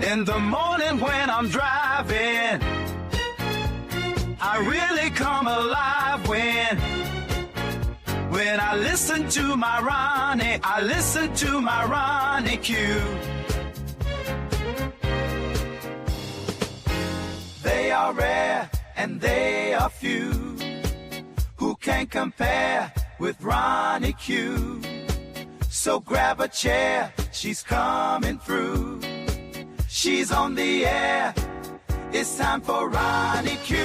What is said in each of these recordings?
In the morning when I'm driving, I really come alive when I listen to my Ronnie, I listen to my Ronnie Q. They are rare and they are few who can compare with Ronnie Q. So grab a chair, she's coming through. She's on the air, it's time for Ronnie Q.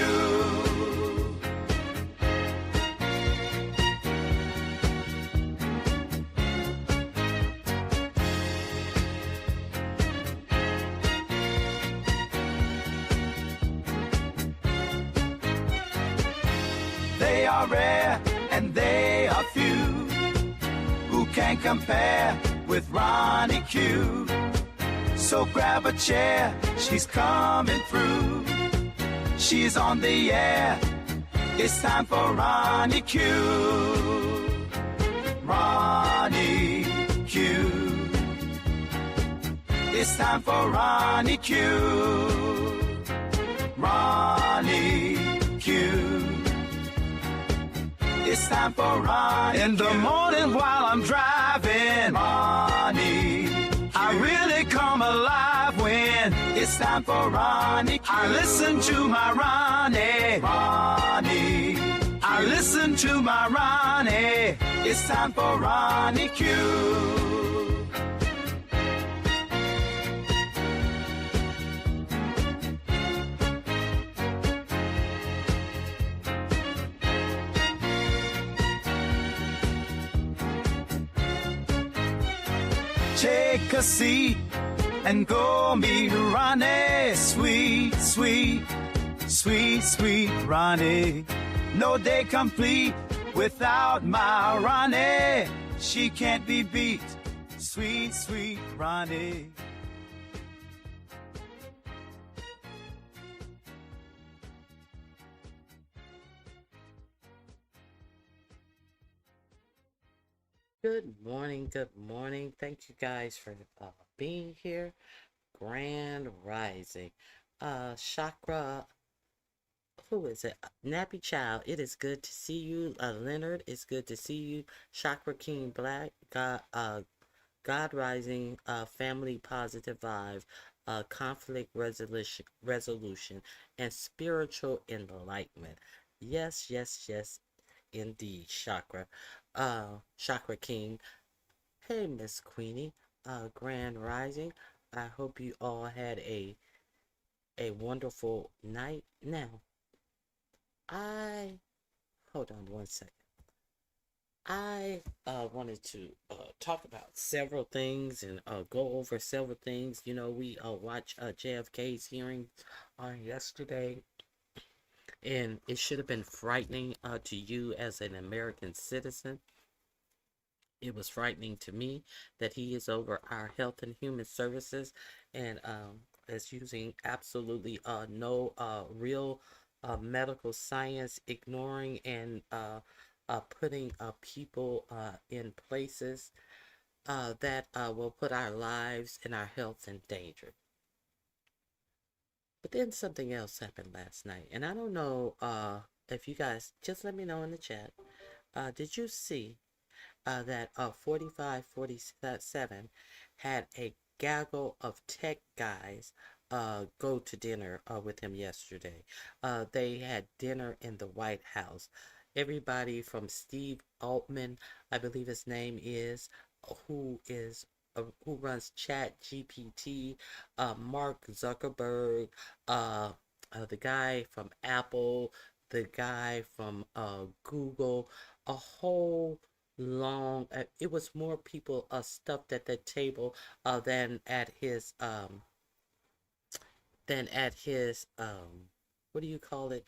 They are rare and they are few who can compare with Ronnie Q. So grab a chair, she's coming through. She's on the air, it's time for Ronnie Q. Ronnie Q. It's time for Ronnie Q. Ronnie Q. It's time for Ronnie in the morning while I'm driving. Ronnie, I really come alive when it's time for Ronnie Q. I listen to my Ronnie. Ronnie, I listen to my Ronnie. It's time for Ronnie Q. Take a seat and go meet Ronnie. Sweet, sweet, sweet, sweet Ronnie. No day complete without my Ronnie. She can't be beat. Sweet, sweet Ronnie. Good morning, good morning. Thank you guys for being here. Grand Rising. Chakra, who is it? Nappy Child, it is good to see you. Leonard, it's good to see you. Chakra King Black, God Rising, Family Positive Vibe, Conflict resolution, and Spiritual Enlightenment. Yes, yes, yes, indeed, Chakra. Chakra King. Hey, Miss Queenie. Grand Rising. I hope you all had a wonderful night. Now, hold on one second. I wanted to talk about several things and go over several things. You know, we watched JFK's hearing on yesterday, and it should have been frightening to you as an American citizen. It was frightening to me that he is over our Health and Human Services and is using absolutely no real medical science, ignoring and putting people in places that will put our lives and our health in danger. But then something else happened last night, and I don't know if you guys, just let me know in the chat. Did you see that 4547 had a gaggle of tech guys go to dinner with him yesterday? They had dinner in the White House. Everybody from Steve Altman, I believe his name is, who runs Chat GPT, Mark Zuckerberg, the guy from Apple, the guy from Google, a whole long, it was more people stuffed at the table than at his what do you call it,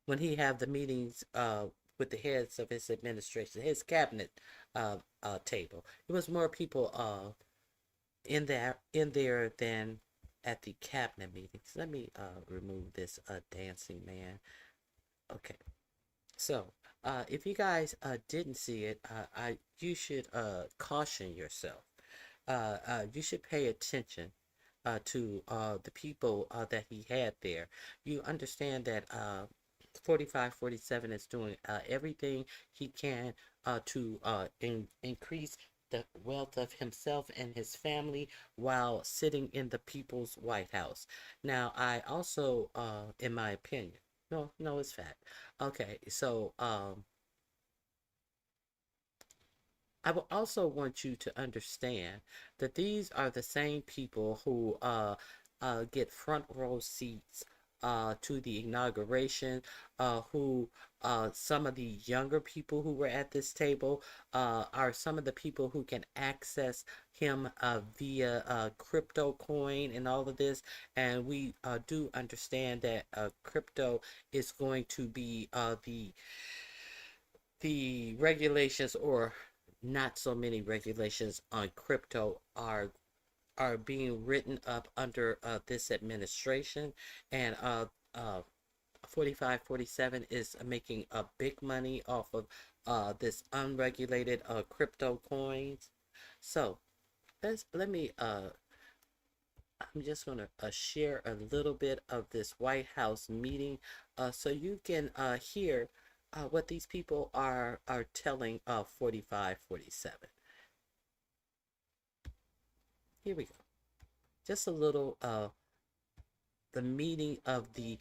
when he have the meetings with the heads of his administration, his cabinet table. It was more people in there than at the cabinet meetings. Let me remove this dancing man. Okay, so if you guys didn't see it, you should caution yourself. you should pay attention to the people that he had there. You understand that 4547 is doing everything he can to increase the wealth of himself and his family while sitting in the People's White House. Now, I also, in my opinion, no, it's fact. Okay, so I will also want you to understand that these are the same people who get front row seats to the inauguration, who some of the younger people who were at this table are some of the people who can access him via crypto coin and all of this. And we do understand that crypto is going to be the regulations, or not so many regulations on crypto, are being written up under this administration. And 4547 is making a big money off of this unregulated crypto coins. So let me I'm just going to share a little bit of this White House meeting so you can hear what these people are telling 4547. Here we go. Just a little the meeting of the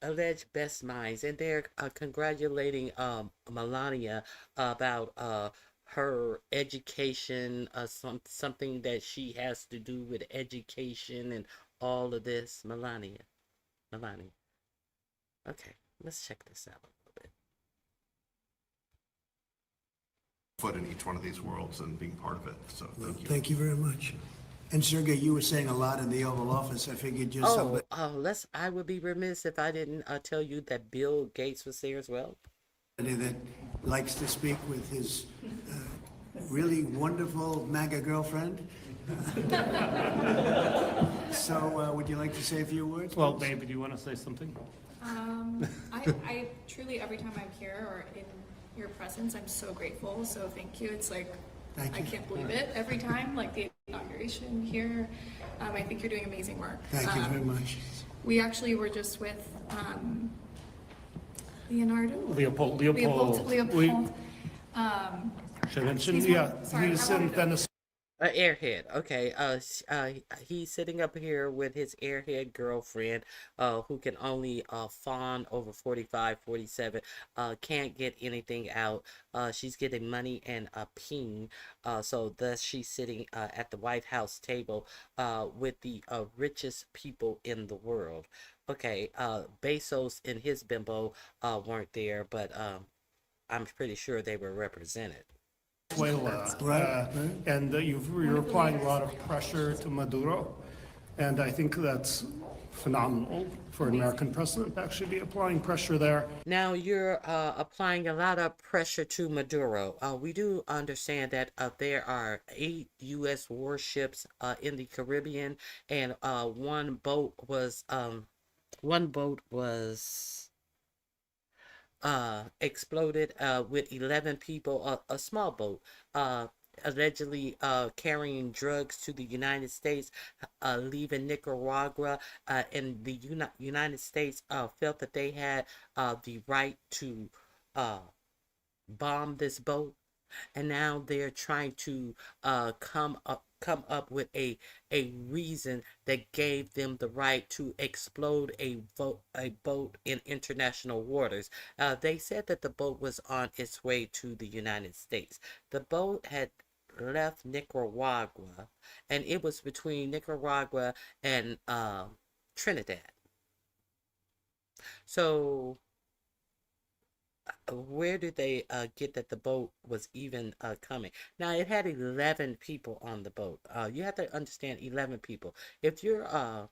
alleged best minds, and they're congratulating Melania about her education, something that she has to do with education and all of this. Melania. Okay, let's check this out a little bit. Foot in each one of these worlds and being part of it. So thank you. Thank you very much. And Sergey, you were saying a lot in the Oval Office. I figured just somebody I would be remiss if I didn't tell you that Bill Gates was there as well. that likes to speak with his really wonderful MAGA girlfriend. So would you like to say a few words? Well, baby, do you want to say something? I truly, every time I'm here or in your presence, I'm so grateful. So thank you. It's like, Thank you. I can't believe it every time, like the inauguration here. I think you're doing amazing work. Thank you very much. We actually were just with Leonardo? Leopold. Leopold. Should I mention? He's Yeah, one- sorry, he's I in wanted to- Venezuela. Airhead. Okay. He's sitting up here with his airhead girlfriend, who can only fawn over 4547. Can't get anything out. She's getting money and a ping. So thus she's sitting at the White House table with the richest people in the world. Okay. Bezos and his bimbo weren't there, but I'm pretty sure they were represented. Right. And you're applying a lot of pressure to Maduro, and I think that's phenomenal for an American president to actually be applying pressure there. Now you're applying a lot of pressure to Maduro. We do understand that there are 8 U.S. warships in the Caribbean, and one boat was exploded with 11 people, a small boat, allegedly carrying drugs to the United States, leaving Nicaragua, and the United States felt that they had the right to bomb this boat. And now they're trying to come up with a reason that gave them the right to explode a boat in international waters. They said that the boat was on its way to the United States. The boat had left Nicaragua, and it was between Nicaragua and Trinidad. So where did they get that the boat was even coming? Now, it had 11 people on the boat. You have to understand, 11 people. If you're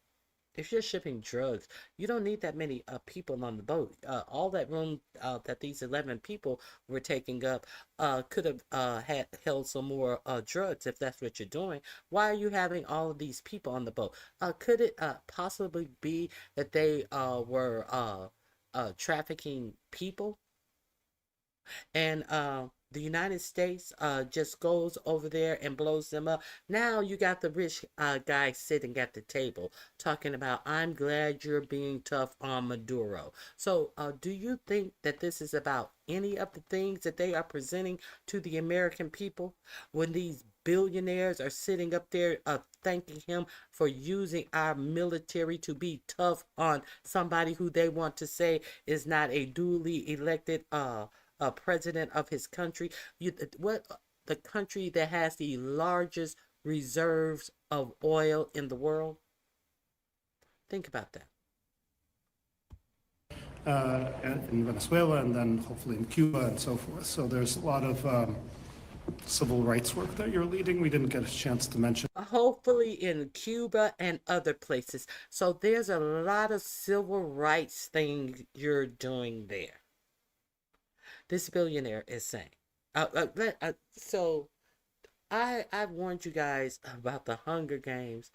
shipping drugs, you don't need that many people on the boat. All that room that these 11 people were taking up could have held some more drugs if that's what you're doing. Why are you having all of these people on the boat? Could it possibly be that they were trafficking people? And the United States just goes over there and blows them up. Now you got the rich guy sitting at the table talking about, I'm glad you're being tough on Maduro. So do you think that this is about any of the things that they are presenting to the American people when these billionaires are sitting up there thanking him for using our military to be tough on somebody who they want to say is not a duly elected president of his country? What the country that has the largest reserves of oil in the world? Think about that. In Venezuela, and then hopefully in Cuba and so forth. So there's a lot of civil rights work that you're leading. We didn't get a chance to mention. Hopefully in Cuba and other places. So there's a lot of civil rights things you're doing there. This billionaire is saying. So I warned you guys about the Hunger Games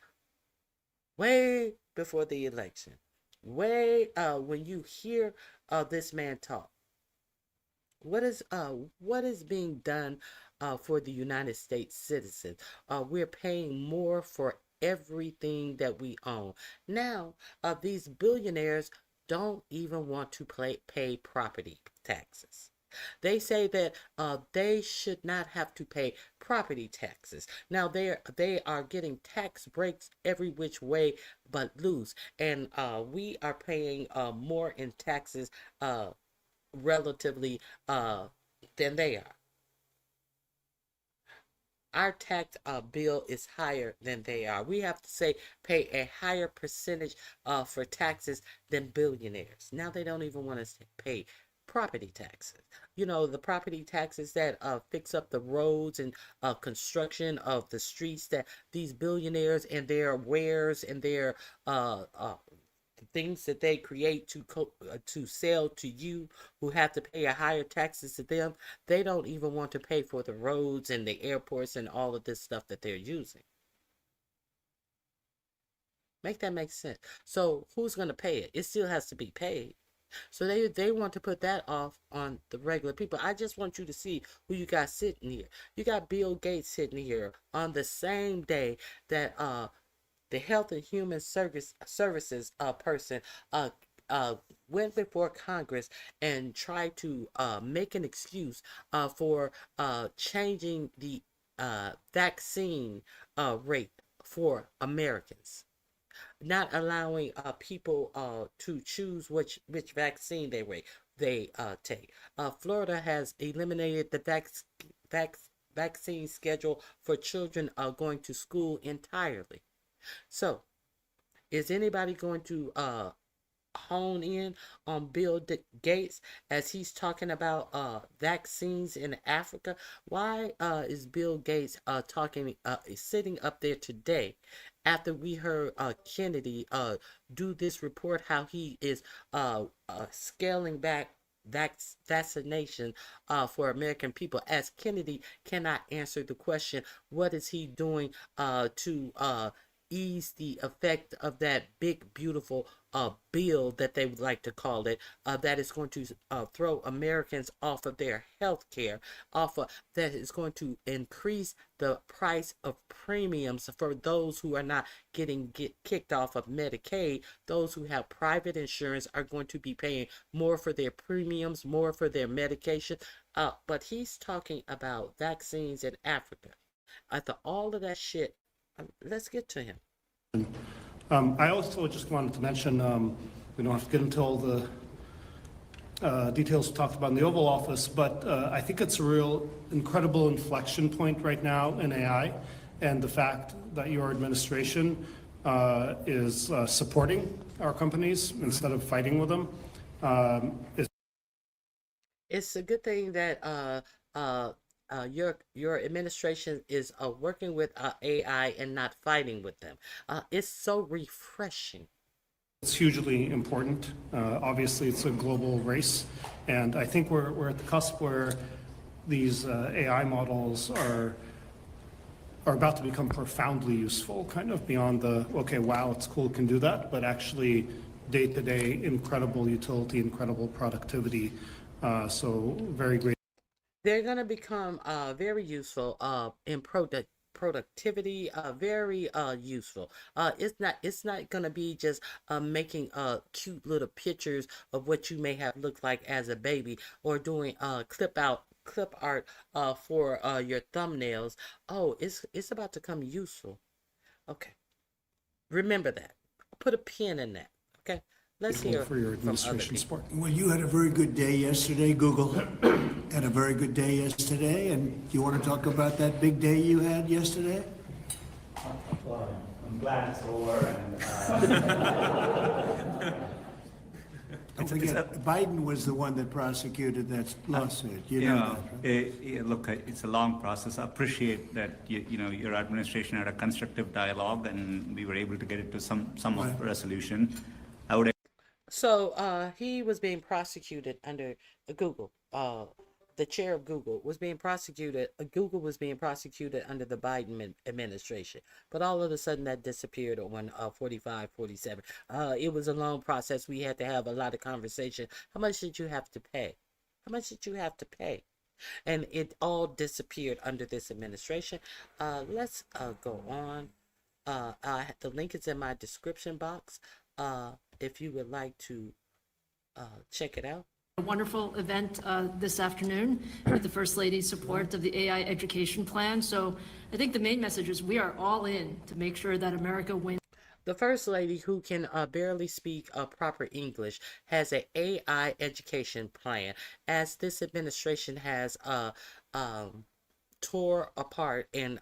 way before the election. When you hear this man talk, what is being done for the United States citizens? We're paying more for everything that we own. Now, these billionaires don't even want to pay property taxes. They say that they should not have to pay property taxes. Now they are getting tax breaks every which way but loose, and we are paying more in taxes relatively than they are. Our tax bill is higher than they are. We have to pay a higher percentage for taxes than billionaires. Now they don't even want to pay property taxes. You know, the property taxes that fix up the roads and construction of the streets that these billionaires and their wares and their things that they create to sell to you, who have to pay a higher taxes to them. They don't even want to pay for the roads and the airports and all of this stuff that they're using. Make that make sense. So who's going to pay it? It still has to be paid. So they want to put that off on the regular people. I just want you to see who you got sitting here. You got Bill Gates sitting here on the same day that the Health and Human Services person went before Congress and tried to make an excuse for changing the vaccine rate for Americans, not allowing people to choose which vaccine they take. Florida has eliminated the vaccine schedule for children going to school entirely. So, is anybody going to hone in on Bill Gates as he's talking about vaccines in Africa? Why is Bill Gates sitting up there today after we heard Kennedy do this report how he is scaling back vaccination for American people, as Kennedy cannot answer the question, what is he doing to ease the effect of that big, beautiful bill that they would like to call it, that is going to throw Americans off of their health care, that is going to increase the price of premiums for those who are not get kicked off of Medicaid. Those who have private insurance are going to be paying more for their premiums, more for their medication. But he's talking about vaccines in Africa. After all of that shit, let's get to him. I also just wanted to mention, we don't have to get into all the details we talked about in the Oval Office, but I think it's a real incredible inflection point right now in AI, and the fact that your administration is supporting our companies instead of fighting with them. It's a good thing that your administration is working with AI and not fighting with them. It's so refreshing. It's hugely important. Obviously, it's a global race, and I think we're at the cusp where these AI models are about to become profoundly useful, kind of beyond the, okay, wow, it's cool, it can do that, but actually day-to-day incredible utility, incredible productivity. So very great. They're going to become very useful in productivity, very useful. It's not going to be just making cute little pictures of what you may have looked like as a baby, or doing clip art for your thumbnails. Oh, it's about to come useful. Okay, remember that. Put a pin in that. Okay, let's hear For your from other administration people. support. Well, you had a very good day yesterday. Google had a very good day yesterday. And you want to talk about that big day you had yesterday? Well, I'm glad it's over, and Don't forget, Biden was the one that prosecuted that lawsuit. You know that, right? look, it's a long process. I appreciate that your administration had a constructive dialogue, and we were able to get it to some of resolution. I would. So he was being prosecuted under Google. The chair of Google was being prosecuted. Google was being prosecuted under the Biden administration. But all of a sudden that disappeared on 45, 47. It was a long process. We had to have a lot of conversation. How much did you have to pay? How much did you have to pay? And it all disappeared under this administration. Let's go on. The link is in my description box. If you would like to check it out. A wonderful event this afternoon with the First Lady's support of the AI education plan. So I think the main message is we are all in to make sure that America wins. The First Lady, who can barely speak proper English, has an AI education plan, as this administration has tore apart and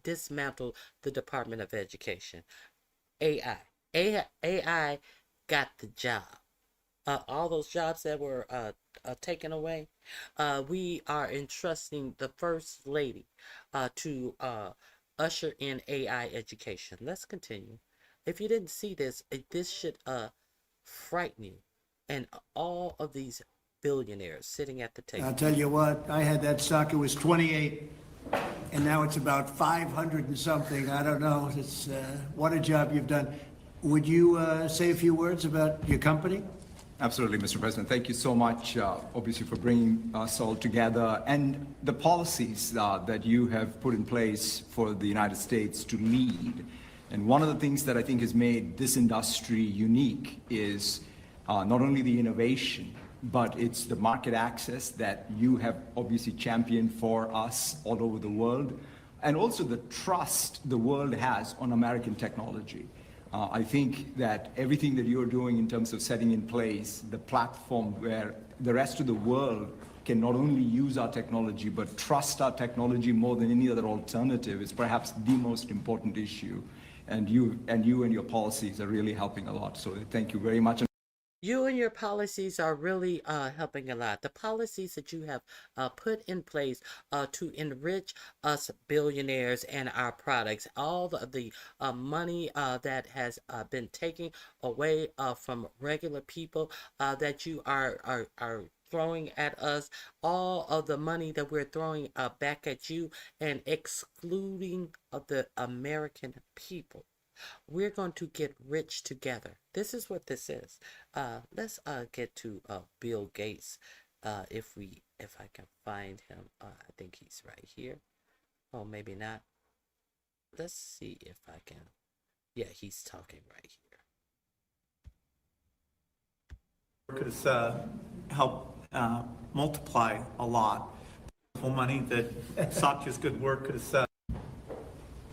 dismantled the Department of Education. AI got the job. All those jobs that were taken away, we are entrusting the First Lady to usher in AI education. Let's continue. If you didn't see this, this should frighten you. And all of these billionaires sitting at the table. I'll tell you what, I had that stock, it was 28, and now it's about 500 and something. I don't know. It's what a job you've done. Would you say a few words about your company? Absolutely, Mr. President. Thank you so much, obviously, for bringing us all together and the policies that you have put in place for the United States to lead. And one of the things that I think has made this industry unique is not only the innovation, but it's the market access that you have obviously championed for us all over the world, and also the trust the world has on American technology. I think that everything that you're doing in terms of setting in place the platform where the rest of the world can not only use our technology, but trust our technology more than any other alternative is perhaps the most important issue. And you and your policies are really helping a lot. So thank you very much. You and your policies are really helping a lot. The policies that you have put in place to enrich us billionaires and our products, all the money that has been taken away from regular people that you are throwing at us, all of the money that we're throwing back at you and excluding of the American people. We're going to get rich together. This is what this is. Let's get to Bill Gates. If I can find him, I think he's right here. Oh, maybe not. Let's see if I can. Yeah, he's talking right here. Could help multiply a lot. Money that Satya's good work is.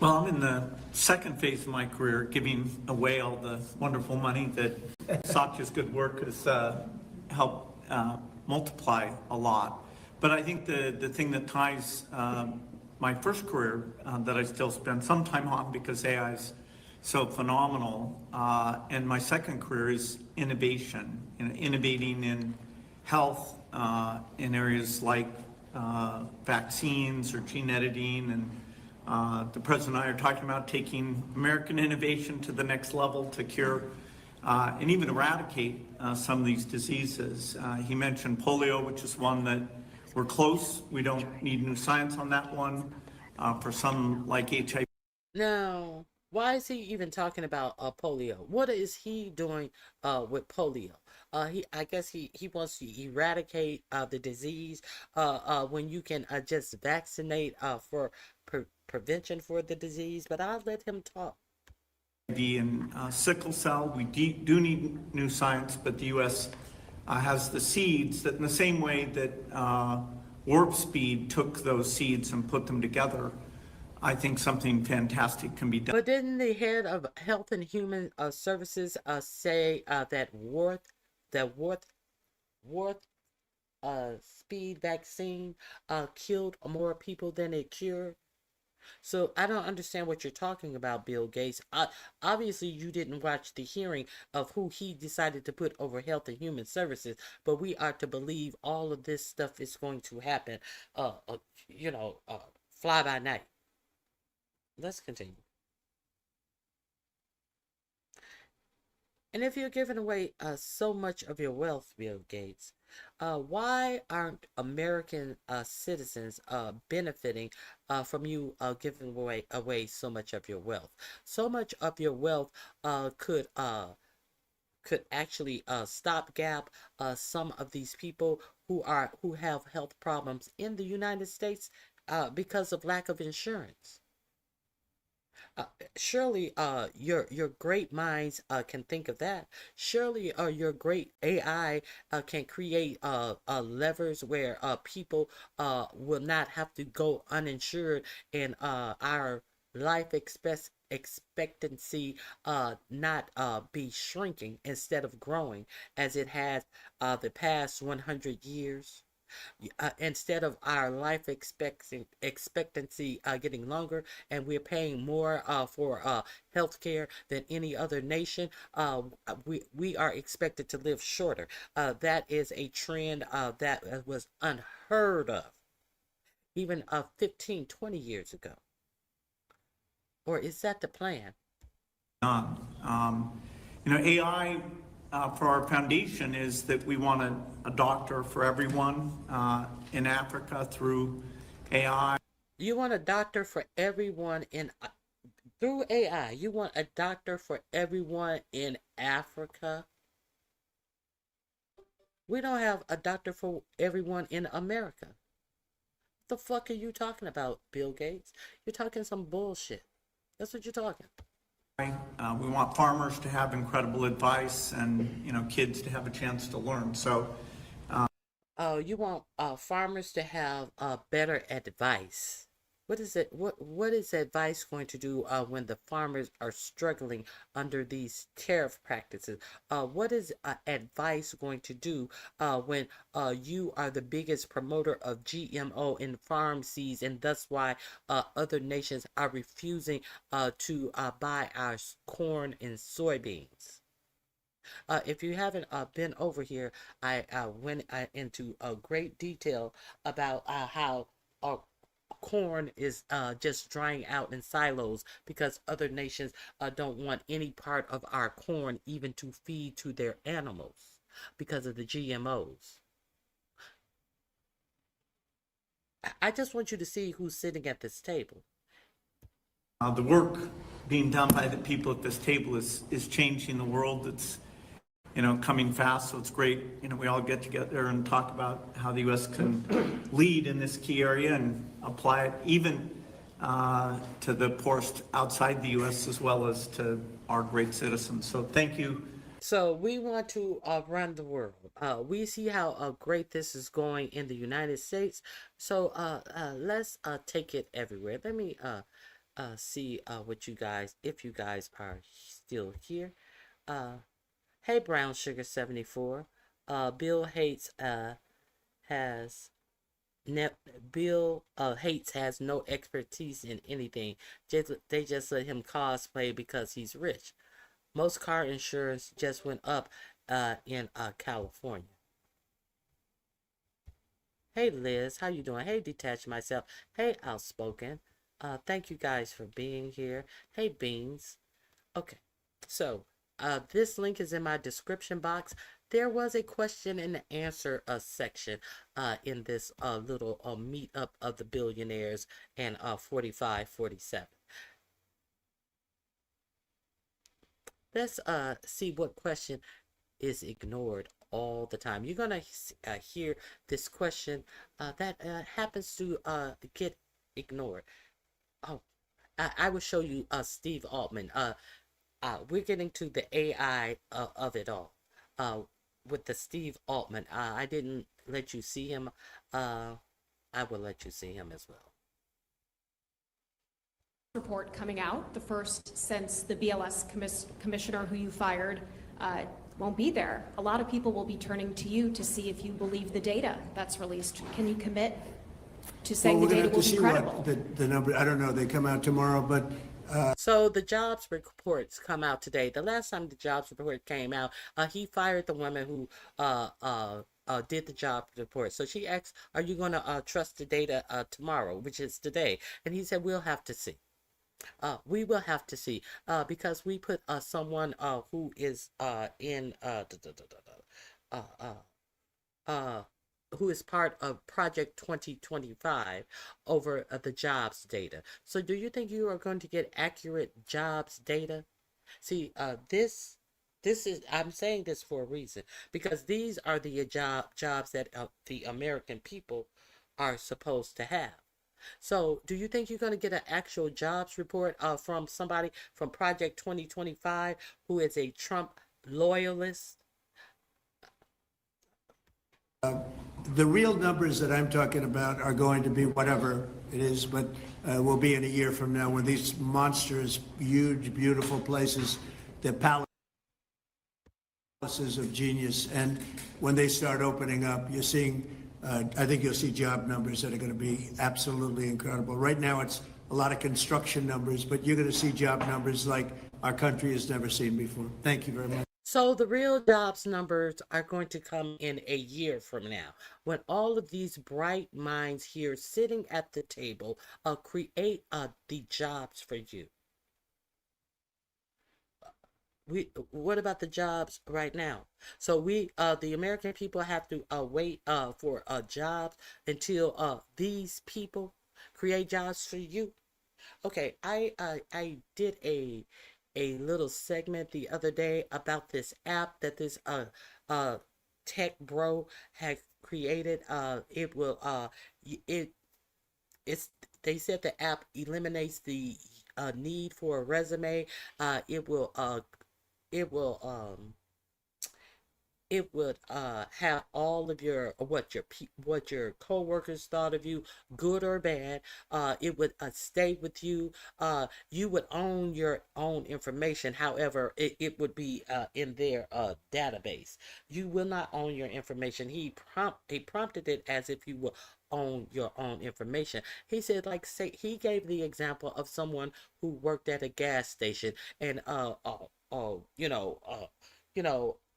Well, I'm in the second phase of my career, giving away all the wonderful money that Satya's good work has helped multiply a lot. But I think the thing that ties my first career that I still spend some time on because AI is so phenomenal, and my second career is innovation, innovating in health in areas like vaccines or gene editing, and the President and I are talking about taking American innovation to the next level to cure and even eradicate some of these diseases. He mentioned polio, which is one that we're close. We don't need new science on that one. For some like HIV. Now, why is he even talking about polio? What is he doing with polio? I guess he wants to eradicate the disease when you can just vaccinate for prevention for the disease. But I'll let him talk. In sickle cell, we do need new science, but the U.S. Has the seeds that in the same way that Warp Speed took those seeds and put them together, I think something fantastic can be done. But didn't the head of Health and Human Services say that Warp Speed vaccine killed more people than it cured? So I don't understand what you're talking about, Bill Gates. Obviously, you didn't watch the hearing of who he decided to put over Health and Human Services, but we are to believe all of this stuff is going to happen, fly by night. Let's continue. And if you're giving away so much of your wealth, Bill Gates, why aren't American citizens benefiting from you giving away so much of your wealth? So much of your wealth could actually stopgap some of these people who have health problems in the United States because of lack of insurance. Surely your great minds can think of that. Surely your great AI can create levers where people will not have to go uninsured, and our life expectancy not be shrinking instead of growing as it has the past 100 years. Instead of our life expectancy getting longer, and we're paying more for healthcare than any other nation, we are expected to live shorter. That is a trend that was unheard of even 15, 20 years ago. Or is that the plan? AI for our foundation is that we want a doctor for everyone in Africa through AI. You want a doctor for everyone through AI. You want a doctor for everyone in Africa. We don't have a doctor for everyone in America. What the fuck are you talking about, Bill Gates? You're talking some bullshit. That's what you're talking. We want farmers to have incredible advice, and kids to have a chance to learn. So, you want farmers to have better advice. What is it? What is advice going to do when the farmers are struggling under these tariff practices? What is advice going to do when you are the biggest promoter of GMO in farm seeds, and thus why other nations are refusing to buy our corn and soybeans? If you haven't been over here, I went into great detail about how corn is just drying out in silos because other nations don't want any part of our corn even to feed to their animals because of the GMOs. I just want you to see who's sitting at this table. The work being done by the people at this table is changing the world. It's coming fast, so it's great. We all get together and talk about how the U.S. can lead in this key area and apply it even to the poorest outside the U.S. as well as to our great citizens. So thank you. So we want to run the world. We see how great this is going in the United States. So let's take it everywhere. Let me see what you guys, if you guys are still here. Hey, Brown Sugar 74. Bill Hates has no expertise in anything. They just let him cosplay because he's rich. Most car insurance just went up in California. Hey, Liz, how you doing? Hey, Detach Myself. Hey, Outspoken. Thank you guys for being here. Hey, Beans. Okay, so this link is in my description box. There was a question and answer section in this little meetup of the billionaires and 4547. Let's see what question is ignored all the time. You're gonna hear this question that happens to get ignored. Oh, I will show you Steve Altman. We're getting to the AI of it all. With the Steve Altman. I didn't let you see him. I will let you see him as well. Report coming out, the first since the BLS commissioner who you fired won't be there. A lot of people will be turning to you to see if you believe the data that's released. Can you commit to saying the data will be credible? The number, I don't know, they come out tomorrow, but so the jobs reports come out today. The last time the jobs report came out, he fired the woman who did the job report. So she asked, are you going to trust the data tomorrow, which is today? And he said, we'll have to see. We will have to see because we put someone who is who is part of Project 2025 over the jobs data. So do you think you are going to get accurate jobs data? See, this is, I'm saying this for a reason, because these are the jobs that the American people are supposed to have. So do you think you're going to get an actual jobs report from somebody from Project 2025 who is a Trump loyalist? the real numbers that I'm talking about are going to be whatever it is, but will be in a year from now when these monstrous, huge, beautiful places, they're palaces of genius, and when they start opening up, you're seeing, I think you'll see job numbers that are going to be absolutely incredible. Right now, it's a lot of construction numbers, but you're going to see job numbers like our country has never seen before. Thank you very much. So the real jobs numbers are going to come in a year from now, when all of these bright minds here sitting at the table create the jobs for you. What about the jobs right now? So the American people have to wait for jobs until these people create jobs for you. Okay, I did a little segment the other day about this app that this tech bro had created. It will they said the app eliminates the need for a resume. It would have all of your what your coworkers thought of you, good or bad. It would stay with you. You would own your own information. However, it would be in their database. You will not own your information. He prompted it as if you will own your own information. He said, like, say, he gave the example of someone who worked at a gas station, and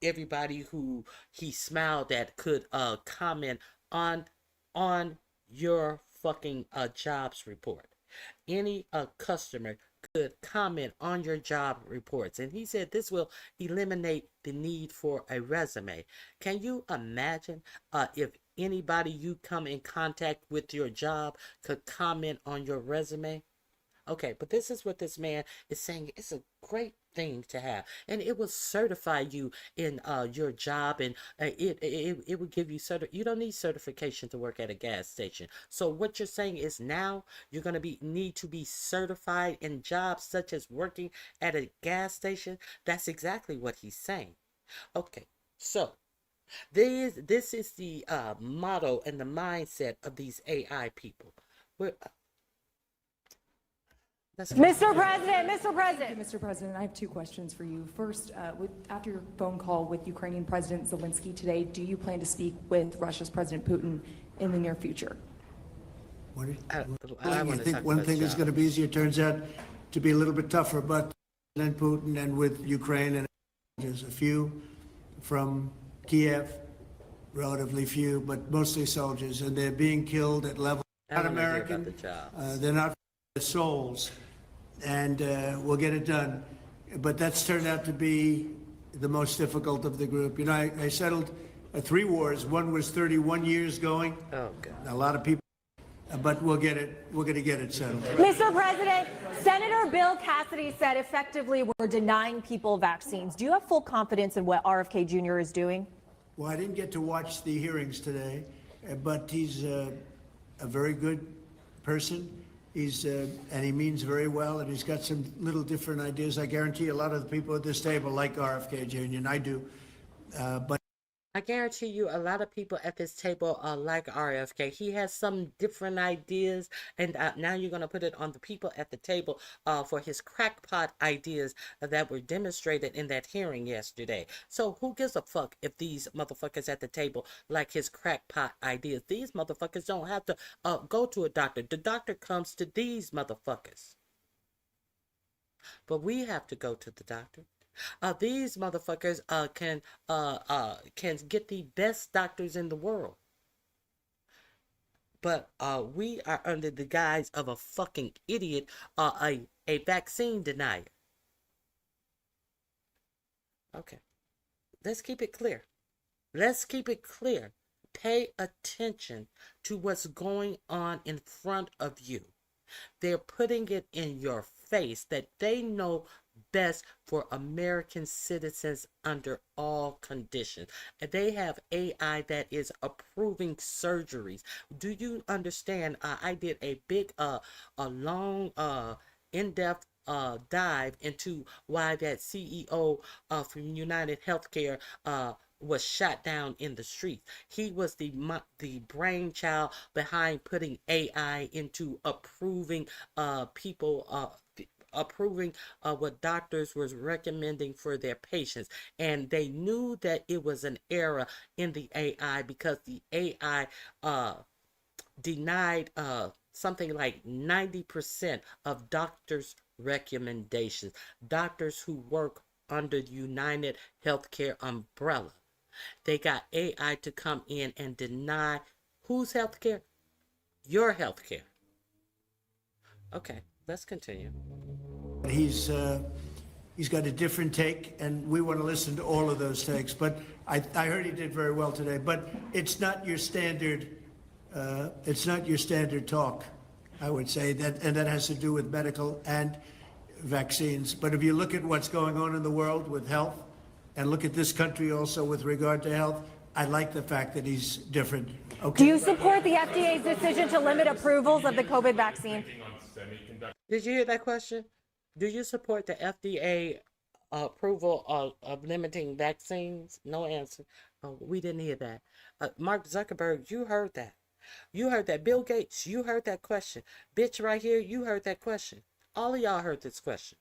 everybody who he smiled at could comment on your fucking jobs report. Any customer could comment on your job reports, and he said this will eliminate the need for a resume. Can you imagine if anybody you come in contact with your job could comment on your resume? Okay, but this is what this man is saying. It's a great thing to have, and it will certify you in your job, and it will give you you don't need certification to work at a gas station. So what you're saying is now you're going to need to be certified in jobs such as working at a gas station. That's exactly what he's saying. Okay, so this is the motto and the mindset of these AI people. Mr. President, I have two questions for you. First, after your phone call with Ukrainian President Zelensky today, do you plan to speak with Russia's President Putin in the near future? I think one thing is going to be easier. It turns out to be a little bit tougher, but President Putin and with Ukraine, and there's a few from Kiev, relatively few, but mostly soldiers, and they're being killed at levels not American. They're not souls. And we'll get it done. But that's turned out to be the most difficult of the group. You know, I settled 3 wars. One was 31 years going. Oh, God. A lot of people, but we'll get it. We're going to get it settled. Mr. President, Senator Bill Cassidy said effectively we're denying people vaccines. Do you have full confidence in what RFK Jr. is doing? Well, I didn't get to watch the hearings today, but he's a very good person. And he means very well, and he's got some little different ideas. I guarantee a lot of the people at this table like RFK Jr., and I do. But I guarantee you a lot of people at this table like RFK. He has some different ideas, and now you're going to put it on the people at the table for his crackpot ideas that were demonstrated in that hearing yesterday. So who gives a fuck if these motherfuckers at the table like his crackpot ideas? These motherfuckers don't have to go to a doctor. The doctor comes to these motherfuckers. But we have to go to the doctor. These motherfuckers can get the best doctors in the world, but we are under the guise of a fucking idiot, a vaccine denier. Okay, let's keep it clear. Let's keep it clear. Pay attention to what's going on in front of you. They're putting it in your face that they know best for American citizens under all conditions. And they have AI that is approving surgeries. Do you understand? I did a big, a long, in-depth dive into why that CEO from United Healthcare was shot down in the streets. He was the brainchild behind putting AI into approving people approving what doctors was recommending for their patients, and they knew that it was an error in the AI because the AI denied something like 90% of doctors' recommendations. Doctors who work under the United Healthcare umbrella, they got AI to come in and deny whose healthcare? Your healthcare. Okay, let's continue. He's got a different take, and we want to listen to all of those takes. But I heard he did very well today. But it's not your standard. It's not your standard talk, I would say, and that has to do with medical and vaccines. But if you look at what's going on in the world with health, and look at this country also with regard to health, I like the fact that he's different. Okay. Do you support the FDA's decision to limit approvals of the COVID vaccine? Did you hear that question? Do you support the FDA approval of limiting vaccines? No answer. Oh, we didn't hear that. Mark Zuckerberg, you heard that. You heard that. Bill Gates, you heard that question. Bitch right here, you heard that question. All of y'all heard this question.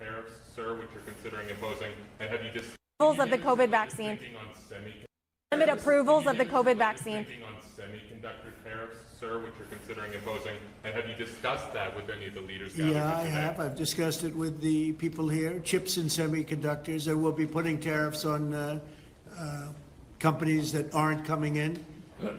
Tariffs, sir, which you're considering imposing, and have you just Approvals of the COVID vaccine. Limit approvals of the COVID vaccine. On semiconductor tariffs, sir, which you're considering imposing, and have you discussed that with any of the leaders? Yeah, I have. I've discussed it with the people here. Chips and semiconductors. And we'll be putting tariffs on companies that aren't coming in.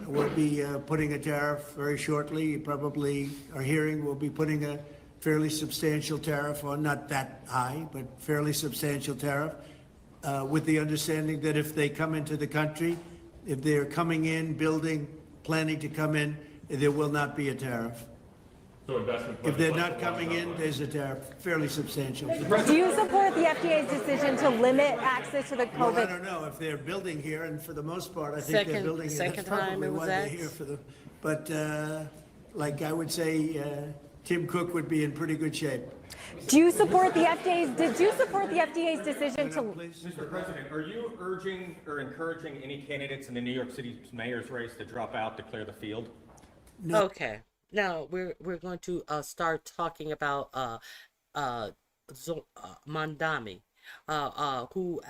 We'll be putting a tariff very shortly. You probably are hearing we'll be putting a fairly substantial tariff on, not that high, but fairly substantial tariff, with the understanding that if they come into the country, if they're coming in, building, planning to come in, there will not be a tariff. So investment. If they're not coming in, there's a tariff, fairly substantial. Do you support the FDA's decision to limit access to the COVID? Well, I don't know if they're building here, and for the most part, I think they're building here. That's probably why they're here for the. But like I would say, Tim Cook would be in pretty good shape. Do you support the FDA's? Did you support the FDA's decision to? Mr. President, are you urging or encouraging any candidates in the New York City mayor's race to drop out to clear the field? No. Okay. Now we're going to start talking about Mondami, who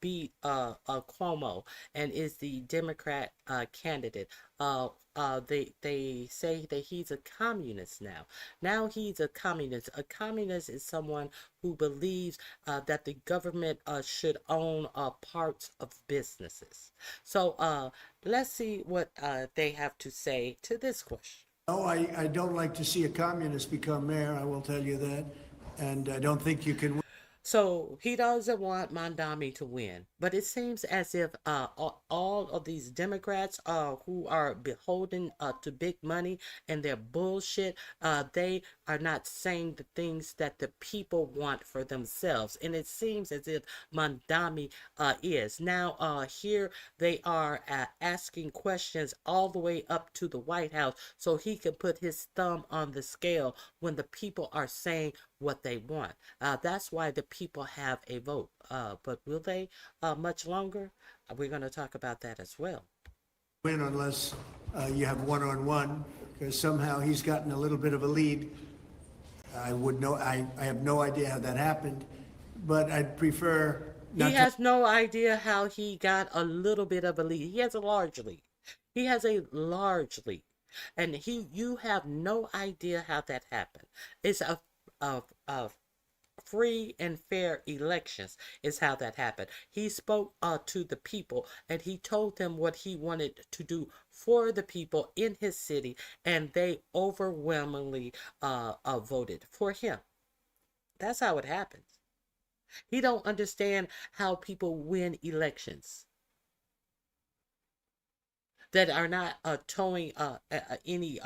beat Cuomo and is the Democrat candidate. They say that he's a communist now. Now he's a communist. A communist is someone who believes that the government should own parts of businesses. So let's see what they have to say to this question. No, I don't like to see a communist become mayor, I will tell you that. And I don't think you can. So he doesn't want Mondami to win But it seems as if all of these Democrats who are beholden to big money and their bullshit, they are not saying the things that the people want for themselves. And it seems as if Mandami is. Now, here they are asking questions all the way up to the White House so he can put his thumb on the scale when the people are saying what they want. That's why the people have a vote. But will they much longer? We're going to talk about that as well. Win unless you have one-on-one, because somehow he's gotten a little bit of a lead. I have no idea how that happened, but I'd prefer not He has no idea how he got a little bit of a lead. He has a large lead. He has a large lead. And you have no idea how that happened. It's a free and fair elections is how that happened. He spoke to the people and he told them what he wanted to do for the people in his city, and they overwhelmingly voted for him. That's how it happens. He don't understand how people win elections that are not towing any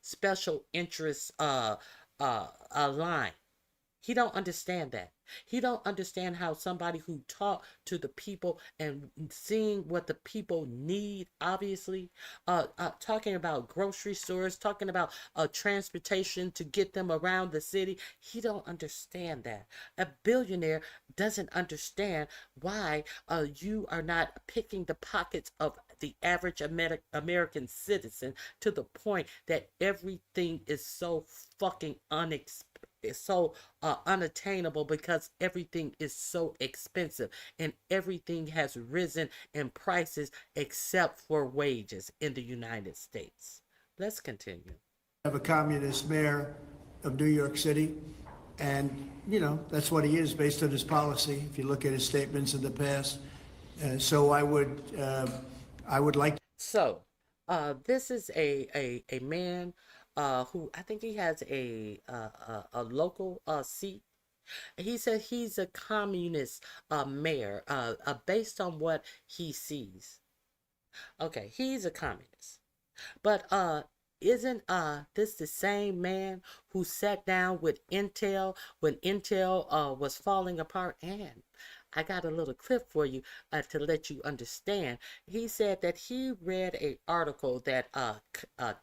special interest line. He don't understand that. He don't understand how somebody who talked to the people and seeing what the people need, obviously, talking about grocery stores, talking about transportation to get them around the city. He don't understand that. A billionaire doesn't understand why you are not picking the pockets of the average American citizen to the point that everything is so fucking unattainable because everything is so expensive and everything has risen in prices except for wages in the United States. Let's continue. have a communist mayor of New York City, and, you know, that's what he is based on his policy, if you look at his statements in the past. So I would like... So, this is a man who I think he has a local seat. He said he's a communist mayor based on what he sees. Okay, he's a communist. But isn't this the same man who sat down with Intel when Intel was falling apart? And I got a little clip for you to let you understand. He said that he read an article that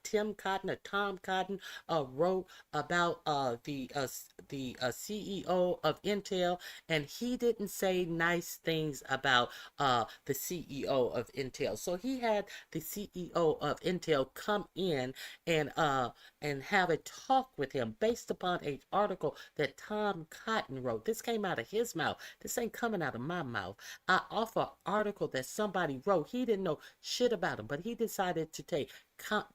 Tom Cotton wrote about the CEO of Intel, and he didn't say nice things about the CEO of Intel. So he had the CEO of Intel come in and have a talk with him based upon an article that Tom Cotton wrote. This came out of his mouth. This ain't coming out of my mouth. Off an article that somebody wrote. He didn't know shit about him, but he decided to take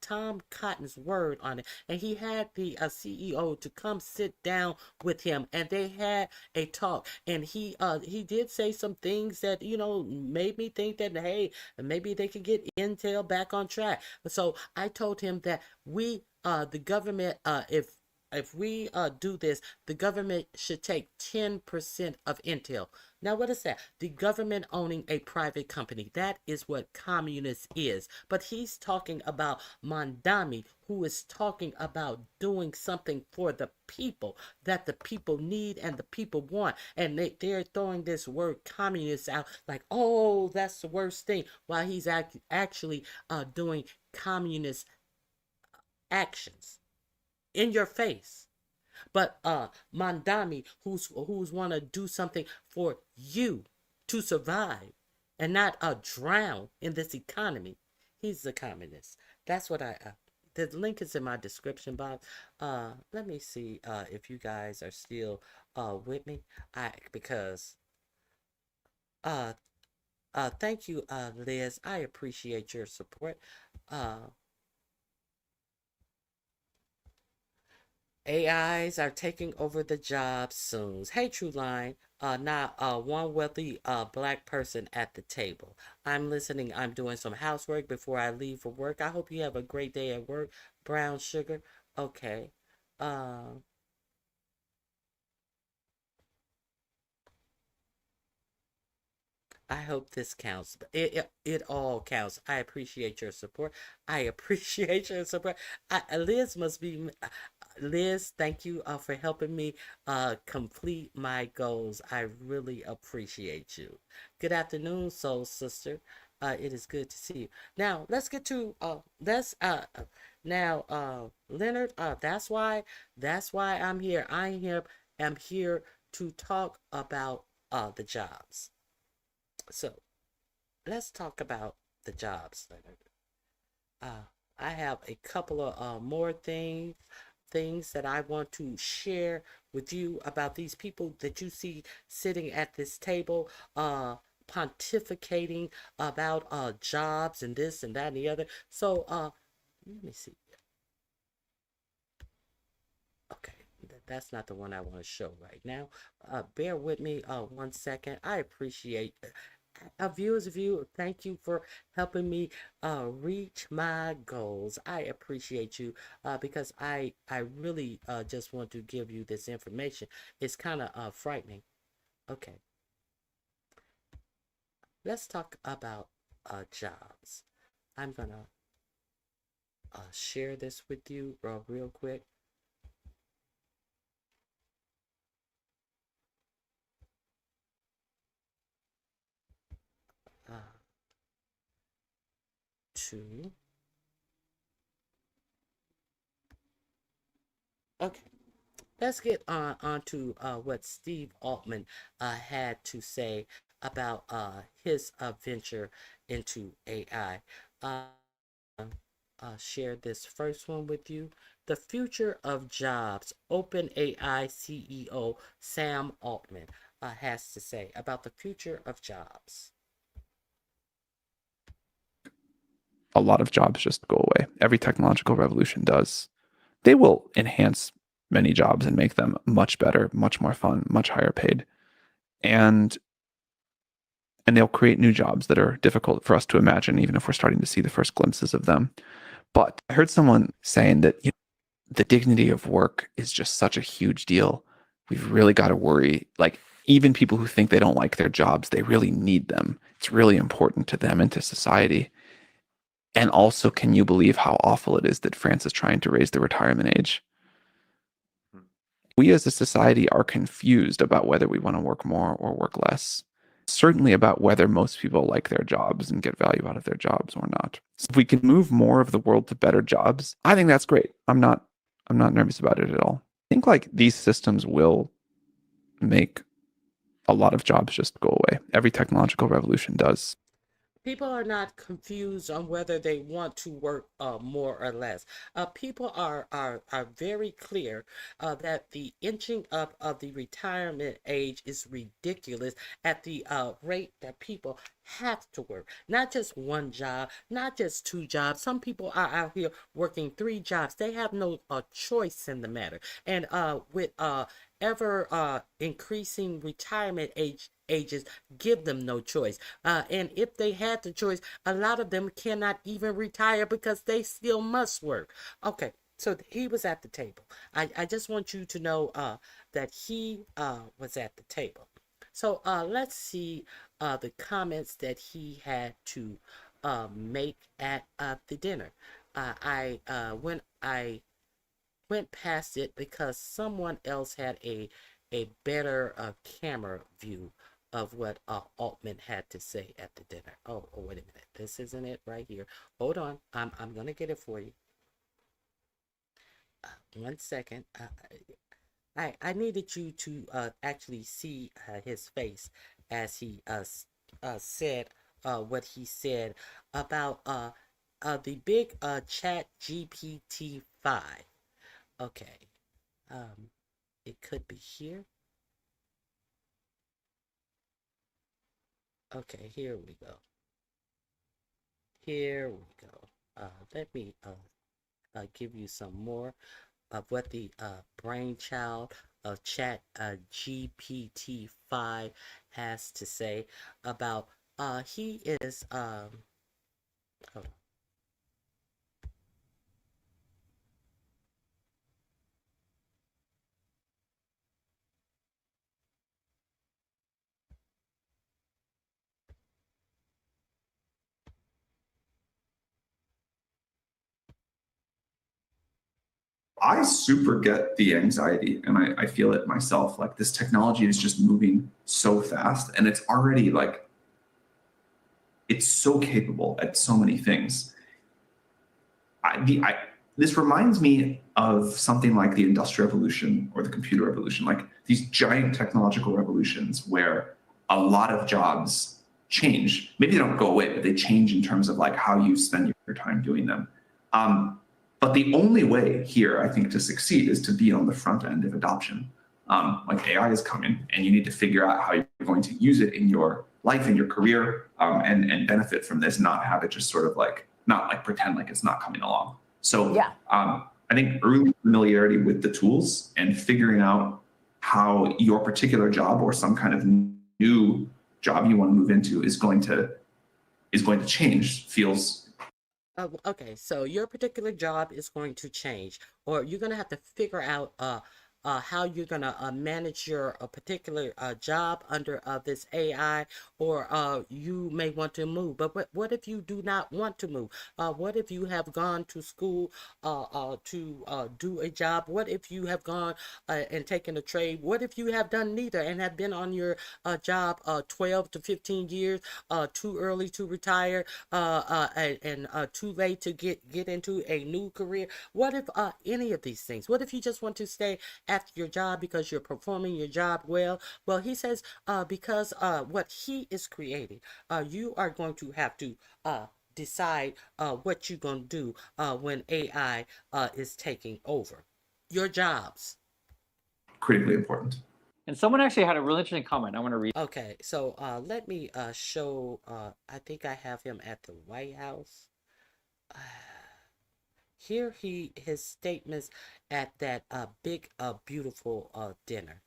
Tom Cotton's word on it, and he had the CEO to come sit down with him, and they had a talk, and he did say some things that, you know, made me think that, hey, maybe they could get Intel back on track. So I told him that the government, if we do this, the government should take 10% of Intel. Now, what is that? The government owning a private company. That is what communist is. But he's talking about Mandami, who is talking about doing something for the people that the people need and the people want. And they're throwing this word communist out like, oh, that's the worst thing, while he's actually doing communist actions in your face. But Mandami, who's want to do something for you to survive and not drown in this economy, he's a communist. That's what the link is in my description box. Let me see if you guys are still with me. Thank you, Liz. I appreciate your support. AIs are taking over the jobs soon. Hey, True Line, not one wealthy black person at the table. I'm listening. I'm doing some housework before I leave for work. I hope you have a great day at work. Brown sugar. Okay. I hope this counts. It all counts. I appreciate your support. I appreciate your support. Liz must be. Liz, thank you for helping me complete my goals. I really appreciate you. Good afternoon, soul sister. It is good to see you. Now let's get to Leonard. That's why I'm here. Am here to talk about the jobs. So let's talk about the jobs, Leonard. I have a couple of more things that I want to share with you about these people that you see sitting at this table, pontificating about jobs and this and that and the other. So let me see. Okay, that's not the one I want to show right now. Bear with me 1 second. I appreciate viewers of you. Thank you for helping me reach my goals. I appreciate you because I really just want to give you this information. It's kind of frightening. Okay, let's talk about jobs. I'm gonna share this with you real quick. Two. Okay. Let's get on to what Steve Altman had to say about his venture into AI. Share this first one with you. The future of jobs. OpenAI CEO Sam Altman has to say about the future of jobs. A lot of jobs just go away. Every technological revolution does. They will enhance many jobs and make them much better, much more fun, much higher paid. And they'll create new jobs that are difficult for us to imagine, even if we're starting to see the first glimpses of them. But I heard someone saying that the dignity of work is just such a huge deal. We've really got to worry. Like, even people who think they don't like their jobs, they really need them. It's really important to them and to society. And also, can you believe how awful it is that France is trying to raise the retirement age? We as a society are confused about whether we want to work more or work less. Certainly about whether most people like their jobs and get value out of their jobs or not. So if we can move more of the world to better jobs, I think that's great. I'm not nervous about it at all. I think like these systems will make a lot of jobs just go away. Every technological revolution does. People are not confused on whether they want to work more or less. People are very clear that the inching up of the retirement age is ridiculous at the rate that people have to work. Not just one job, not just two jobs. Some people are out here working 3 jobs. They have no choice in the matter. And with ever increasing retirement ages give them no choice. And if they had the choice, a lot of them cannot even retire because they still must work. Okay, so he was at the table. I just want you to know that he was at the table. So let's see the comments that he had to make at the dinner. When I went past it because someone else had a better camera view of what Altman had to say at the dinner. Oh, wait a minute. This isn't it right here. Hold on. I'm gonna get it for you. 1 second. I needed you to actually see his face as he said what he said about the big Chat GPT 5. Okay. It could be here. Okay, here we go. Here we go. Let me give you some more of what the brainchild of Chat GPT 5 has to say about he is hold on. I super get the anxiety, and I feel it myself. Like, this technology is just moving so fast, and it's already like, it's so capable at so many things. This reminds me of something like the Industrial Revolution or the Computer Revolution, like these giant technological revolutions where a lot of jobs change. Maybe they don't go away, but they change in terms of like how you spend your time doing them. But the only way here, I think, to succeed is to be on the front end of adoption. Like, AI is coming, and you need to figure out how you're going to use it in your life, in your career, and benefit from this, not have it just sort of like, not like pretend like it's not coming along. So Yeah. I think early familiarity with the tools and figuring out how your particular job or some kind of new job you want to move into is going to change feels. Okay, so your particular job is going to change, or you're going to have to figure out how you're going to manage your particular job under this AI, or you may want to move. But what if you do not want to move? What if you have gone to school to do a job? What if you have gone and taken a trade? What if you have done neither and have been on your job 12 to 15 years, too early to retire, and too late to get into a new career? What if any of these things? What if you just want to stay at your job because you're performing your job well? Well, he says because what he is creating, you are going to have to decide what you're going to do when AI is taking over your jobs. Critically important. And someone actually had a really interesting comment. I want to read. Okay, so let me show, I think I have him at the White House. Here his statements at that big beautiful dinner.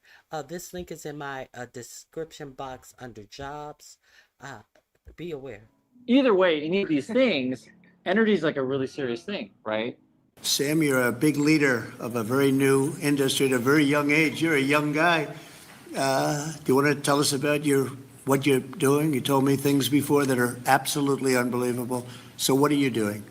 This link is in my description box under jobs. Be aware. Either way, any of these things, energy is like a really serious thing, right? Sam, you're a big leader of a very new industry at a very young age. You're a young guy. Do you want to tell us about what you're doing? You told me things before that are absolutely unbelievable. So what are you doing?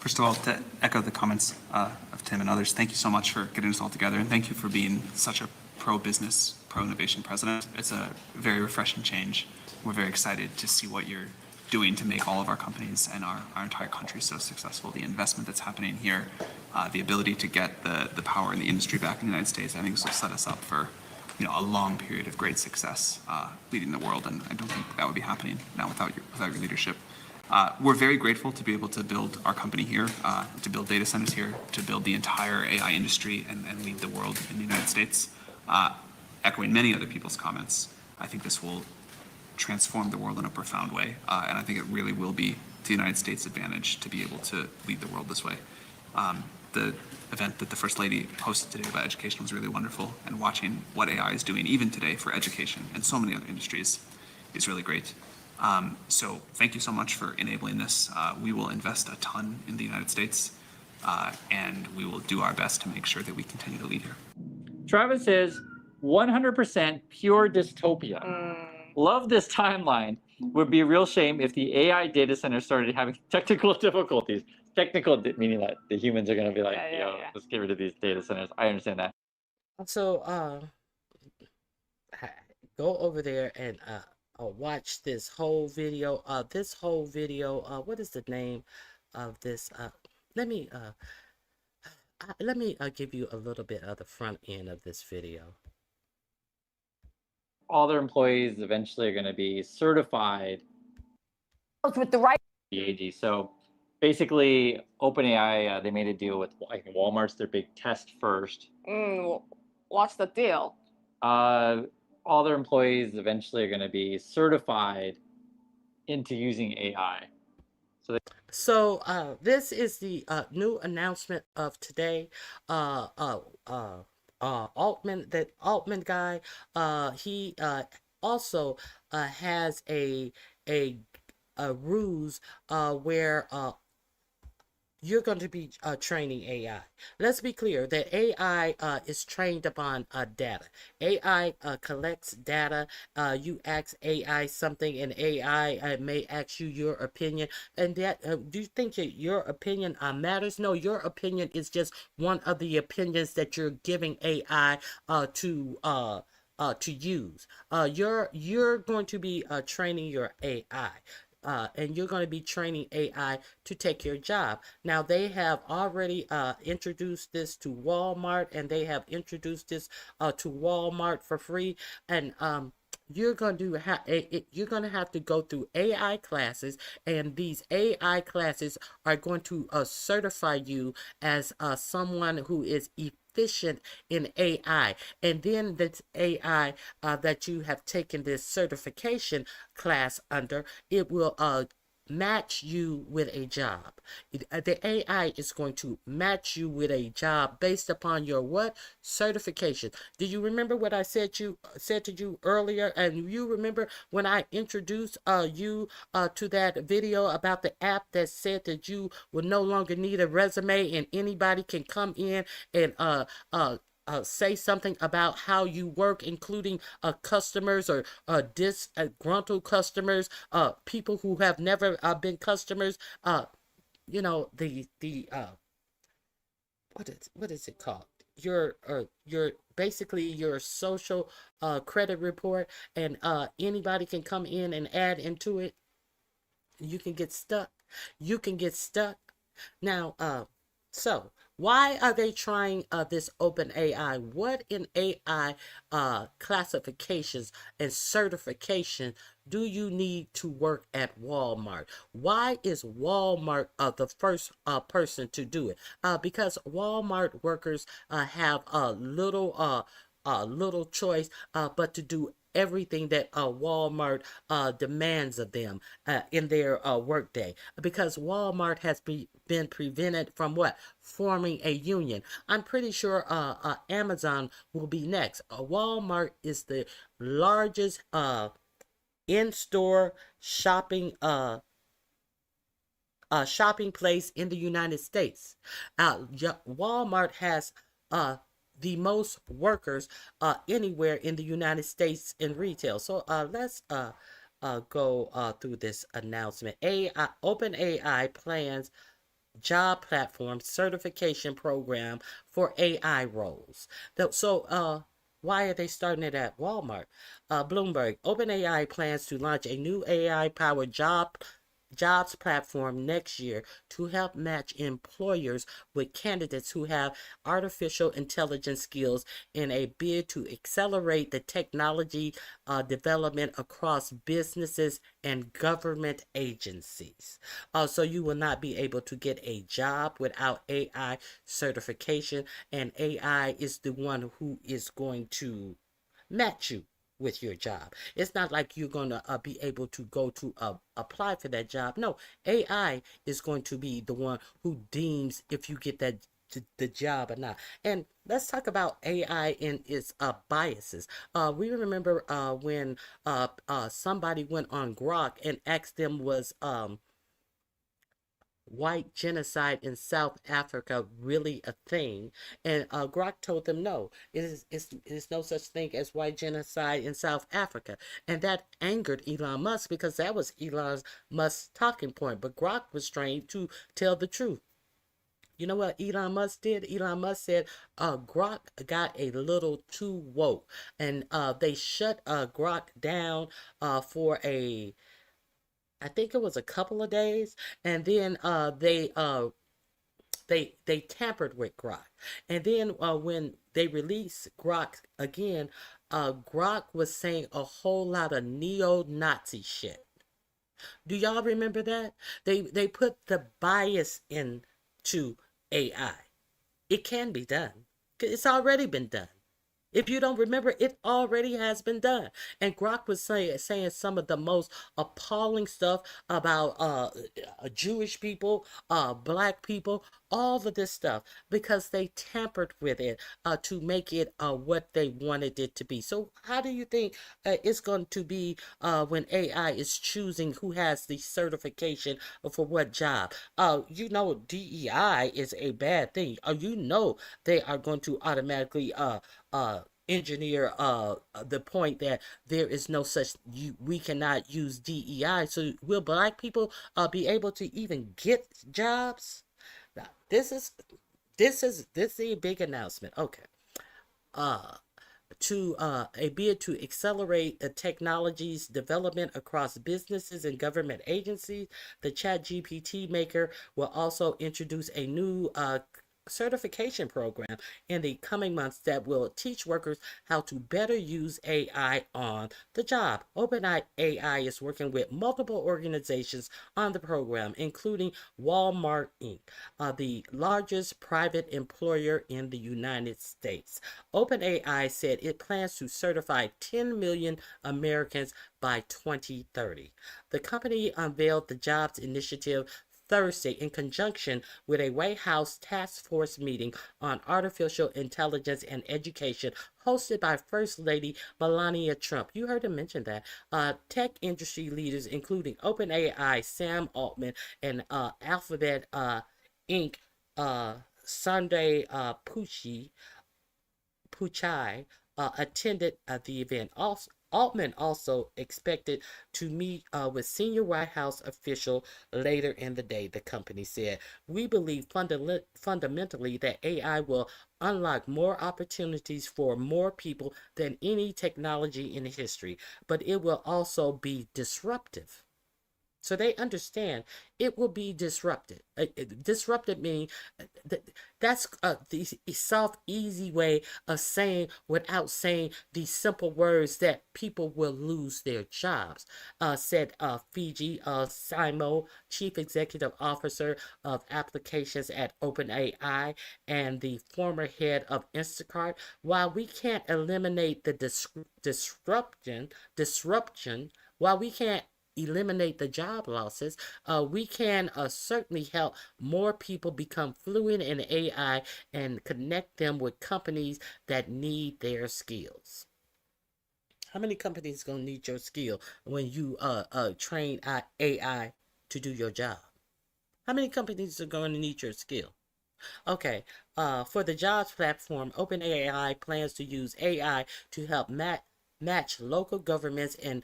First of all, to echo the comments of Tim and others, thank you so much for getting us all together, and thank you for being such a pro-business, pro-innovation president. It's a very refreshing change. We're very excited to see what you're doing to make all of our companies and our entire country so successful. The investment that's happening here, the ability to get the power in the industry back in the United States, I think this will set us up for a long period of great success leading the world, and I don't think that would be happening now without your leadership. We're very grateful to be able to build our company here, to build data centers here, to build the entire AI industry and lead the world in the United States. Echoing many other people's comments, I think this will transform the world in a profound way, and I think it really will be to the United States' advantage to be able to lead the world this way. The event that the First Lady hosted today about education was really wonderful, and watching what AI is doing even today for education and so many other industries is really great. So thank you so much for enabling this. We will invest a ton in the United States, and we will do our best to make sure that we continue to lead here. Travis says 100% pure dystopia. Love this timeline. Would be a real shame if the AI data center started having technical difficulties. Technical meaning that the humans are going to be like, let's get rid of these data centers. I understand that. So go over there and watch this whole video. What is the name of this? Let me give you a little bit of the front end of this video. All their employees eventually are going to be certified with the right AG. So basically, OpenAI, they made a deal with Walmart's their big test first. What's the deal? All their employees eventually are going to be certified into using AI. So this is the new announcement of today. Altman guy, he also has a ruse where you're going to be training AI. Let's be clear that AI is trained upon data. AI collects data. You ask AI something, and AI may ask you your opinion. And that do you think that your opinion matters? No, your opinion is just one of the opinions that you're giving AI to use. You're going to be training your AI. And you're going to be training AI to take your job. Now, they have already introduced this to Walmart, and they have introduced this to Walmart for free. And you're going to have to go through AI classes, and these AI classes are going to certify you as someone who is efficient in AI. And then this AI that you have taken this certification class under, it will match you with a job. The AI is going to match you with a job based upon your what? Certification. Do you remember what I said to you earlier? And you remember when I introduced you to that video about the app that said that you will no longer need a resume and anybody can come in and say something about how you work, including customers or disgruntled customers, people who have never been customers. You know, the what is it called? Your basically your social credit report, and anybody can come in and add into it. You can get stuck. You can get stuck. Now, so why are they trying this open AI? What in AI classifications and certification do you need to work at Walmart? Why is Walmart the first person to do it? Because Walmart workers have little choice but to do everything that Walmart demands of them in their workday, because Walmart has been prevented from what? Forming a union. I'm pretty sure Amazon will be next. Walmart is the largest in-store shopping shopping place in the United States. Walmart has the most workers anywhere in the United States in retail. So let's go through this announcement. OpenAI plans job platform certification program for AI roles. So why are they starting it at Walmart? Bloomberg, OpenAI plans to launch a new AI-powered jobs platform next year to help match employers with candidates who have artificial intelligence skills in a bid to accelerate the technology development across businesses and government agencies. So you will not be able to get a job without AI certification, and AI is the one who is going to match you with your job. It's not like you're going to be able to go to apply for that job. No, AI is going to be the one who deems if you get that the job or not. And let's talk about AI and its biases. We remember when somebody went on Grok and asked them was white genocide in South Africa really a thing? And Grok told them no, it is no such thing as white genocide in South Africa. And that angered Elon Musk, because that was Elon Musk's talking point. But Grok was trained to tell the truth. You know what Elon Musk did? Elon Musk said Grok got a little too woke, and they shut Grok down for I think it was a couple of days, and then they tampered with Grok, and then when they released Grok again, Grok was saying a whole lot of neo-Nazi shit. Do y'all remember that? They put the bias into AI. It can be done. It's already been done. If you don't remember, it already has been done. And Grok was saying some of the most appalling stuff about Jewish people, black people, all of this stuff because they tampered with it to make it what they wanted it to be. So how do you think it's going to be when AI is choosing who has the certification for what job? You know, DEI is a bad thing. You know, they are going to automatically engineer the point that there is no such we cannot use DEI. So will black people be able to even get jobs? Now, this is a big announcement. Okay. A bid to accelerate the technology's development across businesses and government agencies. The ChatGPT maker will also introduce a new certification program in the coming months that will teach workers how to better use AI on the job. OpenAI is working with multiple organizations on the program, including Walmart Inc., the largest private employer in the United States. OpenAI said it plans to certify 10 million Americans by 2030. The company unveiled the jobs initiative Thursday in conjunction with a White House task force meeting on artificial intelligence and education hosted by First Lady Melania Trump. You heard him mention that. Tech industry leaders, including OpenAI, Sam Altman, and Alphabet Inc., Sunday Pichai attended the event. Altman also expected to meet with senior White House official later in the day, the company said. We believe fundamentally that AI will unlock more opportunities for more people than any technology in history, but it will also be disruptive. So they understand it will be disrupted. Disrupted meaning that's the soft, easy way of saying without saying these simple words that people will lose their jobs, said Fiji Simo, Chief Executive Officer of Applications at OpenAI and the former head of Instacart. While we can't eliminate the disruption, while we can't eliminate the job losses, we can certainly help more people become fluent in AI and connect them with companies that need their skills. How many companies gonna need your skill when you train AI to do your job? How many companies are going to need your skill? Okay, for the jobs platform, OpenAI plans to use AI to help match local governments and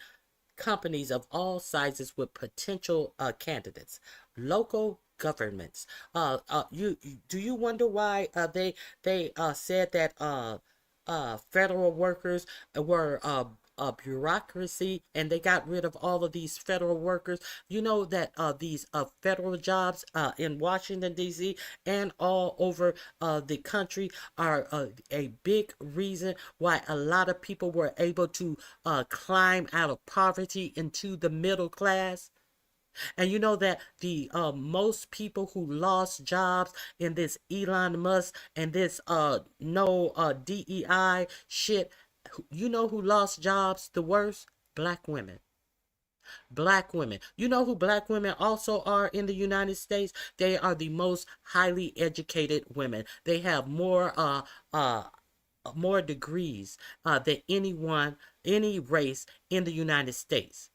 companies of all sizes with potential candidates. Local governments. Do you wonder why they said that federal workers were bureaucracy and they got rid of all of these federal workers? You know that these federal jobs in Washington D.C. and all over the country are a big reason why a lot of people were able to climb out of poverty into the middle class. And you know that the most people who lost jobs in this Elon Musk and this no DEI shit, you know who lost jobs the worst? Black women. Black women. You know who black women also are in the United States? They are the most highly educated women. They have more degrees than any race in the United States.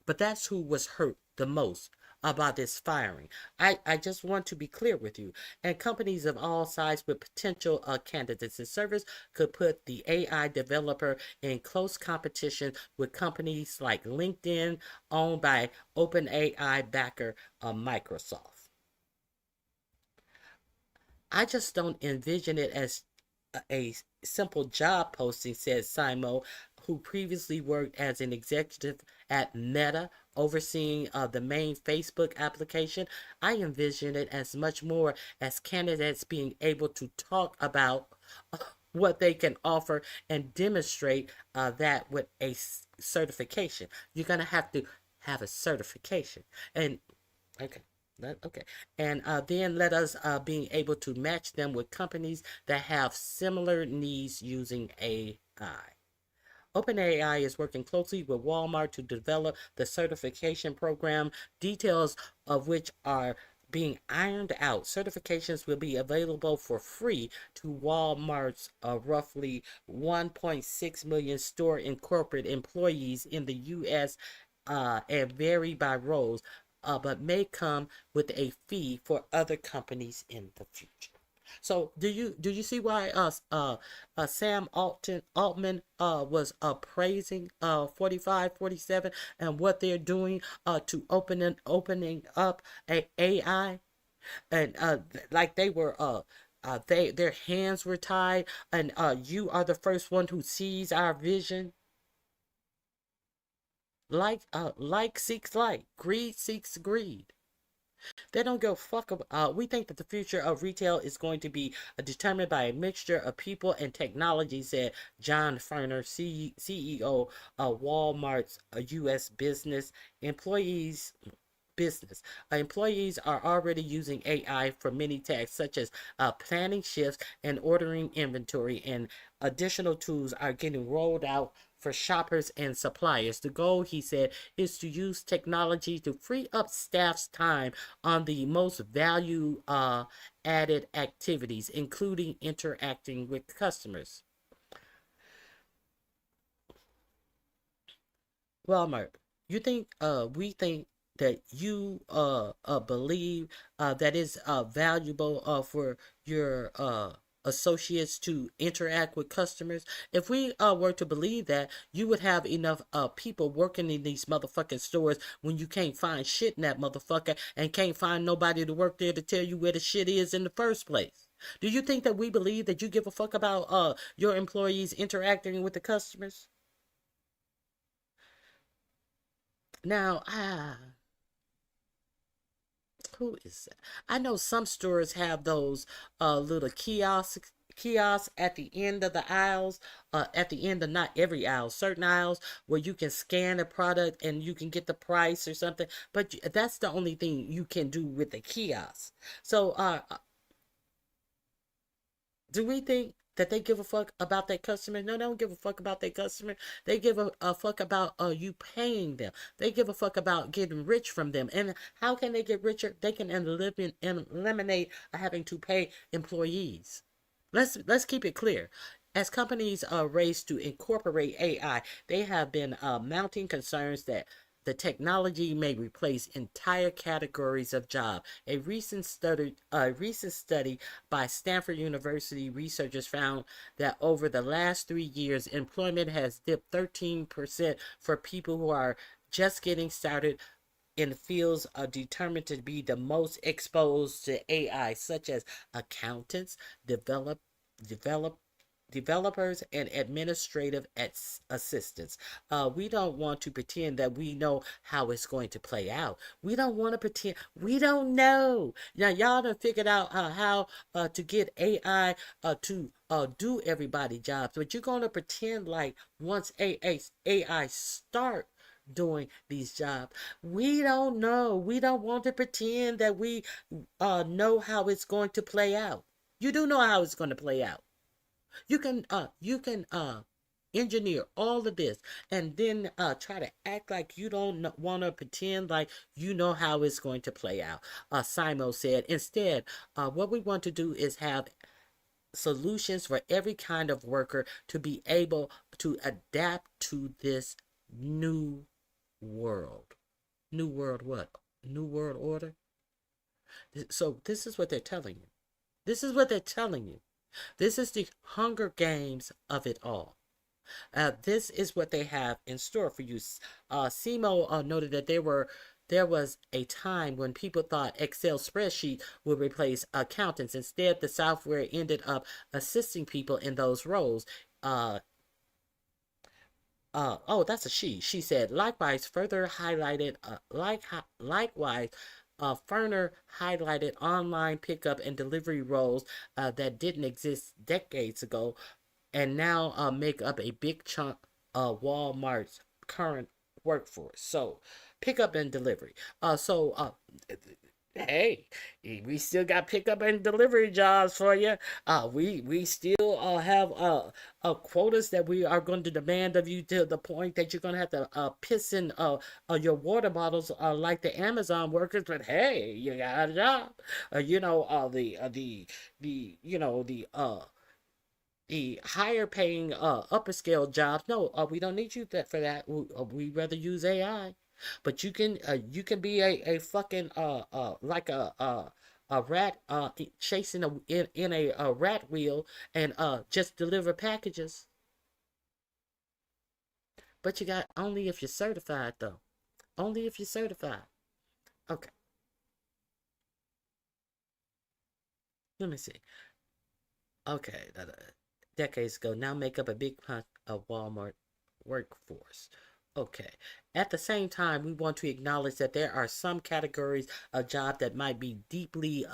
But that's who was hurt the most about this firing. I just want to be clear with you. And companies of all sizes with potential candidates in service could put the AI developer in close competition with companies like LinkedIn, owned by OpenAI backer Microsoft. I just don't envision it as a simple job posting, said Simo, who previously worked as an executive at Meta, overseeing the main Facebook application. I envision it as much more as candidates being able to talk about what they can offer and demonstrate that with a certification. You're going to have a certification. And, okay. And then let us being able to match them with companies that have similar needs using AI. OpenAI is working closely with Walmart to develop the certification program, details of which are being ironed out. Certifications will be available for free to Walmart's roughly 1.6 million store and corporate employees in the U.S. And vary by roles, but may come with a fee for other companies in the future. So do you see why Sam Altman was praising 4547 and what they're doing to opening up AI, and like they were their hands were tied, and you are the first one who sees our vision. Like seeks like, greed seeks greed. They don't give a fuck about. We think that the future of retail is going to be determined by a mixture of people and technology, said John Furner, CEO of Walmart's U.S. Employees are already using AI for many tasks, such as planning shifts and ordering inventory, and additional tools are getting rolled out for shoppers and suppliers. The goal, he said, is to use technology to free up staff's time on the most value added activities, including interacting with customers. Walmart, you think we think that you believe that is valuable for your associates to interact with customers? If we were to believe that, you would have enough people working in these motherfucking stores when you can't find shit in that motherfucker and can't find nobody to work there to tell you where the shit is in the first place. Do you think that we believe that you give a fuck about your employees interacting with the customers? Now, who is that? I know some stores have those little kiosks at the end of the aisles, at the end of not every aisle, certain aisles where you can scan a product and you can get the price or something. But that's the only thing you can do with the kiosk. So, do we think that they give a fuck about that customer? No, they don't give a fuck about that customer. They give a fuck about you paying them. They give a fuck about getting rich from them. And how can they get richer? They can eliminate having to pay employees. Let's keep it clear. As companies race to incorporate AI, they have been mounting concerns that the technology may replace entire categories of job. A recent study by Stanford University researchers found that over the last 3 years, employment has dipped 13% for people who are just getting started in fields are determined to be the most exposed to AI, such as accountants, developers, and administrative assistants. We don't want to pretend that we know how it's going to play out. We don't want to pretend. We don't know. Now, y'all done figured out how to get AI to do everybody's jobs, but you're going to pretend like once AI start doing these jobs, we don't know. We don't want to pretend that we know how it's going to play out. You do know how it's going to play out. You can engineer all of this and then try to act like you don't want to pretend like you know how it's going to play out. Simo said, instead, what we want to do is have solutions for every kind of worker to be able to adapt to this new world. New world what? New world order? So this is what they're telling you. This is what they're telling you. This is the Hunger Games of it all. This is what they have in store for you. Simo noted that there was a time when people thought Excel spreadsheet would replace accountants. Instead, the software ended up assisting people in those roles. Oh, that's a she. She said, likewise, further highlighted, likewise, Furner highlighted online pickup and delivery roles that didn't exist decades ago and now make up a big chunk of Walmart's current workforce. So, pickup and delivery. hey, we still got pickup and delivery jobs for you. We still have quotas that we are going to demand of you to the point that you're going to have to piss in your water bottles like the Amazon workers. But hey, you got a job. The higher paying upper scale jobs, no, we don't need you for that. We rather use AI. But you can be a fucking like a rat chasing in a rat wheel and just deliver packages. But you got only if you're certified though. Only if you're certified. Okay. Let me see. Okay, decades ago, now make up a big part of Walmart workforce. Okay. At the same time, we want to acknowledge that there are some categories of job that might be deeply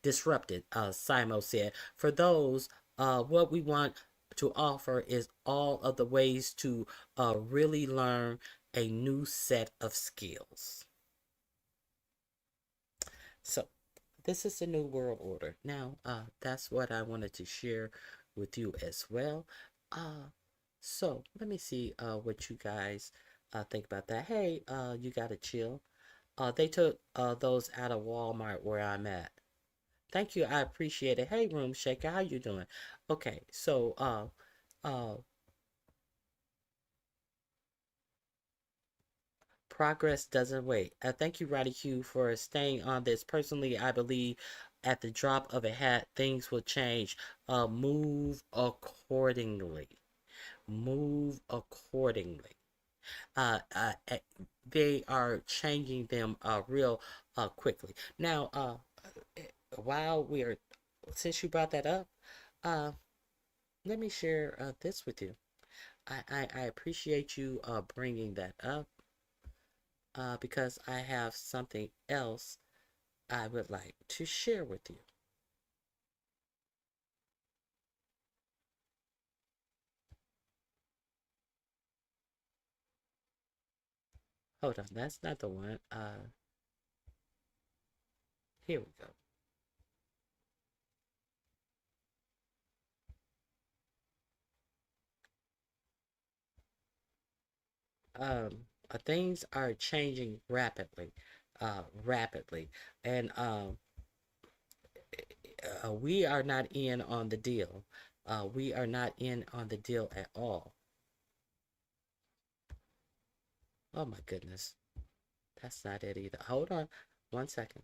disrupted, Simo said. For those, what we want to offer is all of the ways to really learn a new set of skills. So, this is the new world order. Now, that's what I wanted to share with you as well. So let me see what you guys think about that. Hey, you gotta chill. They took those out of Walmart where I'm at. Thank you, I appreciate it. Hey, Room Shaker, how you doing? Okay, so progress doesn't wait. Thank you, Roddy Q, for staying on this. Personally, I believe at the drop of a hat, things will change. Move accordingly. Move accordingly. They are changing them real quickly. Now, since you brought that up, let me share this with you. I appreciate you bringing that up because I have something else I would like to share with you. Hold on, that's not the one. Here we go. Things are changing rapidly, and we are not in on the deal. We are not in on the deal at all. Oh my goodness, that's not it either. Hold on, 1 second.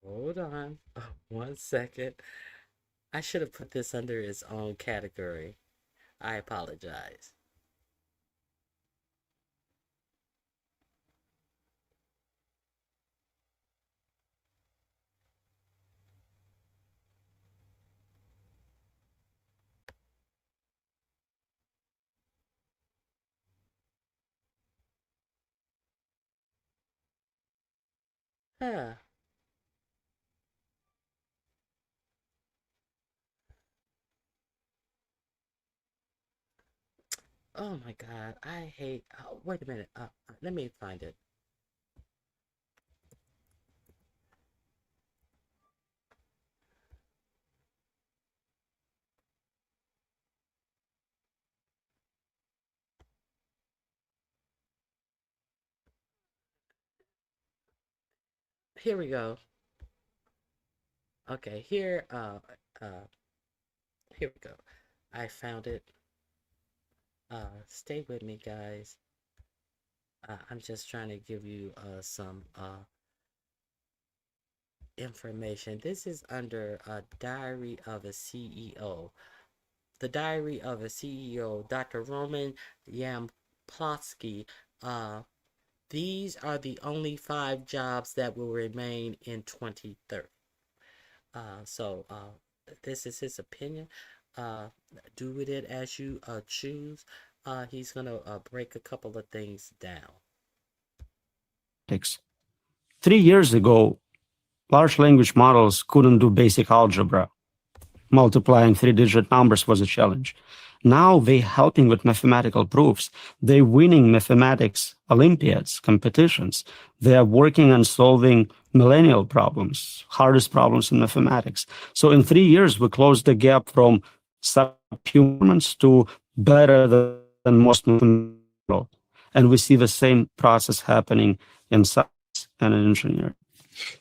Hold on, 1 second. I should have put this under its own category. I apologize. Huh. Oh my God, I hate. Oh, wait a minute. Let me find it. Here we go. Okay, here we go. I found it. Stay with me, guys. I'm just trying to give you some information. This is under Diary of a CEO. The Diary of a CEO, Dr. Roman Yampolsky, these are the only 5 jobs that will remain in 2030. So this is his opinion. Do with it as you choose. He's going to break a couple of things down. 3 years ago, large language models couldn't do basic algebra. Multiplying 3-digit numbers was a challenge. Now they're helping with mathematical proofs. They're winning mathematics Olympiads, competitions. They are working on solving millennial problems, hardest problems in mathematics. So in 3 years, we closed the gap from subhumans to better than most mathematical. And we see the same process happening in science and in engineering.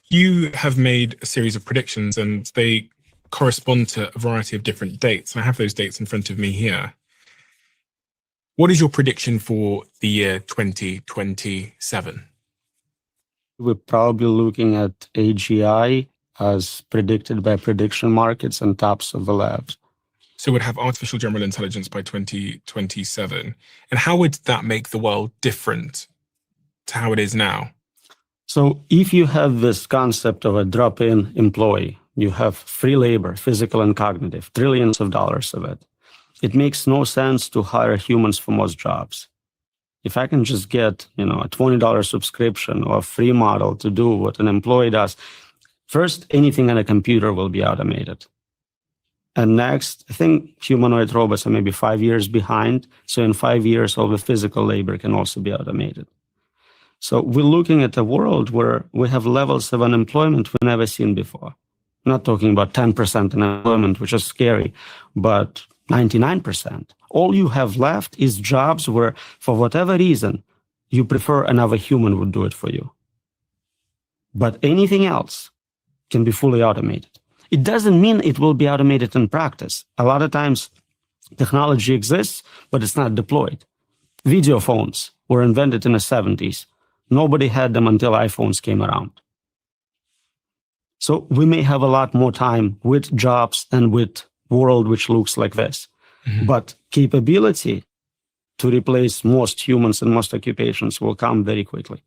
You have made a series of predictions and they correspond to a variety of different dates. And I have those dates in front of me here. What is your prediction for the year 2027? We're probably looking at AGI as predicted by prediction markets and tops of the labs. So we'd have artificial general intelligence by 2027. And how would that make the world different to how it is now? So if you have this concept of a drop-in employee, you have free labor, physical and cognitive, trillions of dollars of it. It makes no sense to hire humans for most jobs. If I can just get, a $20 subscription or a free model to do what an employee does, first, anything on a computer will be automated. And next, I think humanoid robots are maybe 5 years behind. So in 5 years, all the physical labor can also be automated. So we're looking at a world where we have levels of unemployment we've never seen before. I'm not talking about 10% unemployment, which is scary, but 99%. All you have left is jobs where, for whatever reason, you prefer another human would do it for you. But anything else can be fully automated. It doesn't mean it will be automated in practice. A lot of times, technology exists, but it's not deployed. Video phones were invented in the 70s. Nobody had them until iPhones came around. So we may have a lot more time with jobs and with world which looks like this. Mm-hmm. But capability to replace most humans and most occupations will come very quickly.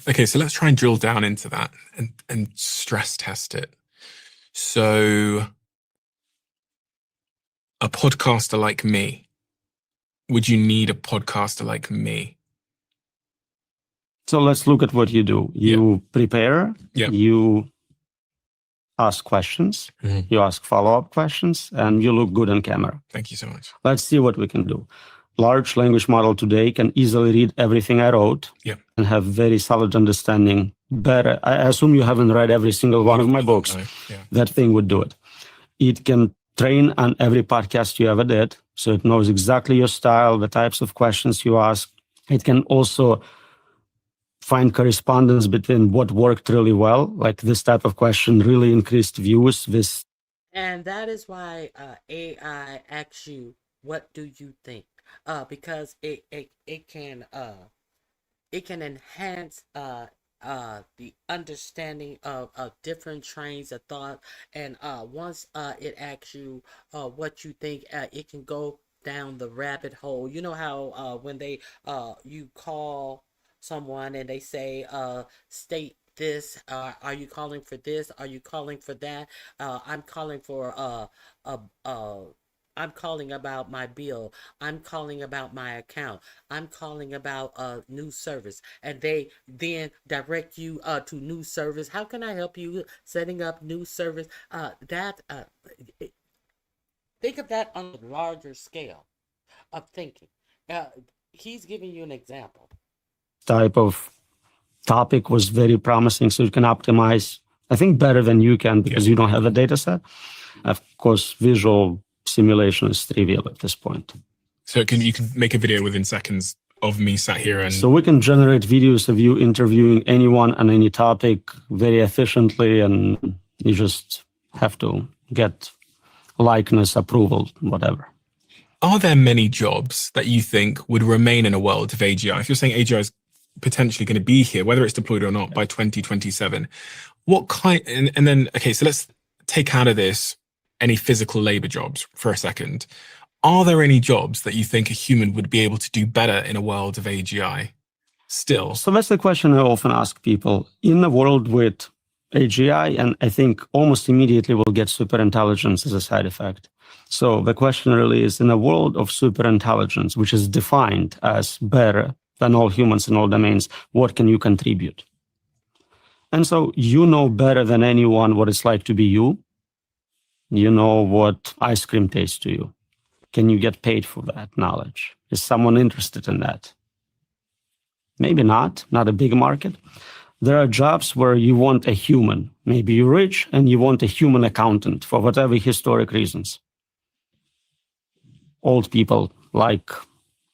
Okay, so let's try and drill down into that and stress test it. So a podcaster like me, would you need a podcaster like me? So let's look at what you do. You prepare, you ask questions, you ask follow-up questions, and you look good on camera. Thank you so much. Let's see what we can do. Large language model today can easily read everything I wrote and have very solid understanding. Better. I assume you haven't read every single one of my books. No. That thing would do it. It can train on every podcast you ever did, so it knows exactly your style, the types of questions you ask. It can also find correspondence between what worked really well, like this type of question really increased views. And that is why AI asks you, what do you think? Because it can enhance the understanding of different trains of thought. And once it asks you what you think, it can go down the rabbit hole. You know how when you call someone and they say, state this, are you calling for this? Are you calling for that? I'm calling for I'm calling about my bill. I'm calling about my account. I'm calling about a new service. And they then direct you to new service. How can I help you setting up new service? Think of that on a larger scale of thinking. He's giving you an example. Type of topic was very promising, so you can optimize, I think, better than you can because you don't have a data set. Of course, visual simulation is trivial at this point. So you can make a video within seconds of me sat here and... So we can generate videos of you interviewing anyone on any topic very efficiently, and you just have to get likeness, approval, whatever. Are there many jobs that you think would remain in a world of AGI? If you're saying AGI is potentially going to be here, whether it's deployed or not, by 2027, what kind... And then, okay, so let's take out of this any physical labor jobs for a second. are there any jobs that you think a human would be able to do better in a world of AGI still? So that's the question I often ask people. In a world with AGI, and I think almost immediately we'll get superintelligence as a side effect. So the question really is, in a world of superintelligence, which is defined as better than all humans in all domains, what can you contribute? And so you know better than anyone what it's like to be you. You know what ice cream tastes to you. Can you get paid for that knowledge? Is someone interested in that? Maybe not a big market. There are jobs where you want a human. Maybe you're rich and you want a human accountant for whatever historic reasons. Old people like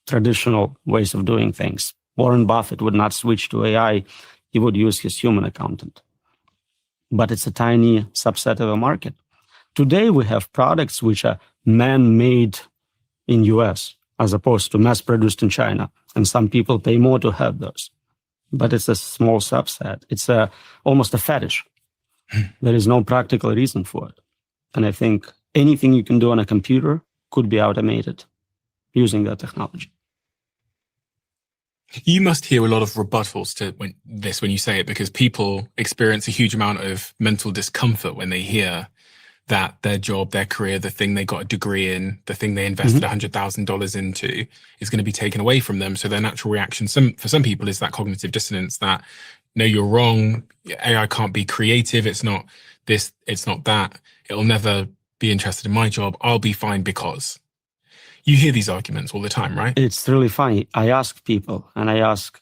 traditional ways of doing things. Warren Buffett would not switch to AI. He would use his human accountant. But it's a tiny subset of a market. Today, we have products which are man-made in US as opposed to mass-produced in China. And some people pay more to have those. But it's a small subset. It's almost a fetish. There is no practical reason for it. And I think anything you can do on a computer could be automated using that technology. You must hear a lot of rebuttals to when you say it, because people experience a huge amount of mental discomfort when they hear that their job, their career, the thing they got a degree in, the thing they invested $100,000 into is going to be taken away from them. So their natural reaction, for some people, is that cognitive dissonance that, no, you're wrong. AI can't be creative. It's not this, it's not that. It'll never be interested in my job. I'll be fine because. You hear these arguments all the time, right? It's really funny. I ask people, and I ask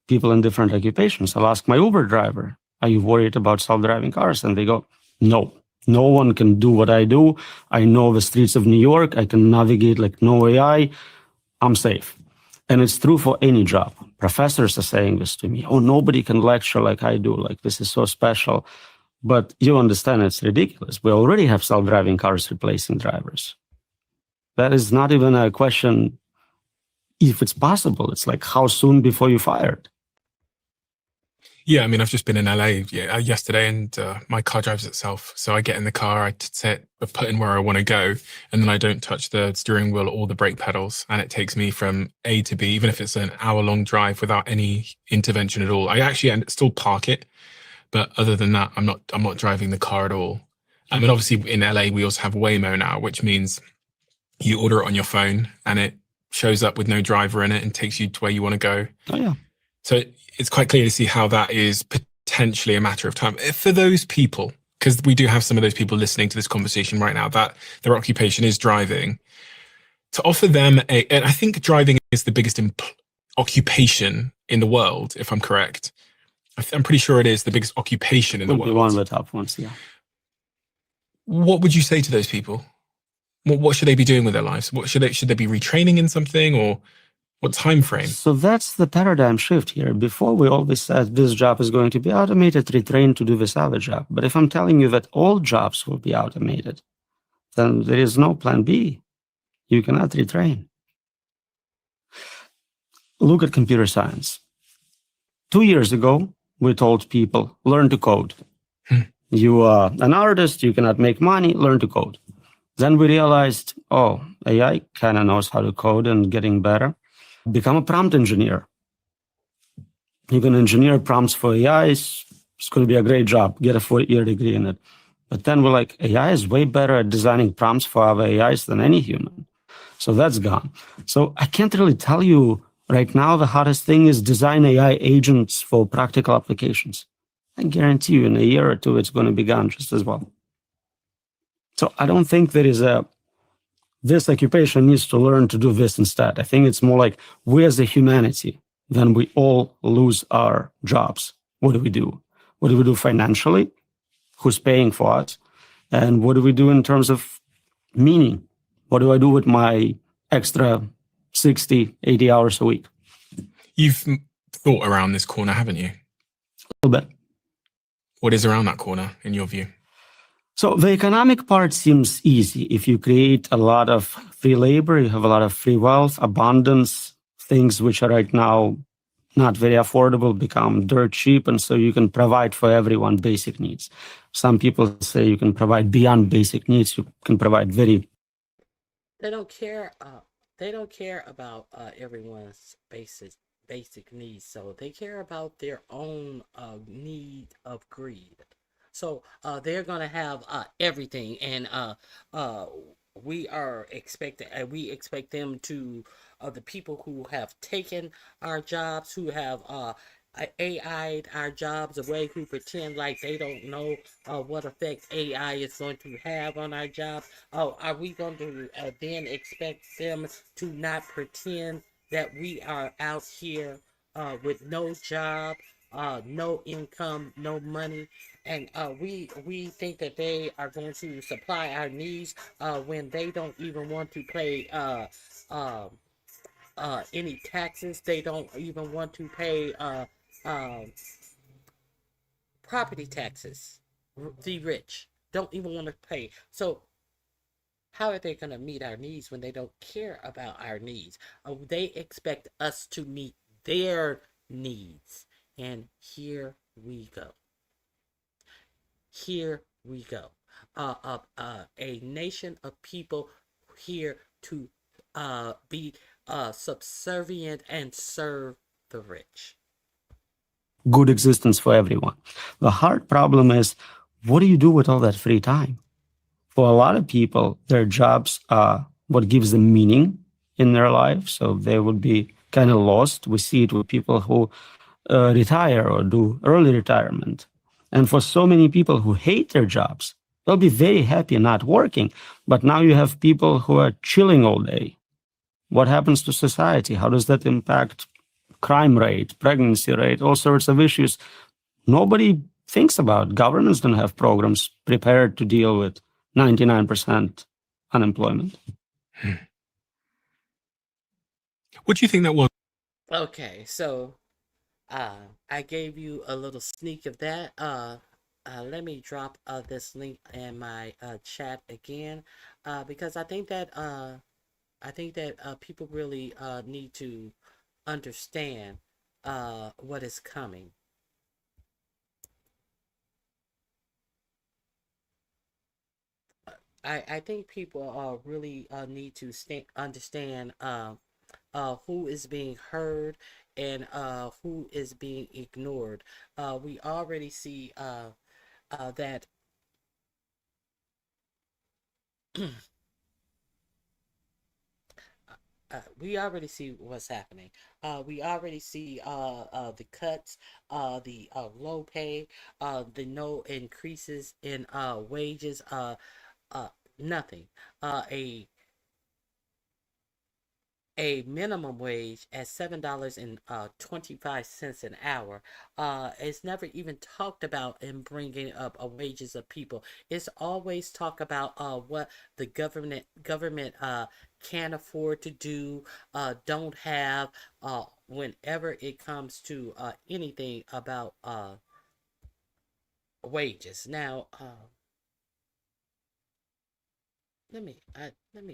people in different occupations. I'll ask my Uber driver, are you worried about self-driving cars? And they go, no. No one can do what I do. I know the streets of New York. I can navigate like no AI. I'm safe. And it's true for any job. Professors are saying this to me. Oh, nobody can lecture like I do. Like, this is so special. But you understand it's ridiculous. We already have self-driving cars replacing drivers. That is not even a question if it's possible. It's like, how soon before you're fired? Yeah, I mean, I've just been in LA yesterday, and my car drives itself. So I get in the car, I put in where I want to go, and then I don't touch the steering wheel or the brake pedals, and it takes me from A to B, even if it's an hour-long drive without any intervention at all. I actually still park it, but other than that, I'm not driving the car at all. I mean, obviously in LA we also have Waymo now, which means you order it on your phone, and it shows up with no driver in it and takes you to where you want to go. Oh yeah. So it's quite clear to see how that is potentially a matter of time. For those people, because we do have some of those people listening to this conversation right now, that their occupation is driving, to offer them and I think driving is the biggest occupation in the world, if I'm correct. I'm pretty sure it is the biggest occupation in the world. One of the top ones, yeah. What would you say to those people? What should they be doing with their lives? Should they be retraining in something, or what time frame? So that's the paradigm shift here. Before, we always said this job is going to be automated, retrained to do this other job. But if I'm telling you that all jobs will be automated, then there is no plan B. You cannot retrain. Look at computer science. 2 years ago, we told people, learn to code. You are an artist, you cannot make money, learn to code. Then we realized, oh, AI kind of knows how to code and getting better. Become a prompt engineer. You can engineer prompts for AIs. It's going to be a great job. Get a 4-year degree in it. But then we're like, AI is way better at designing prompts for other AIs than any human. So that's gone. So I can't really tell you right now. The hardest thing is design AI agents for practical applications. I guarantee you in a year or two, it's going to be gone just as well. So I don't think there is this occupation needs to learn to do this instead. I think it's more like we as a humanity, then we all lose our jobs. What do we do? What do we do financially? Who's paying for it? And what do we do in terms of meaning? What do I do with my extra 60, 80 hours a week? You've thought around this corner, haven't you? A little bit. What is around that corner, in your view? So the economic part seems easy. If you create a lot of free labor, you have a lot of free wealth, abundance, things which are right now not very affordable become dirt cheap, and so you can provide for everyone basic needs. Some people say you can provide beyond basic needs. You can provide very They don't care. They don't care about everyone's basic needs. So they care about their own need of greed. So they're gonna have everything, and we are expecting. We expect them to the people who have taken our jobs, who have AI'd our jobs away, who pretend like they don't know what effect AI is going to have on our jobs. Oh, are we going to then expect them to not pretend that we are out here with no job, no income, no money, and we think that they are going to supply our needs when they don't even want to pay any taxes. They don't even want to pay um, property taxes. The rich don't even want to pay. So how are they going to meet our needs when they don't care about our needs? They expect us to meet their needs. And here we go. Here we go. A nation of people here to be subservient and serve the rich. Good existence for everyone. The hard problem is, what do you do with all that free time? For a lot of people, their jobs are what gives them meaning in their life. So they would be kind of lost. We see it with people who retire or do early retirement. And for so many people who hate their jobs, they'll be very happy not working. But now you have people who are chilling all day. What happens to society? How does that impact crime rate, pregnancy rate, all sorts of issues nobody thinks about? Governments don't have programs prepared to deal with 99% unemployment. What do you think that was? Okay, so I gave you a little sneak of that. Let me drop this link in my chat again, because I think that people really need to understand what is coming. I think people really need to understand who is being heard and who is being ignored. We already see that we already see what's happening. We already see the cuts, the low pay, the no increases in wages, nothing. A minimum wage at $7.25 an hour is never even talked about in bringing up wages of people. It's always talk about what the government can't afford to do, don't have, whenever it comes to anything about wages. Now, let me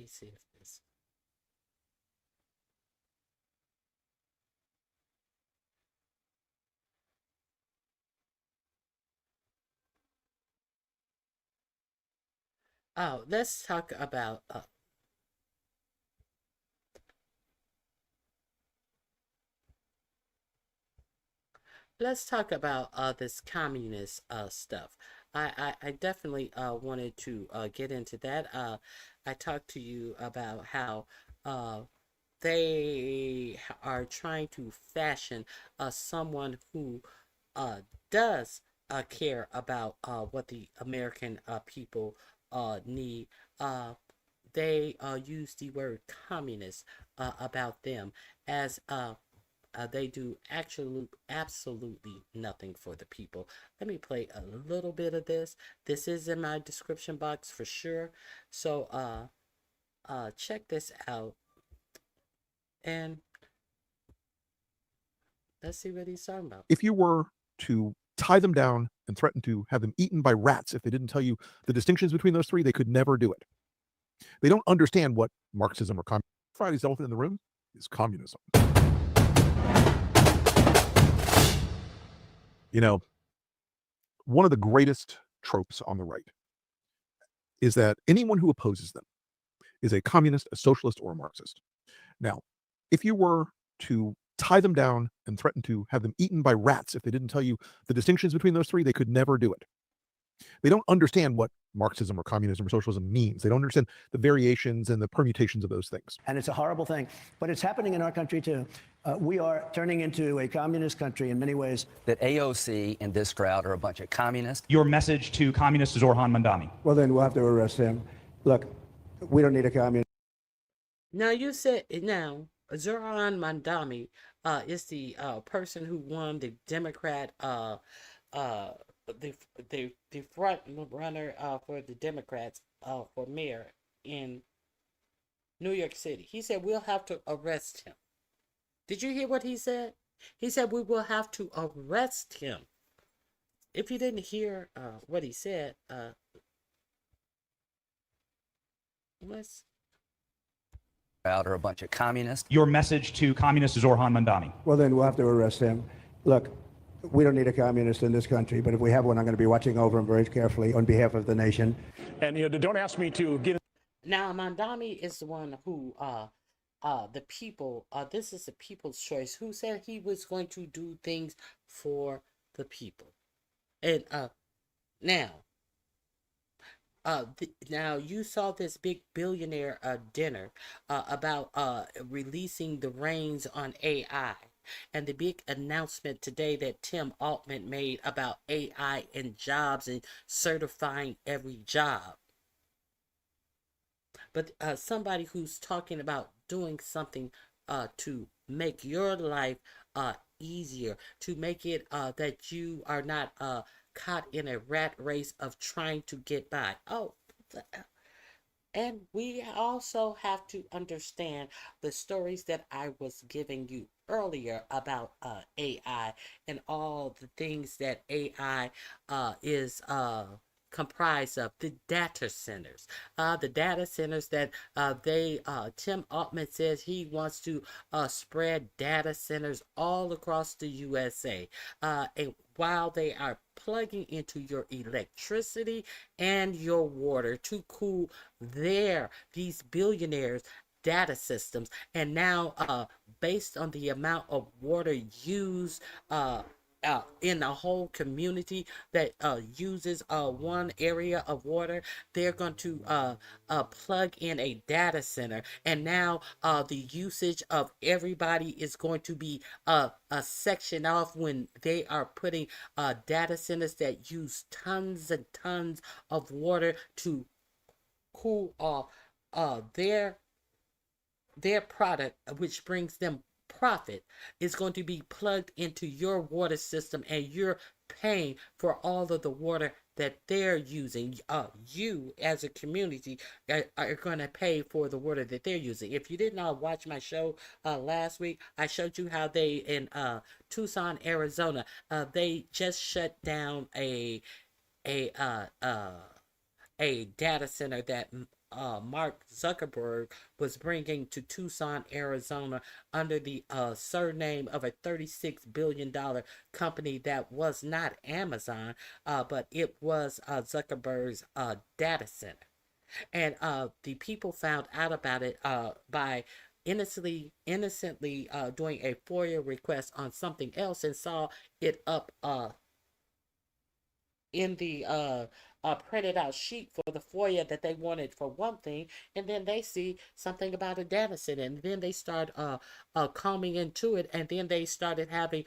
see if this. Oh, let's talk about this communist stuff. I definitely wanted to get into that. I talked to you about how they are trying to fashion someone who does care about what the American people need. They use the word communist about them as they do absolutely nothing for the people. Let me play a little bit of this. This is in my description box for sure. So check this out. And let's see what he's talking about. If you were to tie them down and threaten to have them eaten by rats if they didn't tell you the distinctions between those three, they could never do it. They don't understand what Marxism or communism. Friday's elephant in the room is communism. You know, one of the greatest tropes on the right is that anyone who opposes them is a communist, a socialist, or a Marxist. Now, if you were to tie them down and threaten to have them eaten by rats if they didn't tell you the distinctions between those three, they could never do it. They don't understand what Marxism or communism or socialism means. They don't understand the variations and the permutations of those things. And it's a horrible thing, but it's happening in our country too. We are turning into a communist country in many ways. That AOC and this crowd are a bunch of communists. Your message to communist Zorhan Mandami. Well, then we'll have to arrest him. Look, we don't need a communist. Now you said Zoran Mandami is the person who won the Democrat the front runner for the Democrats for mayor in New York City. He said we'll have to arrest him. Did you hear what he said? He said we will have to arrest him. If you didn't hear what he said, let's. Crowd are a bunch of communists. Your message to communist Zorhan Mandami. Well, then we'll have to arrest him. Look, we don't need a communist in this country, but if we have one, I'm going to be watching over him very carefully on behalf of the nation. And don't ask me to get. Now, Mandami is the one who, the people, this is the people's choice, who said he was going to do things for the people. And now you saw this big billionaire dinner about releasing the reins on AI. And the big announcement today that Tim Altman made about AI and jobs and certifying every job. But somebody who's talking about doing something to make your life easier, to make it that you are not caught in a rat race of trying to get by. And we also have to understand the stories that I was giving you earlier about AI and all the things that AI is comprised of. The data centers. The data centers that Tim Altman says he wants to spread data centers all across the USA. And while they are plugging into your electricity and your water to cool these billionaires' data systems. And now, based on the amount of water used in a whole community that uses one area of water, they're going to plug in a data center, and now the usage of everybody is going to be a section off when they are putting data centers that use tons and tons of water to cool off their product, which brings them profit, is going to be plugged into your water system, and you're paying for all of the water that they're using. You as a community are going to pay for the water that they're using. If you did not watch my show last week, I showed you how they in Tucson, Arizona, they just shut down a data center that Mark Zuckerberg was bringing to Tucson, Arizona, under the surname of a $36 billion company that was not Amazon, but it was Zuckerberg's data center. And the people found out about it by innocently doing a FOIA request on something else, and saw it up in the printed out sheet for the FOIA that they wanted for one thing, and then they see something about a data center, and then they start combing into it, and then they started having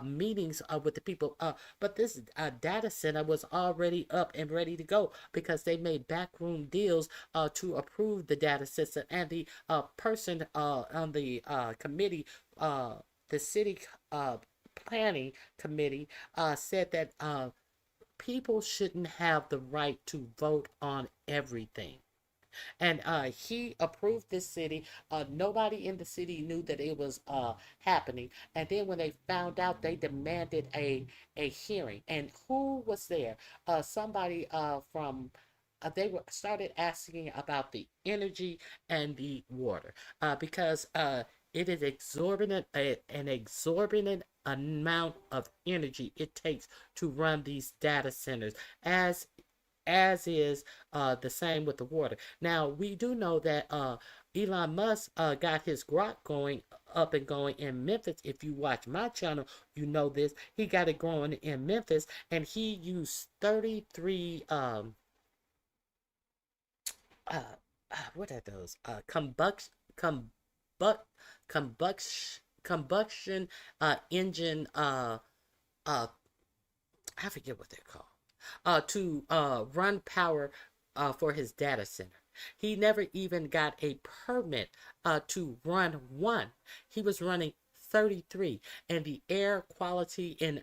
meetings with the people. But this data center was already up and ready to go because they made backroom deals to approve the data system, and the person on the committee, the city planning committee, said that people shouldn't have the right to vote on everything. And he approved this city. Nobody in the city knew that it was happening. And then when they found out, they demanded a hearing. And who was there? Somebody from they started asking about the energy and the water, because it is an exorbitant amount of energy it takes to run these data centers, as as is the same with the water. Now, we do know that Elon Musk got his grok going up and going in Memphis. If you watch my channel, you know this. He got it growing in Memphis, and he used 33 what are those? Combustion engine I forget what they're called, to run power for his data center. He never even got a permit to run one. He was running 33, and the air quality in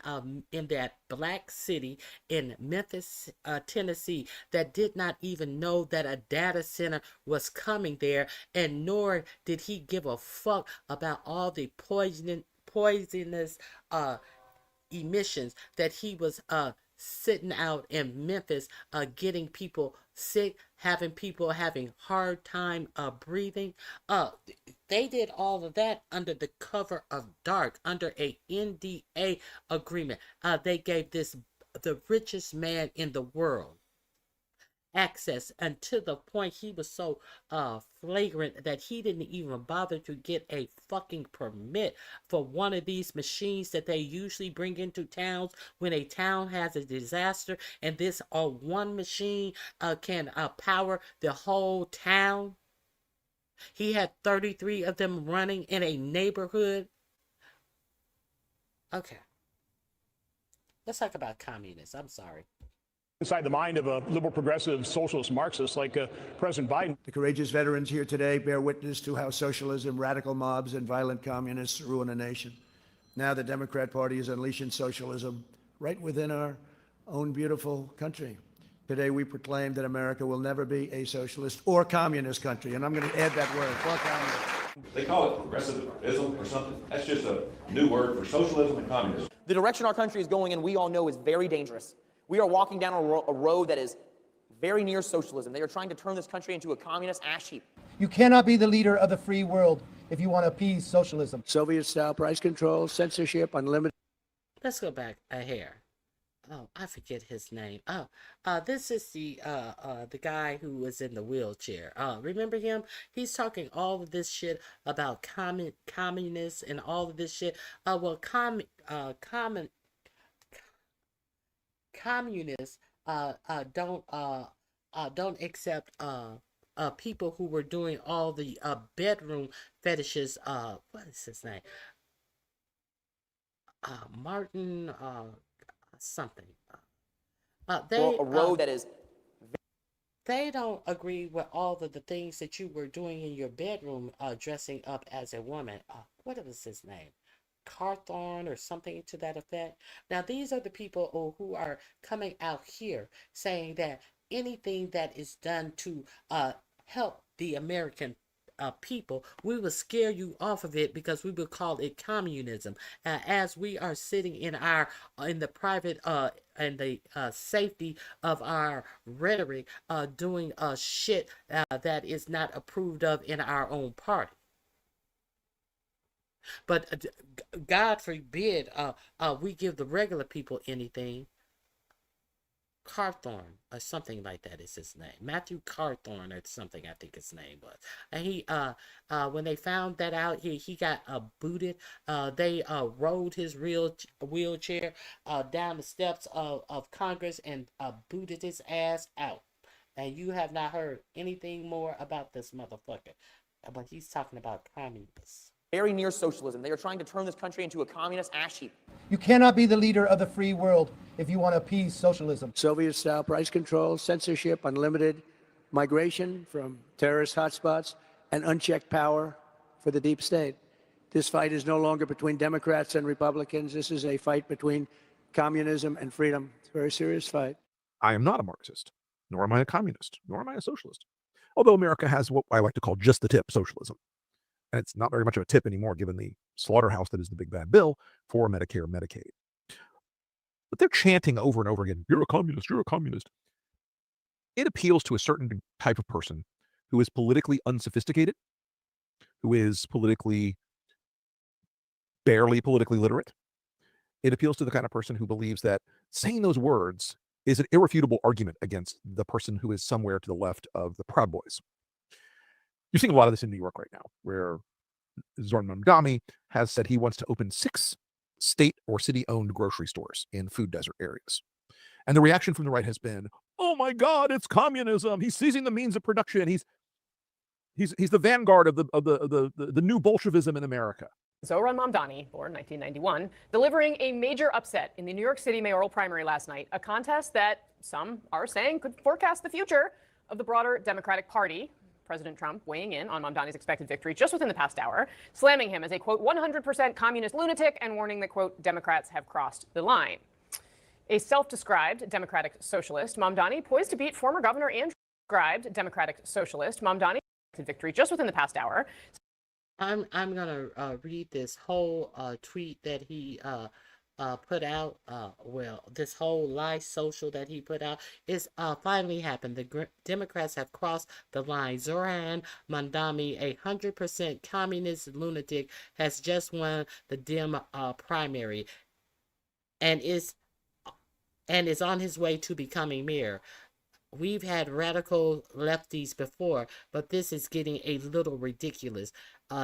that black city in Memphis, Tennessee, that did not even know that a data center was coming there, and nor did he give a fuck about all the poisonous emissions that he was sitting out in Memphis, getting people sick, having people having hard time breathing. They did all of that under the cover of dark, under a NDA agreement. They gave the richest man in the world access, and to the point he was so flagrant that he didn't even bother to get a fucking permit for one of these machines that they usually bring into towns when a town has a disaster, and this one machine can power the whole town. He had 33 of them running in a neighborhood. Okay, let's talk about communists. I'm sorry. Inside the mind of a liberal, progressive, socialist, Marxist like President Biden. The courageous veterans here today bear witness to how socialism, radical mobs, and violent communists ruin a nation. Now the Democrat Party is unleashing socialism right within our own beautiful country. Today we proclaim that America will never be a socialist or communist country, and I'm going to add that word, or communist. They call it progressivism or something. That's just a new word for socialism and communism. The direction our country is going in, we all know, is very dangerous. We are walking down a road that is very near socialism. They are trying to turn this country into a communist ash heap. You cannot be the leader of the free world if you want to appease socialism. Soviet-style price control, censorship, unlimited. Let's go back here. Oh, I forget his name. Oh, this is the guy who was in the wheelchair. Remember him? He's talking all of this shit about communists and all of this shit. Communists don't accept people who were doing all the bedroom fetishes. What is his name? Martin something. They a road that is. They don't agree with all of the things that you were doing in your bedroom, dressing up as a woman. What was his name? Carthorne or something to that effect. Now, these are the people who are coming out here saying that anything that is done to help the American people, we will scare you off of it because we will call it communism. As we are sitting in the private and the safety of our rhetoric, doing shit that is not approved of in our own party. But God forbid we give the regular people anything. Carthorne or something like that is his name. Matthew Carthorne or something, I think his name was. And he when they found that out, he got booted. They rode his wheelchair down the steps of Congress and booted his ass out. And you have not heard anything more about this motherfucker. But he's talking about communists. Very near socialism. They are trying to turn this country into a communist ash heap. You cannot be the leader of the free world if you want to appease socialism. Soviet-style price control, censorship, unlimited migration from terrorist hotspots, and unchecked power for the deep state. This fight is no longer between Democrats and Republicans. This is a fight between communism and freedom. It's a very serious fight. I am not a Marxist, nor am I a communist, nor am I a socialist. Although America has what I like to call just the tip socialism. And it's not very much of a tip anymore, given the slaughterhouse that is the big bad bill for Medicare and Medicaid. But they're chanting over and over again, you're a communist, you're a communist. It appeals to a certain type of person who is politically unsophisticated, who is barely politically literate. It appeals to the kind of person who believes that saying those words is an irrefutable argument against the person who is somewhere to the left of the Proud Boys. You're seeing a lot of this in New York right now, where Zoran Mamdani has said he wants to open 6 state or city-owned grocery stores in food desert areas. And the reaction from the right has been, "Oh my God, it's communism! He's seizing the means of production. He's the vanguard of the new Bolshevism in America." Zoran Mamdani, born 1991, delivering a major upset in the New York City mayoral primary last night, a contest that some are saying could forecast the future of the broader Democratic Party. President Trump weighing in on Mamdani's expected victory just within the past hour, slamming him as a, quote, 100% communist lunatic and warning that, quote, Democrats have crossed the line. A self-described Democratic socialist, Mamdani poised to beat former Governor Andrew. Described Democratic socialist, Mamdani victory just within the past hour. I'm gonna read this whole tweet that he put out. Well, this whole lie social that he put out is finally happened. The Democrats have crossed the line. Zoran Mamdani, 100% communist lunatic, has just won the Dem primary, and is on his way to becoming mayor. We've had radical lefties before, but this is getting a little ridiculous.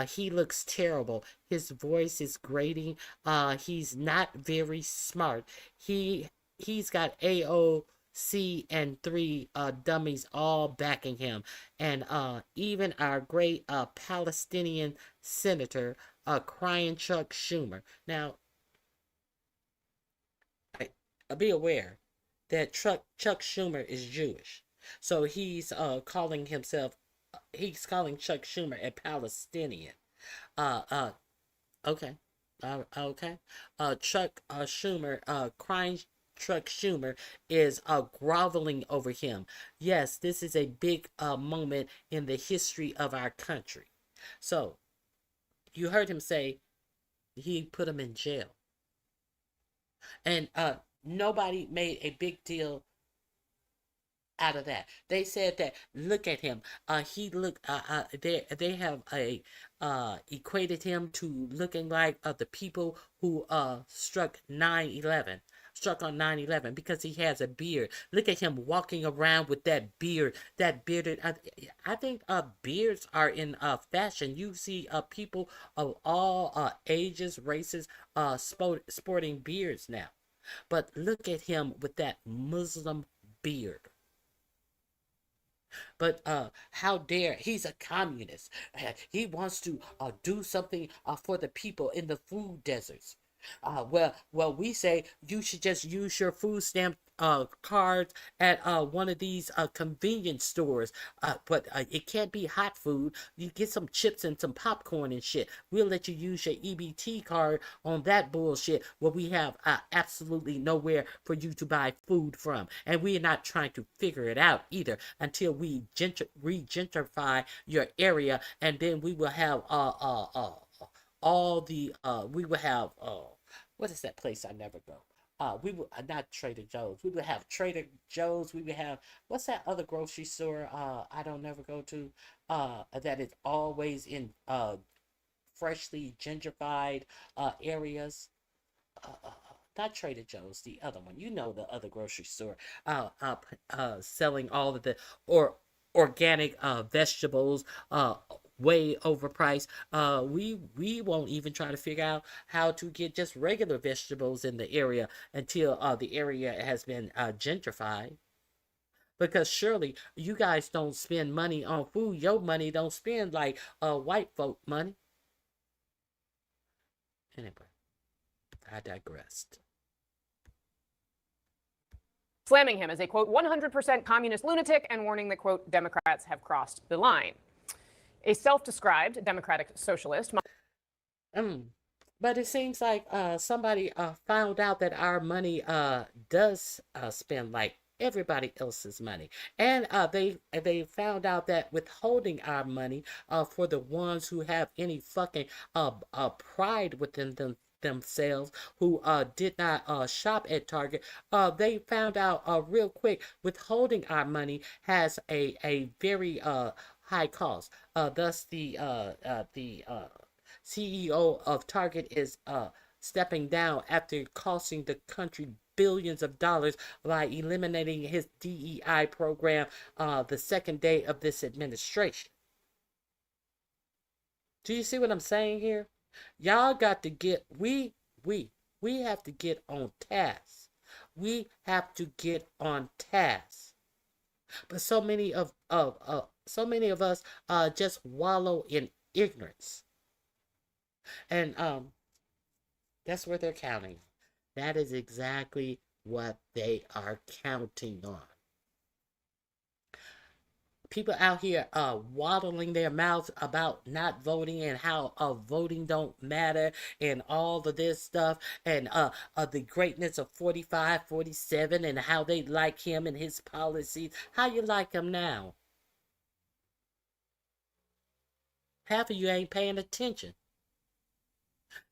He looks terrible. His voice is grating. He's not very smart. He's got AOC and 3 dummies all backing him. And even our great Palestinian senator, crying Chuck Schumer. Now, be aware that Chuck Schumer is Jewish. So he's calling Chuck Schumer a Palestinian. Okay. Chuck Schumer, crying Chuck Schumer is groveling over him. Yes, this is a big moment in the history of our country. So, you heard him say he put him in jail. And nobody made a big deal out of that. They said that, look at him. They have equated him to looking like the people who struck on 9/11 because he has a beard. Look at him walking around with that beard. That bearded. I think beards are in fashion. You see people of all ages, races, sporting beards now. But look at him with that Muslim beard. But how dare, he's a communist. He wants to do something for the people in the food deserts. Well, we say you should just use your food stamp cards at one of these convenience stores. But it can't be hot food. You get some chips and some popcorn and shit. We'll let you use your EBT card on that bullshit where we have absolutely nowhere for you to buy food from. And we're not trying to figure it out either until we re-gentrify your area, and then we will have we will have what is that place I never go? We will not Trader Joe's. We will have Trader Joe's. We will have, what's that other grocery store I don't never go to that is always in freshly gentrified areas. Not Trader Joe's, the other one. You know, the other grocery store selling all of the organic vegetables way overpriced. We won't even try to figure out how to get just regular vegetables in the area until the area has been gentrified. Because surely you guys don't spend money on food. Your money don't spend like white folk money. Anyway, I digressed. Slamming him as a, quote, 100% communist lunatic and warning that, quote, Democrats have crossed the line. A self-described Democratic socialist. But it seems like somebody found out that our money does spend like everybody else's money. And they found out that withholding our money for the ones who have any fucking pride within themselves, who did not shop at Target, they found out real quick withholding our money has a very high cost. Thus, the CEO of Target is stepping down after costing the country billions of dollars by eliminating his DEI program the second day of this administration. Do you see what I'm saying here? Y'all got to get, we have to get on task. We have to get on task. But so many of us just wallow in ignorance. And that's what they're counting. That is exactly what they are counting on. People out here waddling their mouths about not voting and how voting don't matter and all of this stuff and the greatness of 45, 47 and how they like him and his policies. How you like him now? Half of you ain't paying attention.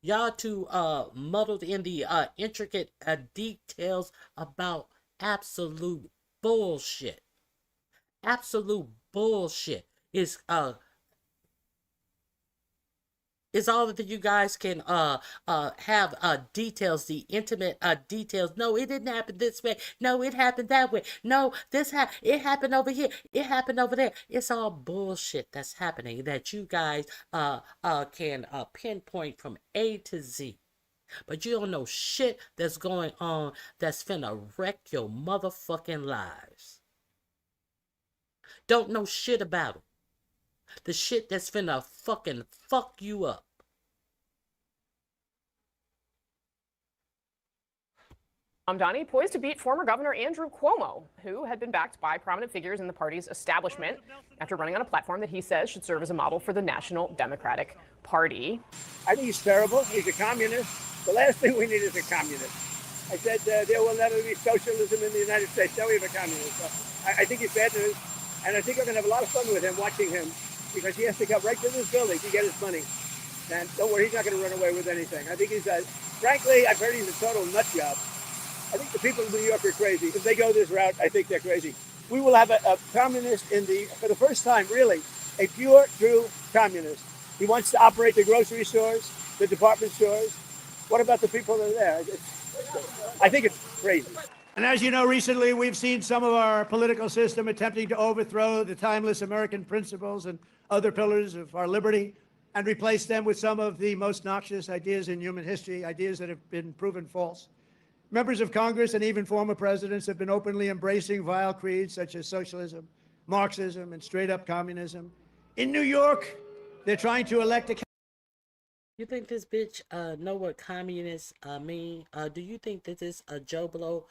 Y'all too muddled in the intricate details about absolute bullshit. Absolute bullshit is all that you guys can have details, the intimate details. No, it didn't happen this way. No, it happened that way. No, it happened over here. It happened over there. It's all bullshit that's happening that you guys can pinpoint from A to Z. But you don't know shit that's going on that's finna wreck your motherfucking lives. Don't know shit about it. The shit that's finna fucking fuck you up. Mamdani poised to beat former Governor Andrew Cuomo, who had been backed by prominent figures in the party's establishment after running on a platform that he says should serve as a model for the National Democratic Party. I think he's terrible. He's a communist. The last thing we need is a communist. I said there will never be socialism in the United States. Now we have a communist. So I think he's bad news. And I think we're going to have a lot of fun with him, watching him, because he has to come right to this building to get his money. And don't worry, he's not going to run away with anything. I think he's frankly, I've heard he's a total nut job. I think the people of New York are crazy. If they go this route, I think they're crazy. We will have a communist for the first time, really, a pure, true communist. He wants to operate the grocery stores, the department stores. What about the people that are there? I think it's crazy. And as you know, recently we've seen some of our political system attempting to overthrow the timeless American principles and other pillars of our liberty and replace them with some of the most noxious ideas in human history, ideas that have been proven false. Members of Congress and even former presidents have been openly embracing vile creeds such as socialism, Marxism, and straight-up communism. In New York, they're trying to elect a... You think this bitch know what communists mean? Do you think that this Joe Blow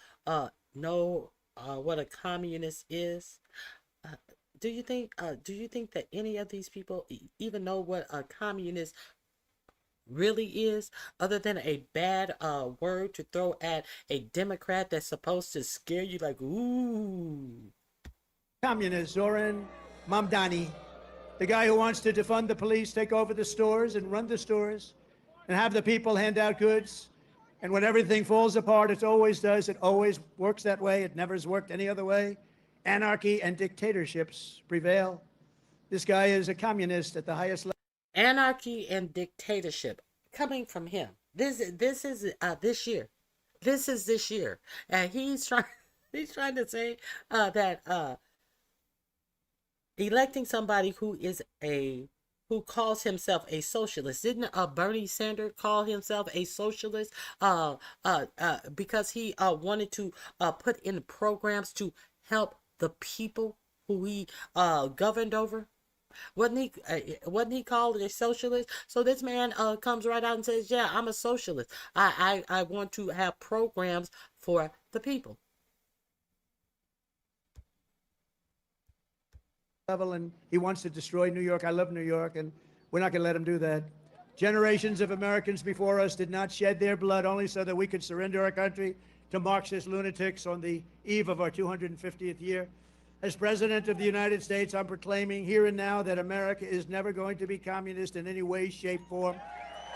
know what a communist is? Do you think that any of these people even know what a communist really is, other than a bad word to throw at a Democrat that's supposed to scare you like, ooh? Communist Zoran Mamdani, the guy who wants to defund the police, take over the stores and run the stores and have the people hand out goods. And when everything falls apart, it always does. It always works that way. It never has worked any other way. Anarchy and dictatorships prevail. This guy is a communist at the highest level. Anarchy and dictatorship coming from him. This is this year. This is this year. And he's trying to say that electing somebody who calls himself a socialist. Didn't Bernie Sanders call himself a socialist because he wanted to put in programs to help the people who he governed over? Wasn't he called a socialist? So this man comes right out and says, yeah, I'm a socialist. I want to have programs for the people. And he wants to destroy New York. I love New York, and we're not going to let him do that. Generations of Americans before us did not shed their blood only so that we could surrender our country to Marxist lunatics on the eve of our 250th year. As President of the United States, I'm proclaiming here and now that America is never going to be communist in any way, shape, form,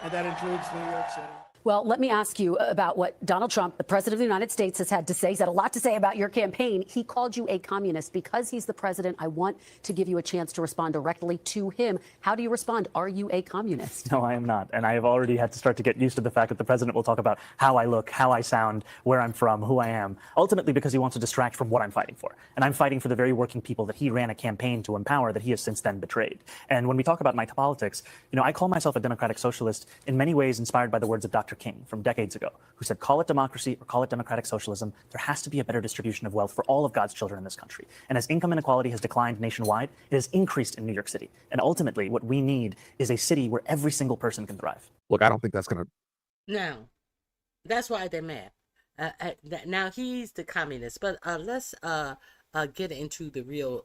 and that includes New York City. Well, let me ask you about what Donald Trump, the president of the United States, has had to say. He's had a lot to say about your campaign. He called you a communist. Because he's the president, I want to give you a chance to respond directly to him. How do you respond? Are you a communist? No, I am not. And I have already had to start to get used to the fact that the president will talk about how I look, how I sound, where I'm from, who I am, ultimately because he wants to distract from what I'm fighting for. And I'm fighting for the very working people that he ran a campaign to empower that he has since then betrayed. And when we talk about my politics, I call myself a democratic socialist in many ways inspired by the words of Dr. King from decades ago, who said, call it democracy or call it democratic socialism, there has to be a better distribution of wealth for all of God's children in this country. And as income inequality has declined nationwide, it has increased in New York City. And ultimately, what we need is a city where every single person can thrive. Look, I don't think that's going to... Now, that's why they're mad. Now, he's the communist, but let's get into the real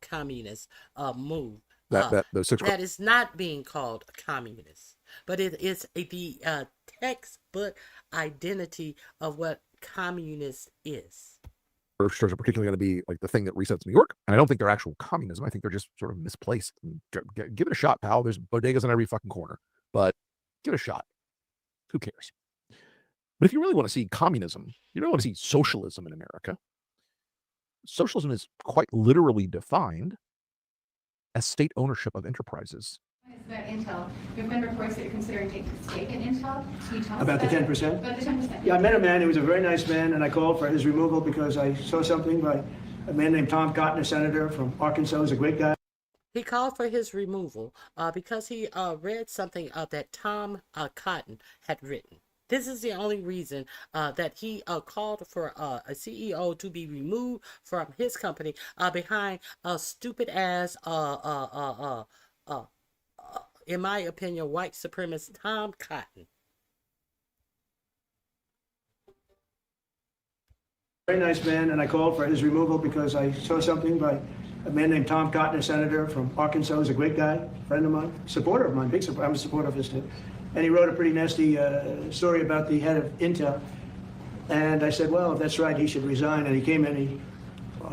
communist move. That is not being called a communist, but it is the textbook identity of what communist is. Stores are particularly going to be like the thing that resets New York. And I don't think they're actual communism. I think they're just sort of misplaced. Give it a shot, pal. There's bodegas in every fucking corner, but give it a shot. Who cares? But if you really want to see communism, you don't want to see socialism in America. Socialism is quite literally defined as state ownership of enterprises. About Intel, there have been reports that you're considering taking a stake in Intel. Can you tell us About the 10%? About the 10%. Yeah, I met a man. He was a very nice man, and I called for his removal because I saw something by a man named Tom Cotton, a senator from Arkansas. He's a great guy. He called for his removal because he read something that Tom Cotton had written. This is the only reason that he called for a CEO to be removed from his company behind a stupid ass, in my opinion, white supremacist Tom Cotton. Very nice man, and I called for his removal because I saw something by a man named Tom Cotton, a senator from Arkansas. He's a great guy, friend of mine, supporter of mine, big supporter. I'm a supporter of his too. And he wrote a pretty nasty story about the head of Intel. And I said, well, if that's right, he should resign. And he came in, he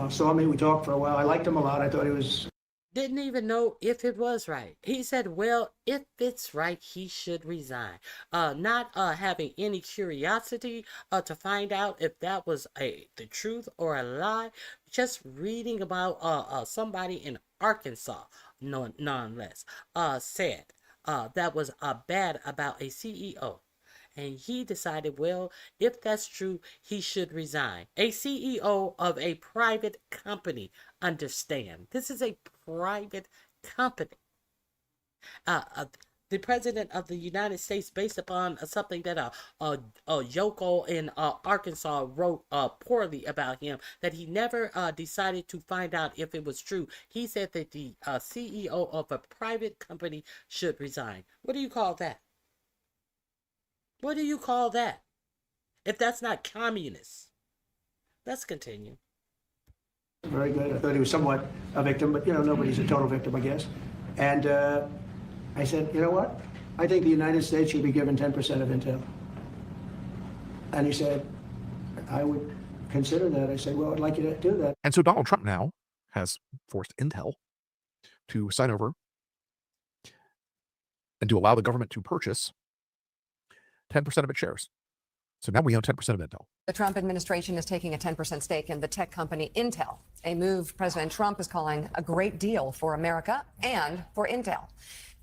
saw me, we talked for a while. I liked him a lot. I thought he was... Didn't even know if it was right. He said, well, if it's right, he should resign. Not having any curiosity to find out if that was the truth or a lie. Just reading about somebody in Arkansas, nonetheless, said that was bad about a CEO. And he decided, well, if that's true, he should resign. A CEO of a private company, understand. This is a private company. The president of the United States, based upon something that Yoko in Arkansas wrote poorly about him, that he never decided to find out if it was true. He said that the CEO of a private company should resign. What do you call that? What do you call that? If that's not communist. Let's continue. Very good. I thought he was somewhat a victim, but, nobody's a total victim, I guess. And I said, you know what? I think the United States should be given 10% of Intel. And he said, I would consider that. I said, well, I'd like you to do that. And so Donald Trump now has forced Intel to sign over and to allow the government to purchase 10% of its shares. So now we own 10% of Intel. The Trump administration is taking a 10% stake in the tech company Intel, a move President Trump is calling a great deal for America and for Intel.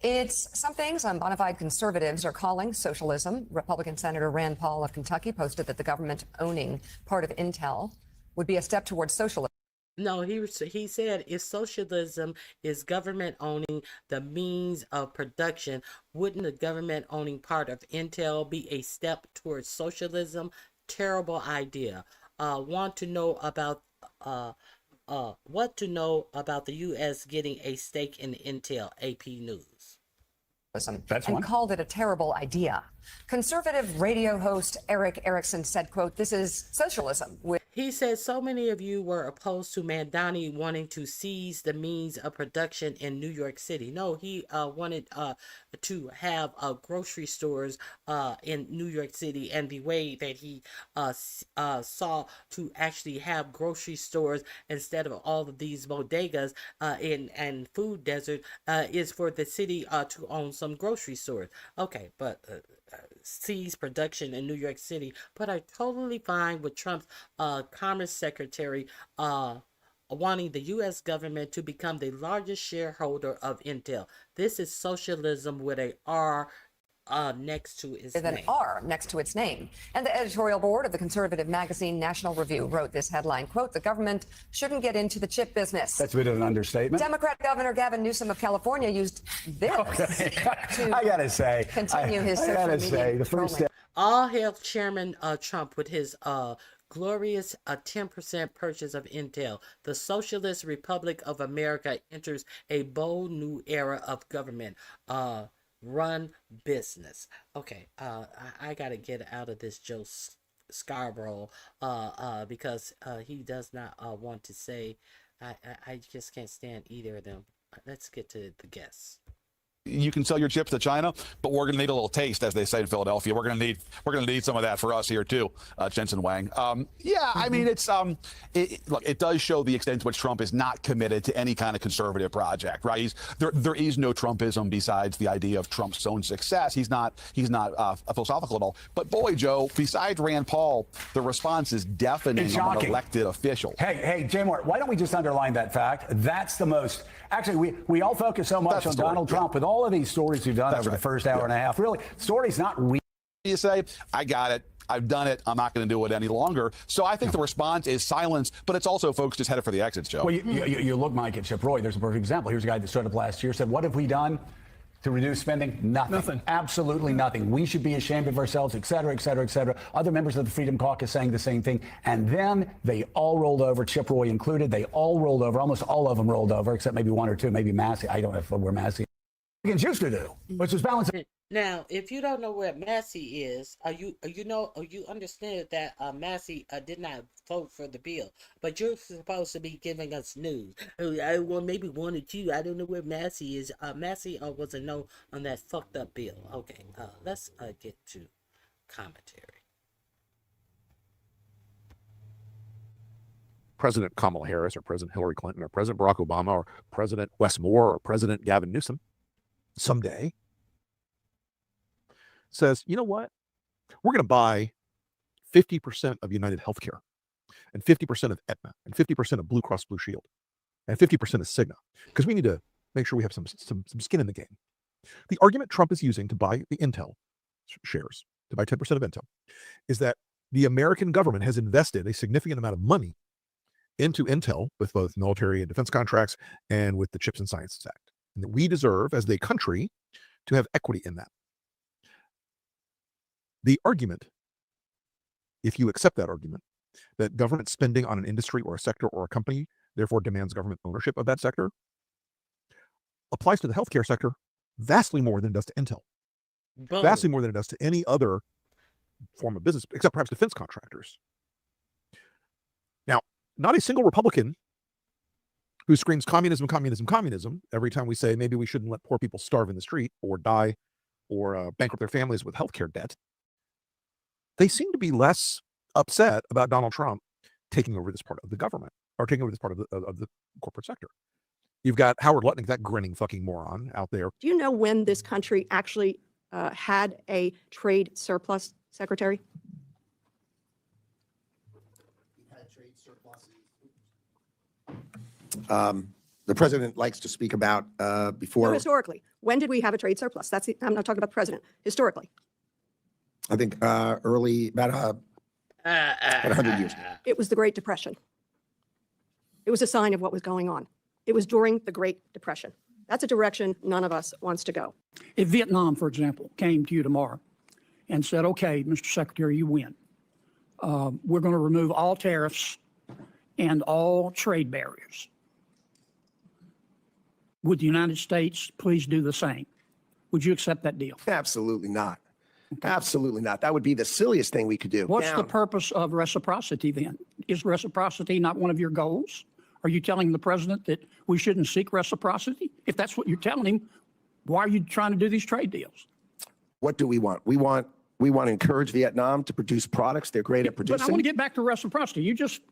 It's something some bona fide conservatives are calling socialism. Republican Senator Rand Paul of Kentucky posted that the government owning part of Intel would be a step towards socialism. No, he said if socialism is government owning the means of production, wouldn't the government owning part of Intel be a step towards socialism? Terrible idea. Want to know about what to know about the U.S. getting a stake in Intel? AP News. And called it a terrible idea. Conservative radio host Eric Erickson said, quote, "This is socialism." He said so many of you were opposed to Mandani wanting to seize the means of production in New York City. No, he wanted to have grocery stores in New York City, and the way that he saw to actually have grocery stores instead of all of these bodegas and food desert is for the city to own some grocery stores. Okay, but seize production in New York City, but are totally fine with Trump's Commerce Secretary wanting the U.S. government to become the largest shareholder of Intel. This is socialism with a R next to its With an name. R next to its name. And the editorial board of the conservative magazine National Review wrote this headline, quote, "The government shouldn't get into the chip business." That's a bit of an understatement. Democrat Governor Gavin Newsom of California used this to I gotta say, continue his I social gotta media say, the first trolling. All hail Chairman Trump with his glorious 10% purchase of Intel. The Socialist Republic of America enters a bold new era of government. Run business. Okay, I gotta get out of this Joe Scarborough because he does not want to say. I just can't stand either of them. Let's get to the guests. You can sell your chips to China, but we're going to need a little taste, as they say in Philadelphia. We're going to need some of that for us here too, Jensen Wang. Yeah, I mean, it's look, it does show the extent to which Trump is not committed to any kind of conservative project, right? There is no Trumpism besides the idea of Trump's own success. He's not philosophical at all. But boy, Joe, besides Rand Paul, the response is deafening on an elected official. Hey, Jay Moore, why don't we just underline that fact? That's the most. Actually, we all focus so much on Donald Trump with all of these stories we've done over the first hour and a half. Really, story's not real. You say, I got it. I've done it. I'm not going to do it any longer. So I think the response is silence, but it's also folks just headed for the exits, Joe. Well, you look, Mike, at Chip Roy. There's a perfect example. Here's a guy that stood up last year, said, what have we done to reduce spending? Nothing. Absolutely nothing. We should be ashamed of ourselves, et cetera, et cetera, et cetera. Other members of the Freedom Caucus saying the same thing. And then they all rolled over, Chip Roy included. They all rolled over. Almost all of them rolled over, except maybe one or two, maybe Massey. I don't know where Massey used to do, which was balancing. Now, if you don't know where Massey is, you understand that Massey did not vote for the bill, but you're supposed to be giving us news. Well, maybe one or two. I don't know where Massey is. Massey was a no on that fucked up bill. Okay, let's get to commentary. President Kamala Harris or President Hillary Clinton or President Barack Obama or President Wes Moore or President Gavin Newsom someday says, you know what? We're going to buy 50% of United Healthcare and 50% of Aetna and 50% of Blue Cross Blue Shield and 50% of Cigna because we need to make sure we have some skin in the game. The argument Trump is using to buy the Intel shares, to buy 10% of Intel, is that the American government has invested a significant amount of money into Intel with both military and defense contracts and with the Chips and Sciences Act. And that we deserve, as a country, to have equity in that. The argument, if you accept that argument, that government spending on an industry or a sector or a company therefore demands government ownership of that sector, applies to the healthcare sector vastly more than it does to Intel. Boom. Vastly more than it does to any other form of business, except perhaps defense contractors. Now, not a single Republican who screams communism, communism, communism every time we say maybe we shouldn't let poor people starve in the street or die or bankrupt their families with healthcare debt. They seem to be less upset about Donald Trump taking over this part of the government or taking over this part of the corporate sector. You've got Howard Lutnick, that grinning fucking moron out there. Do you know when this country actually had a trade surplus, Secretary? The president likes to speak about before. No, historically, when did we have a trade surplus? I'm not talking about the president. Historically, I think early, about 100 years ago. it was the Great Depression. It was a sign of what was going on. It was during the Great Depression. That's a direction none of us wants to go. If Vietnam, for example, came to you tomorrow and said, okay, Mr. Secretary, you win. We're going to remove all tariffs and all trade barriers. Would the United States please do the same? Would you accept that deal? Absolutely not. Absolutely not. That would be the silliest thing we could do. What's the Down. purpose of reciprocity then? Is reciprocity not one of your goals? Are you telling the president that we shouldn't seek reciprocity? If that's what you're telling him, why are you trying to do these trade deals? What do we want? We want to encourage Vietnam to produce products they're great at producing. But I want to get back to reciprocity. You just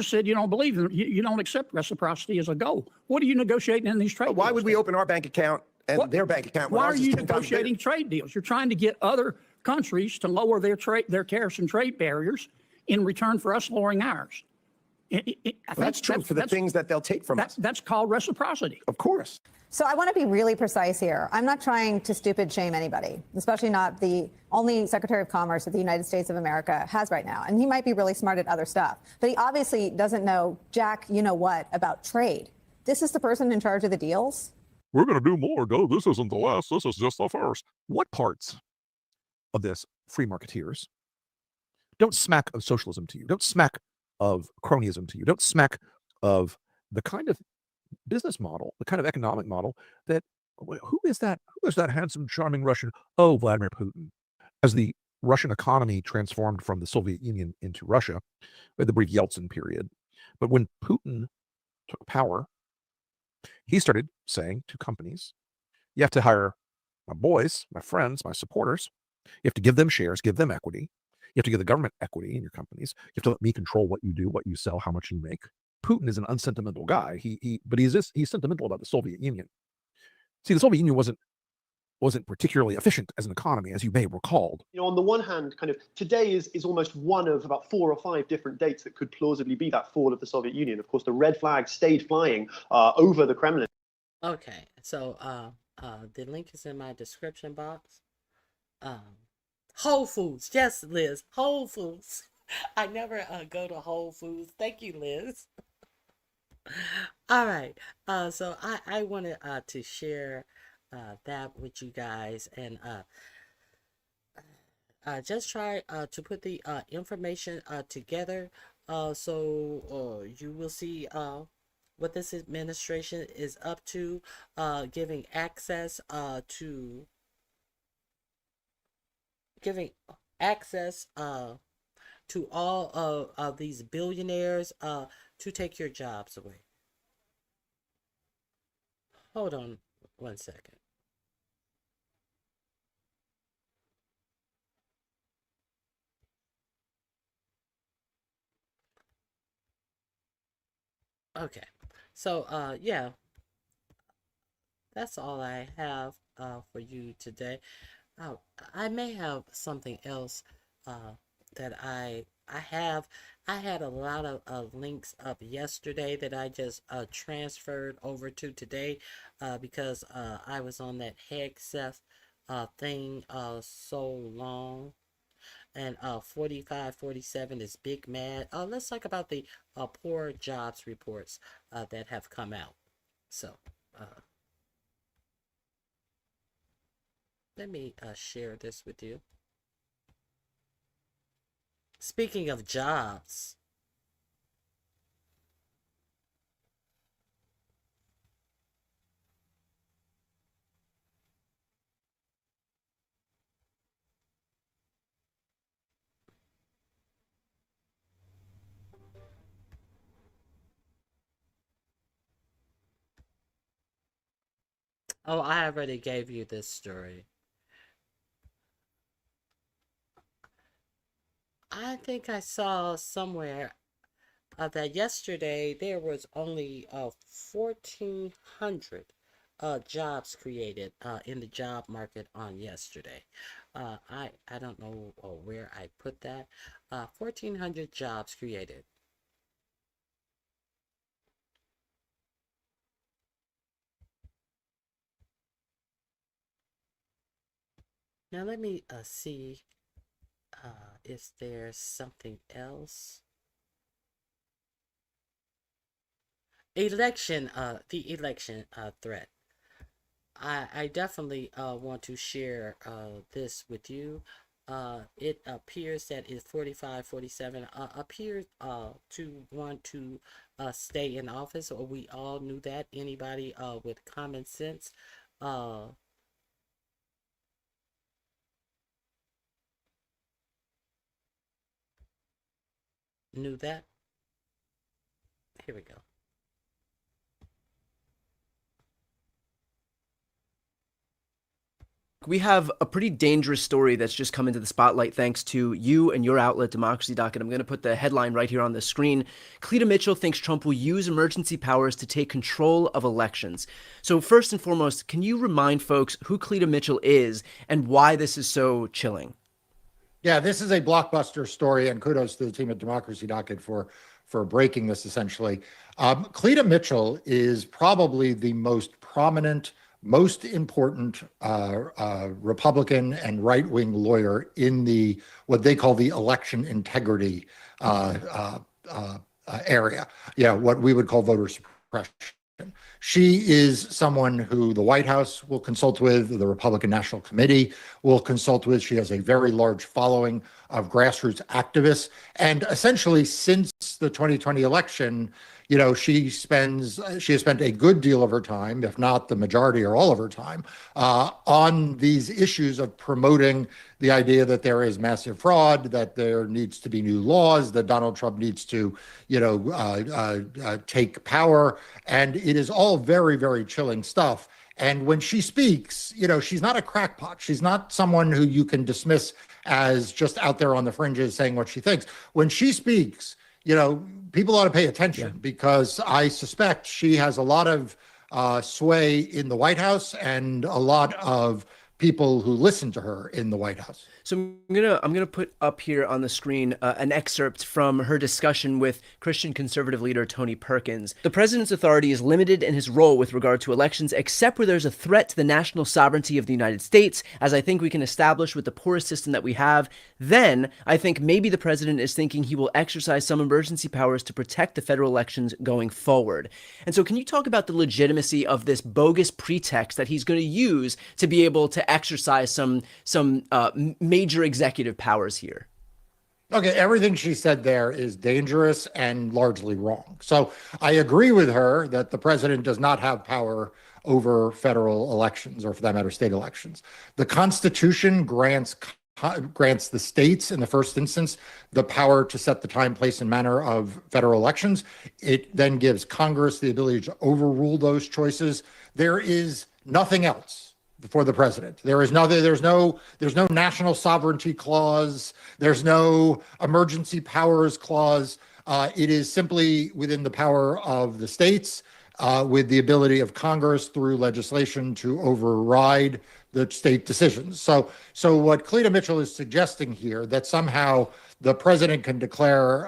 said you don't believe in, you don't accept reciprocity as a goal. What are you negotiating in these trade deals? Why would we open our bank account and their bank account? Why are you negotiating trade deals? You're trying to get other countries to lower their tariffs and trade barriers in return for us lowering ours. That's true for the things that they'll take from us. That's called reciprocity. Of course. So I want to be really precise here. I'm not trying to stupid shame anybody, especially not the only Secretary of Commerce that the United States of America has right now. And he might be really smart at other stuff, but he obviously doesn't know jack you know what about trade. This is the person in charge of the deals. We're going to do more. No, this isn't the last. This is just the first. What parts of this free marketeers don't smack of socialism to you? Don't smack of cronyism to you? Don't smack of the kind of business model, the kind of economic model that, who is that? Who is that handsome, charming Russian? Oh, Vladimir Putin. As the Russian economy transformed from the Soviet Union into Russia, we had the brief Yeltsin period. But when Putin took power, he started saying to companies, you have to hire my boys, my friends, my supporters. You have to give them shares, give them equity. You have to give the government equity in your companies. You have to let me control what you do, what you sell, how much you make. Putin is an unsentimental guy. But he's sentimental about the Soviet Union. See, the Soviet Union wasn't particularly efficient as an economy, as you may have recalled. You know, on the one hand, kind of today is almost one of about 4 or 5 different dates that could plausibly be that fall of the Soviet Union. Of course, the red flag stayed flying over the Kremlin. Okay, so the link is in my description box. Whole Foods, yes, Liz, Whole Foods. I never go to Whole Foods. Thank you, Liz. All right, so I wanted to share that with you guys, and just try to put the information together, so you will see what this administration is up to, giving access to all of these billionaires to take your jobs away. Hold on 1 second. Okay, so yeah, that's all I have for you today. I may have something else that I had a lot of links up yesterday that I just transferred over to today because I was on that Hegseth thing so long. And 45, 47 is big mad. Let's talk about the poor jobs reports that have come out. So let me share this with you. Speaking of jobs, oh, I already gave you this story. I think I saw somewhere that yesterday there was only 1,400 jobs created in the job market on yesterday. I don't know where I put that. 1,400 jobs created. Now let me see if there's something else. The election threat. I definitely want to share this with you. It appears that it's 45, 47 appears to want to stay in office, or we all knew that. Anybody with common sense knew that. Here we go. We have a pretty dangerous story that's just come into the spotlight thanks to you and your outlet, Democracy Docket. I'm going to put the headline right here on the screen. Cleta Mitchell thinks Trump will use emergency powers to take control of elections. So first and foremost, can you remind folks who Cleta Mitchell is and why this is so chilling? Yeah, this is a blockbuster story, and kudos to the team at Democracy Docket for breaking this essentially. Cleta Mitchell is probably the most prominent, most important Republican and right-wing lawyer in the what they call the election integrity area. Yeah, what we would call voter suppression. She is someone who the White House will consult with, the Republican National Committee will consult with. She has a very large following of grassroots activists. And essentially, since the 2020 election, you know, she has spent a good deal of her time, if not the majority or all of her time, on these issues of promoting the idea that there is massive fraud, that there needs to be new laws, that Donald Trump needs to, take power. And it is all very, very chilling stuff. And when she speaks, she's not a crackpot. She's not someone who you can dismiss as just out there on the fringes saying what she thinks. When she speaks, people ought to pay attention because I suspect she has a lot of sway in the White House and a lot of people who listen to her in the White House. So I'm gonna put up here on the screen an excerpt from her discussion with Christian conservative leader Tony Perkins. The president's authority is limited in his role with regard to elections, except where there's a threat to the national sovereignty of the United States, as I think we can establish with the poorest system that we have. Then I think maybe the president is thinking he will exercise some emergency powers to protect the federal elections going forward. And so can you talk about the legitimacy of this bogus pretext that he's going to use to be able to exercise some major executive powers here? Okay, everything she said there is dangerous and largely wrong. So I agree with her that the president does not have power over federal elections, or for that matter, state elections. The Constitution grants the states in the first instance the power to set the time, place, and manner of federal elections. It then gives Congress the ability to overrule those choices. There is nothing else for the president. There's no national sovereignty clause. There's no emergency powers clause. It is simply within the power of the states, with the ability of Congress through legislation to override the state decisions. So what Cleta Mitchell is suggesting here, that somehow the president can declare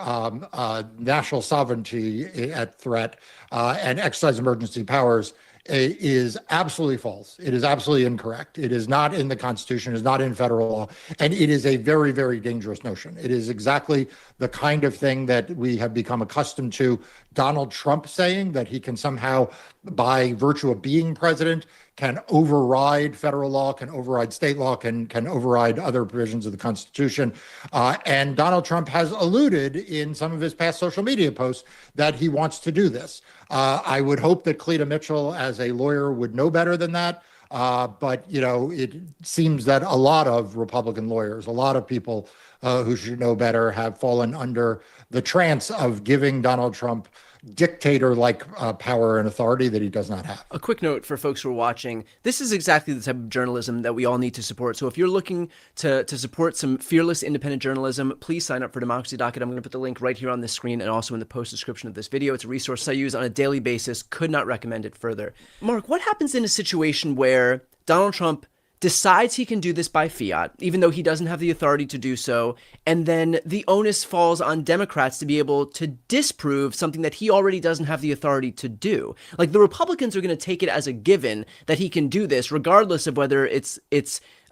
national sovereignty at threat and exercise emergency powers, is absolutely false. It is absolutely incorrect. It is not in the Constitution, it is not in federal law, and it is a very, very dangerous notion. It is exactly the kind of thing that we have become accustomed to Donald Trump saying, that he can somehow, by virtue of being president, can override federal law, can override state law, can override other provisions of the Constitution. And Donald Trump has alluded in some of his past social media posts that he wants to do this. I would hope that Cleta Mitchell, as a lawyer, would know better than that. But, it seems that a lot of Republican lawyers, a lot of people who should know better, have fallen under the trance of giving Donald Trump dictator-like power and authority that he does not have. A quick note for folks who are watching, this is exactly the type of journalism that we all need to support. So if you're looking to support some fearless, independent journalism, please sign up for Democracy Docket. I'm going to put the link right here on the screen and also in the post description of this video. It's a resource I use on a daily basis. Could not recommend it further. Mark, what happens in a situation where Donald Trump decides he can do this by fiat, even though he doesn't have the authority to do so, and then the onus falls on Democrats to be able to disprove something that he already doesn't have the authority to do? Like, the Republicans are going to take it as a given that he can do this, regardless of whether it's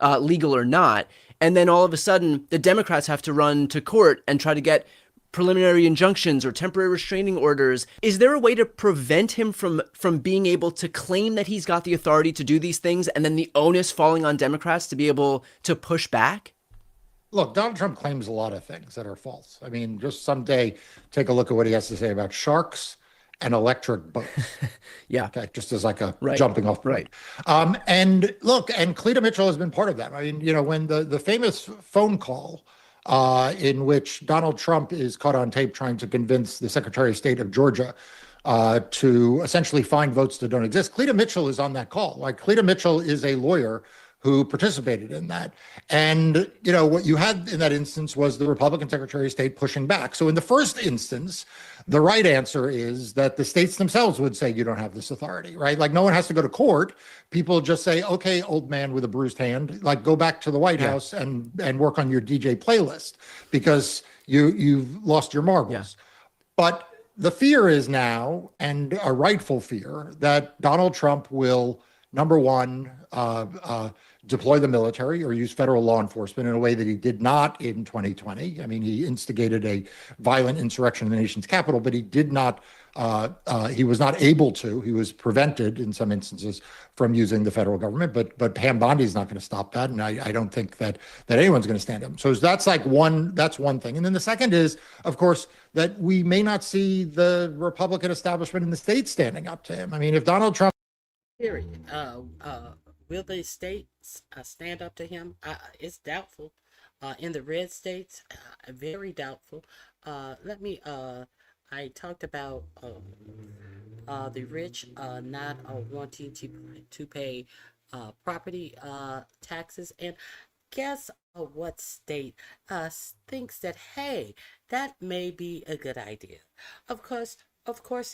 legal or not, and then all of a sudden, the Democrats have to run to court and try to get preliminary injunctions or temporary restraining orders. Is there a way to prevent him from being able to claim that he's got the authority to do these things, and then the onus falling on Democrats to be able to push back? Look, Donald Trump claims a lot of things that are false. I mean, just someday take a look at what he has to say about sharks and electric boats. Yeah. Okay, just as like a jumping off point. Right. And look, and Cleta Mitchell has been part of that. I mean, when the famous phone call in which Donald Trump is caught on tape trying to convince the Secretary of State of Georgia to essentially find votes that don't exist. Cleta Mitchell is on that call. Like, Cleta Mitchell is a lawyer who participated in that. And, you know, what you had in that instance was the Republican Secretary of State pushing back. So in the first instance, the right answer is that the states themselves would say you don't have this authority, right? Like, no one has to go to court. People just say, okay, old man with a bruised hand, like, go back to the White House and work on your DJ playlist because you've lost your marbles. But the fear is now, and a rightful fear, that Donald Trump will, number one, deploy the military or use federal law enforcement in a way that he did not in 2020. I mean, he instigated a violent insurrection in the nation's capital, but he did not, he was not able to, he was prevented in some instances from using the federal government, but Pam Bondi is not going to stop that. And I don't think that anyone's going to stand up. So that's like that's one thing. And then the second is, of course, that we may not see the Republican establishment in the states standing up to him. I mean, if Donald Trump. Period. Will the states stand up to him? It's doubtful. In the red states, very doubtful. I talked about the rich not wanting to pay property taxes, and guess what state thinks that, hey, that may be a good idea? Of course,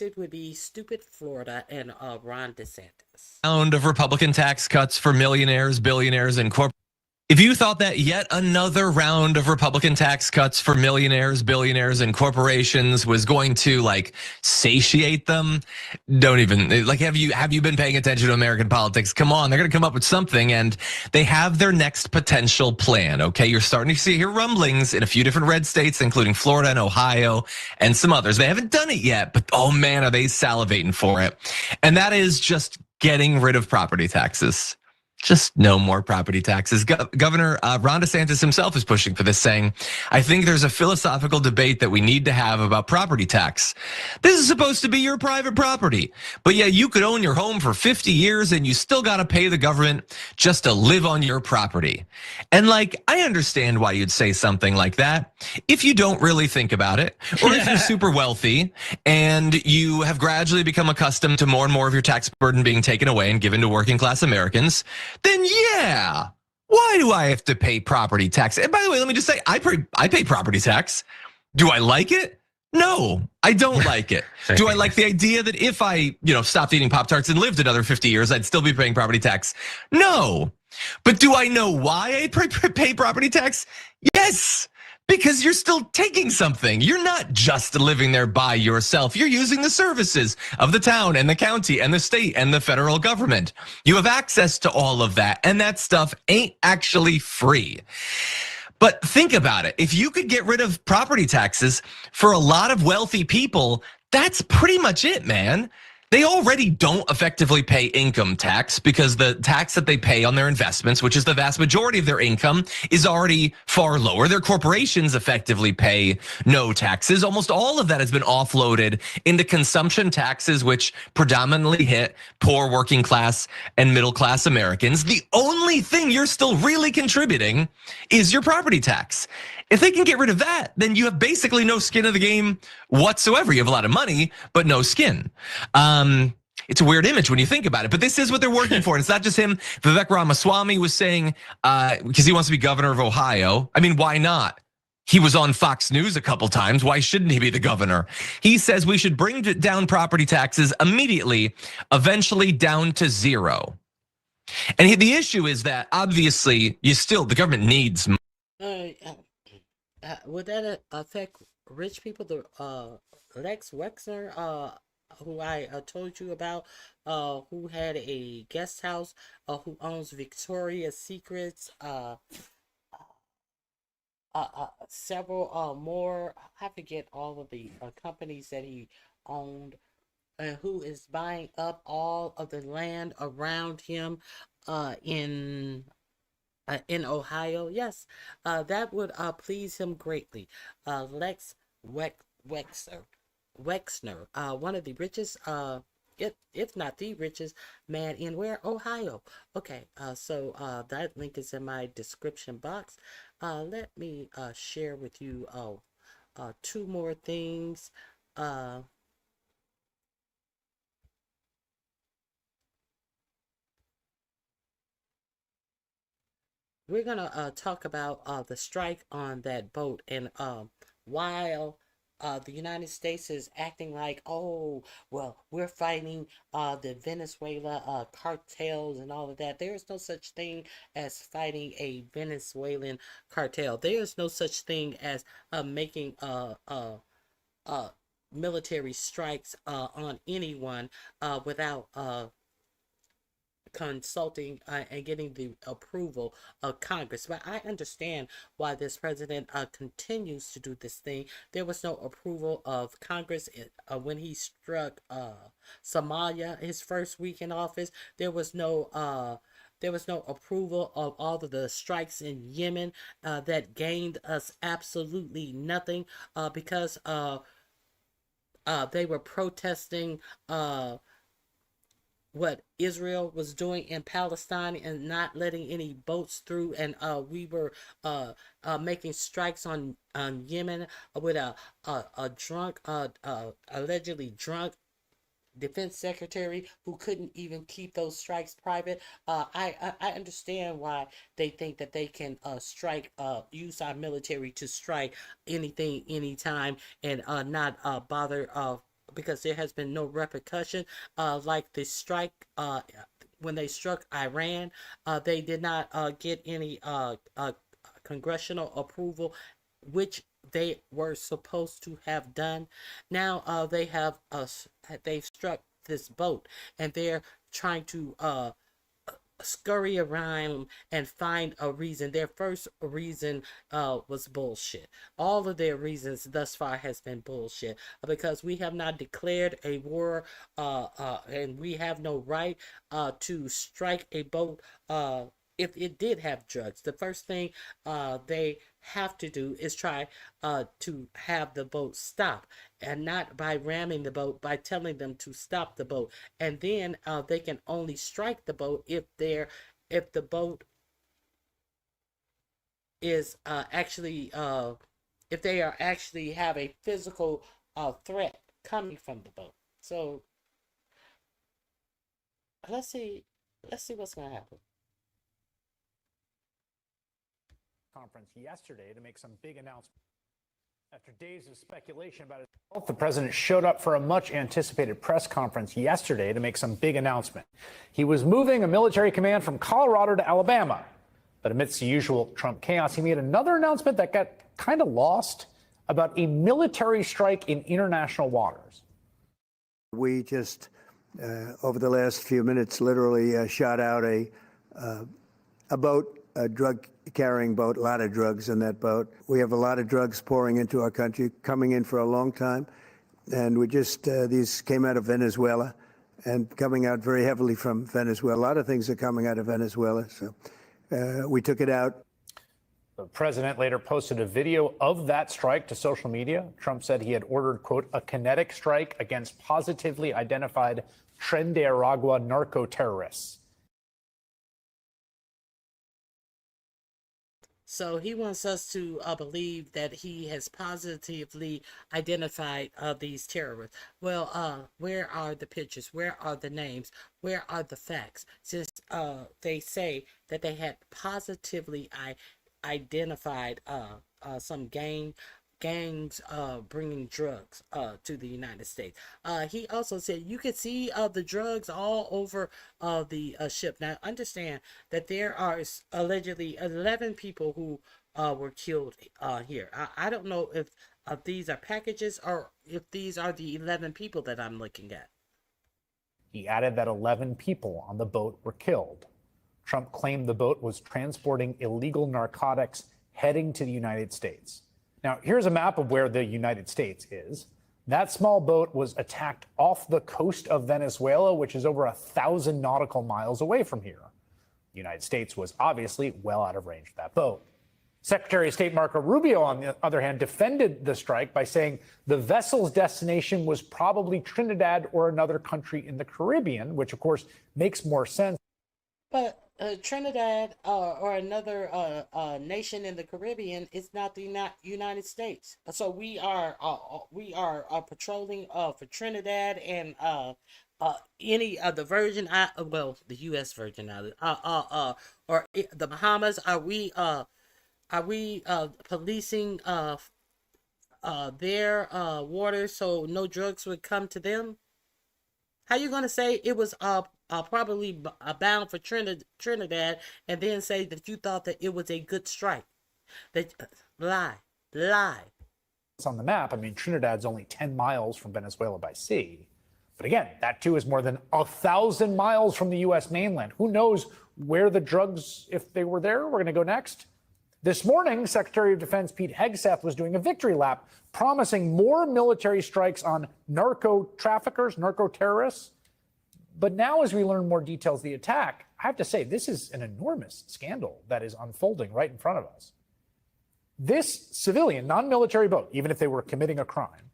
it would be stupid Florida and Ron DeSantis. Round of Republican tax cuts for millionaires, billionaires, and corporations. If you thought that yet another round of Republican tax cuts for millionaires, billionaires, and corporations was going to like satiate them, don't even like, have you been paying attention to American politics? Come on, they're going to come up with something, and they have their next potential plan. Okay, you're starting to hear rumblings in a few different red states, including Florida and Ohio and some others. They haven't done it yet, but oh man, are they salivating for it. And that is just getting rid of property taxes. Just no more property taxes. Governor Ron DeSantis himself is pushing for this, saying, I think there's a philosophical debate that we need to have about property tax. This is supposed to be your private property. But yeah, you could own your home for 50 years and you still got to pay the government just to live on your property. And like, I understand why you'd say something like that if you don't really think about it, or if you're super wealthy and you have gradually become accustomed to more and more of your tax burden being taken away and given to working class Americans. Then yeah, why do I have to pay property tax? And by the way, let me just say, I pay property tax. Do I like it? No, I don't like it. Do I like the idea that if I, stopped eating Pop-Tarts and lived another 50 years, I'd still be paying property tax? No. But do I know why I pay property tax? Yes. Because you're still taking something. You're not just living there by yourself. You're using the services of the town and the county and the state and the federal government. You have access to all of that, and that stuff ain't actually free. But think about it. If you could get rid of property taxes for a lot of wealthy people, that's pretty much it, man. They already don't effectively pay income tax because the tax that they pay on their investments, which is the vast majority of their income, is already far lower. Their corporations effectively pay no taxes. Almost all of that has been offloaded into consumption taxes, which predominantly hit poor working class and middle class Americans. The only thing you're still really contributing is your property tax. If they can get rid of that, then you have basically no skin in the game whatsoever. You have a lot of money, but no skin. It's a weird image when you think about it, but this is what they're working for. And it's not just him. Vivek Ramaswamy was saying, because he wants to be governor of Ohio. I mean, why not? He was on Fox News a couple times. Why shouldn't he be the governor? He says we should bring down property taxes immediately, eventually down to zero. And the issue is that obviously the government needs money. Would that affect rich people? The Lex Wexner, who I told you about, who had a guest house, who owns Victoria's Secrets, several more. I forget all of the companies that he owned, and who is buying up all of the land around him in Ohio. Yes, that would please him greatly. Lex Wexner, one of the richest if not the richest man in where? Ohio. Okay, so that link is in my description box. Let me share with you two more things. We're gonna talk about the strike on that boat, and while the United States is acting like, oh, well, we're fighting the Venezuela cartels and all of that. There is no such thing as fighting a Venezuelan cartel. There is no such thing as making military strikes on anyone without consulting and getting the approval of Congress. But I understand why this president continues to do this thing. There was no approval of Congress when he struck Somalia his first week in office. There was no approval of all of the strikes in Yemen that gained us absolutely nothing because they were protesting what Israel was doing in Palestine and not letting any boats through, and we were making strikes on Yemen with a drunk, allegedly drunk defense secretary who couldn't even keep those strikes private. I understand why they think that they can use our military to strike anything, anytime, and not bother because there has been no repercussion like the strike when they struck Iran. They did not get any congressional approval, which they were supposed to have done. Now they've struck this boat, and they're trying to scurry around and find a reason. Their first reason was bullshit. All of their reasons thus far has been bullshit because we have not declared a war and we have no right to strike a boat if it did have drugs. The first thing they have to do is try to have the boat stop, and not by ramming the boat, by telling them to stop the boat. And then they can only strike the boat if the boat is actually if they are actually have a physical threat coming from the boat. So let's see what's gonna happen. Conference yesterday to make some big announcements. After days of speculation about his health, the president showed up for a much anticipated press conference yesterday to make some big announcement. He was moving a military command from Colorado to Alabama. But amidst the usual Trump chaos, he made another announcement that got kind of lost about a military strike in international waters. We just, over the last few minutes, literally shot out a boat, a drug-carrying boat, a lot of drugs in that boat. We have a lot of drugs pouring into our country, coming in for a long time. And we just, these came out of Venezuela and coming out very heavily from Venezuela. A lot of things are coming out of Venezuela, so we took it out. The president later posted a video of that strike to social media. Trump said he had ordered, quote, a kinetic strike against positively identified Tren de Aragua narco-terrorists. So he wants us to believe that he has positively identified these terrorists. Well, where are the pictures? Where are the names? Where are the facts? Since they say that they had positively identified some gangs bringing drugs to the United States. He also said you could see the drugs all over the ship. Now understand that there are allegedly 11 people who were killed here. I don't know if these are packages or if these are the 11 people that I'm looking at. He added that 11 people on the boat were killed. Trump claimed the boat was transporting illegal narcotics heading to the United States. Now, here's a map of where the United States is. That small boat was attacked off the coast of Venezuela, which is over 1,000 nautical miles away from here. The United States was obviously well out of range of that boat. Secretary of State Marco Rubio, on the other hand, defended the strike by saying the vessel's destination was probably Trinidad or another country in the Caribbean, which of course makes more sense. But Trinidad or another nation in the Caribbean is not the United States. So we are patrolling for Trinidad and any of the Virgin Islands, the U.S. Virgin Islands, or the Bahamas. Are we policing their waters so no drugs would come to them? How you gonna say it was probably bound for Trinidad and then say that you thought that it was a good strike? That lie. It's on the map. I mean, Trinidad's only 10 miles from Venezuela by sea. But again, that too is more than 1,000 miles from the U.S. mainland. Who knows where the drugs, if they were there? We're going to go next. This morning, Secretary of Defense Pete Hegseth was doing a victory lap, promising more military strikes on narco traffickers, narco terrorists. But now, as we learn more details of the attack, I have to say, this is an enormous scandal that is unfolding right in front of us. This civilian, non-military boat, even if they were committing a crime,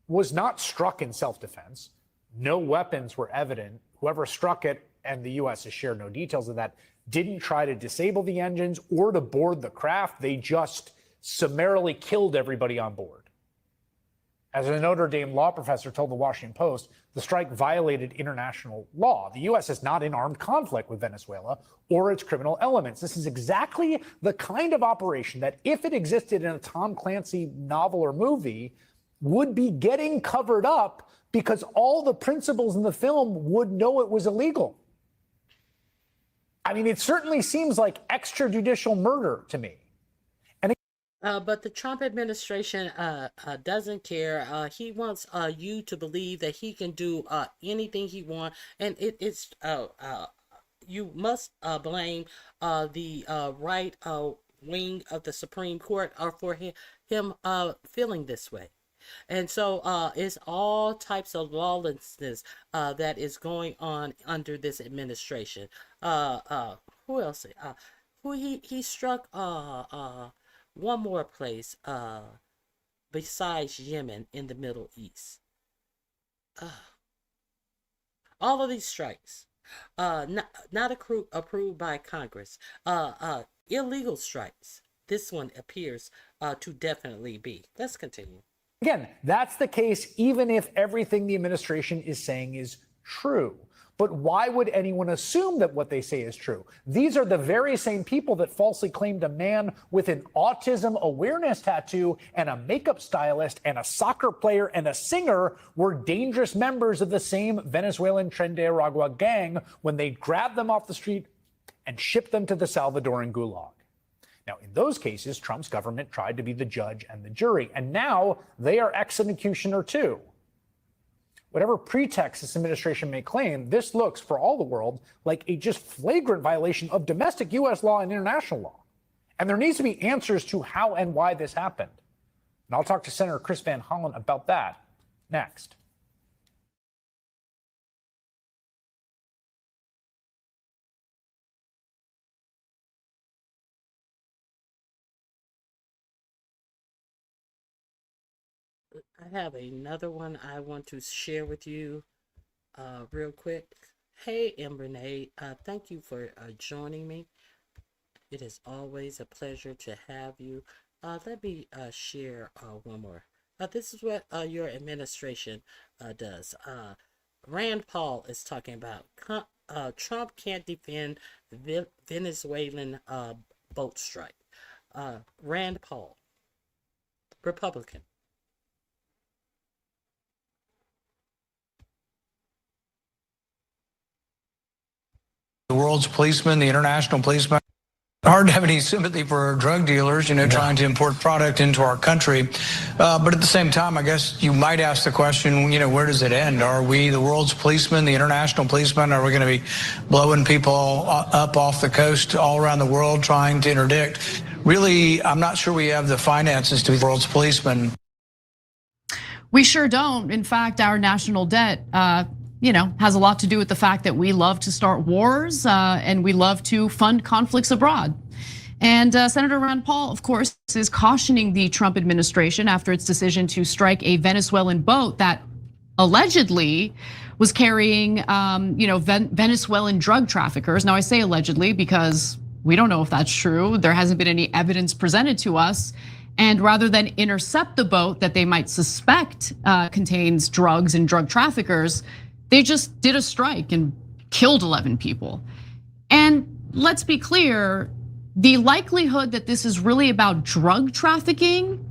was not struck in self-defense. No weapons were evident. Whoever struck it, and the U.S. has shared no details of that, didn't try to disable the engines or to board the craft. They just summarily killed everybody on board. As a Notre Dame law professor told the Washington Post, the strike violated international law. The U.S. is not in armed conflict with Venezuela or its criminal elements. This is exactly the kind of operation that, if it existed in a Tom Clancy novel or movie, would be getting covered up because all the principals in the film would know it was illegal. I mean, it certainly seems like extrajudicial murder to me. But the Trump administration doesn't care. He wants you to believe that he can do anything he wants, and it's you must blame the right wing of the Supreme Court for him feeling this way. And so it's all types of lawlessness that is going on under this administration. Who else? Who he struck one more place besides Yemen in the Middle East. All of these strikes, not approved by Congress, illegal strikes. This one appears to definitely be. Let's continue. Again, that's the case even if everything the administration is saying is true. But why would anyone assume that what they say is true? These are the very same people that falsely claimed a man with an autism awareness tattoo and a makeup stylist and a soccer player and a singer were dangerous members of the same Venezuelan Tren de Aragua gang when they grabbed them off the street and shipped them to the Salvadoran gulag. Now, in those cases, Trump's government tried to be the judge and the jury, and now they are executioner too. Whatever pretext this administration may claim, this looks, for all the world, like a just flagrant violation of domestic U.S. law and international law. And there needs to be answers to how and why this happened. And I'll talk to Senator Chris Van Hollen about that next. I have another one I want to share with you real quick. Hey, Renee, thank you for joining me. It is always a pleasure to have you. Let me share one more. This is what your administration does. Rand Paul is talking about Trump can't defend Venezuelan boat strike. Rand Paul, Republican. The world's policemen, the international policemen. Hard to have any sympathy for drug dealers, trying to import product into our country. But at the same time, I guess you might ask the question, where does it end? Are we the world's policemen, the international policemen? Are we going to be blowing people up off the coast all around the world trying to interdict? Really, I'm not sure we have the finances to be the world's policemen. We sure don't. In fact, our national debt has a lot to do with the fact that we love to start wars and we love to fund conflicts abroad. And Senator Rand Paul, of course, is cautioning the Trump administration after its decision to strike a Venezuelan boat that allegedly was carrying, Venezuelan drug traffickers. Now I say allegedly because we don't know if that's true. There hasn't been any evidence presented to us. And rather than intercept the boat that they might suspect contains drugs and drug traffickers, they just did a strike and killed 11 people. And let's be clear, the likelihood that this is really about drug trafficking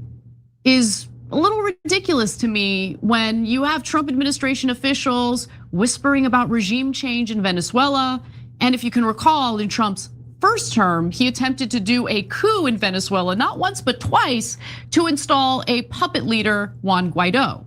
is a little ridiculous to me when you have Trump administration officials whispering about regime change in Venezuela. And if you can recall, in Trump's first term, he attempted to do a coup in Venezuela, not once, but twice, to install a puppet leader, Juan Guaido.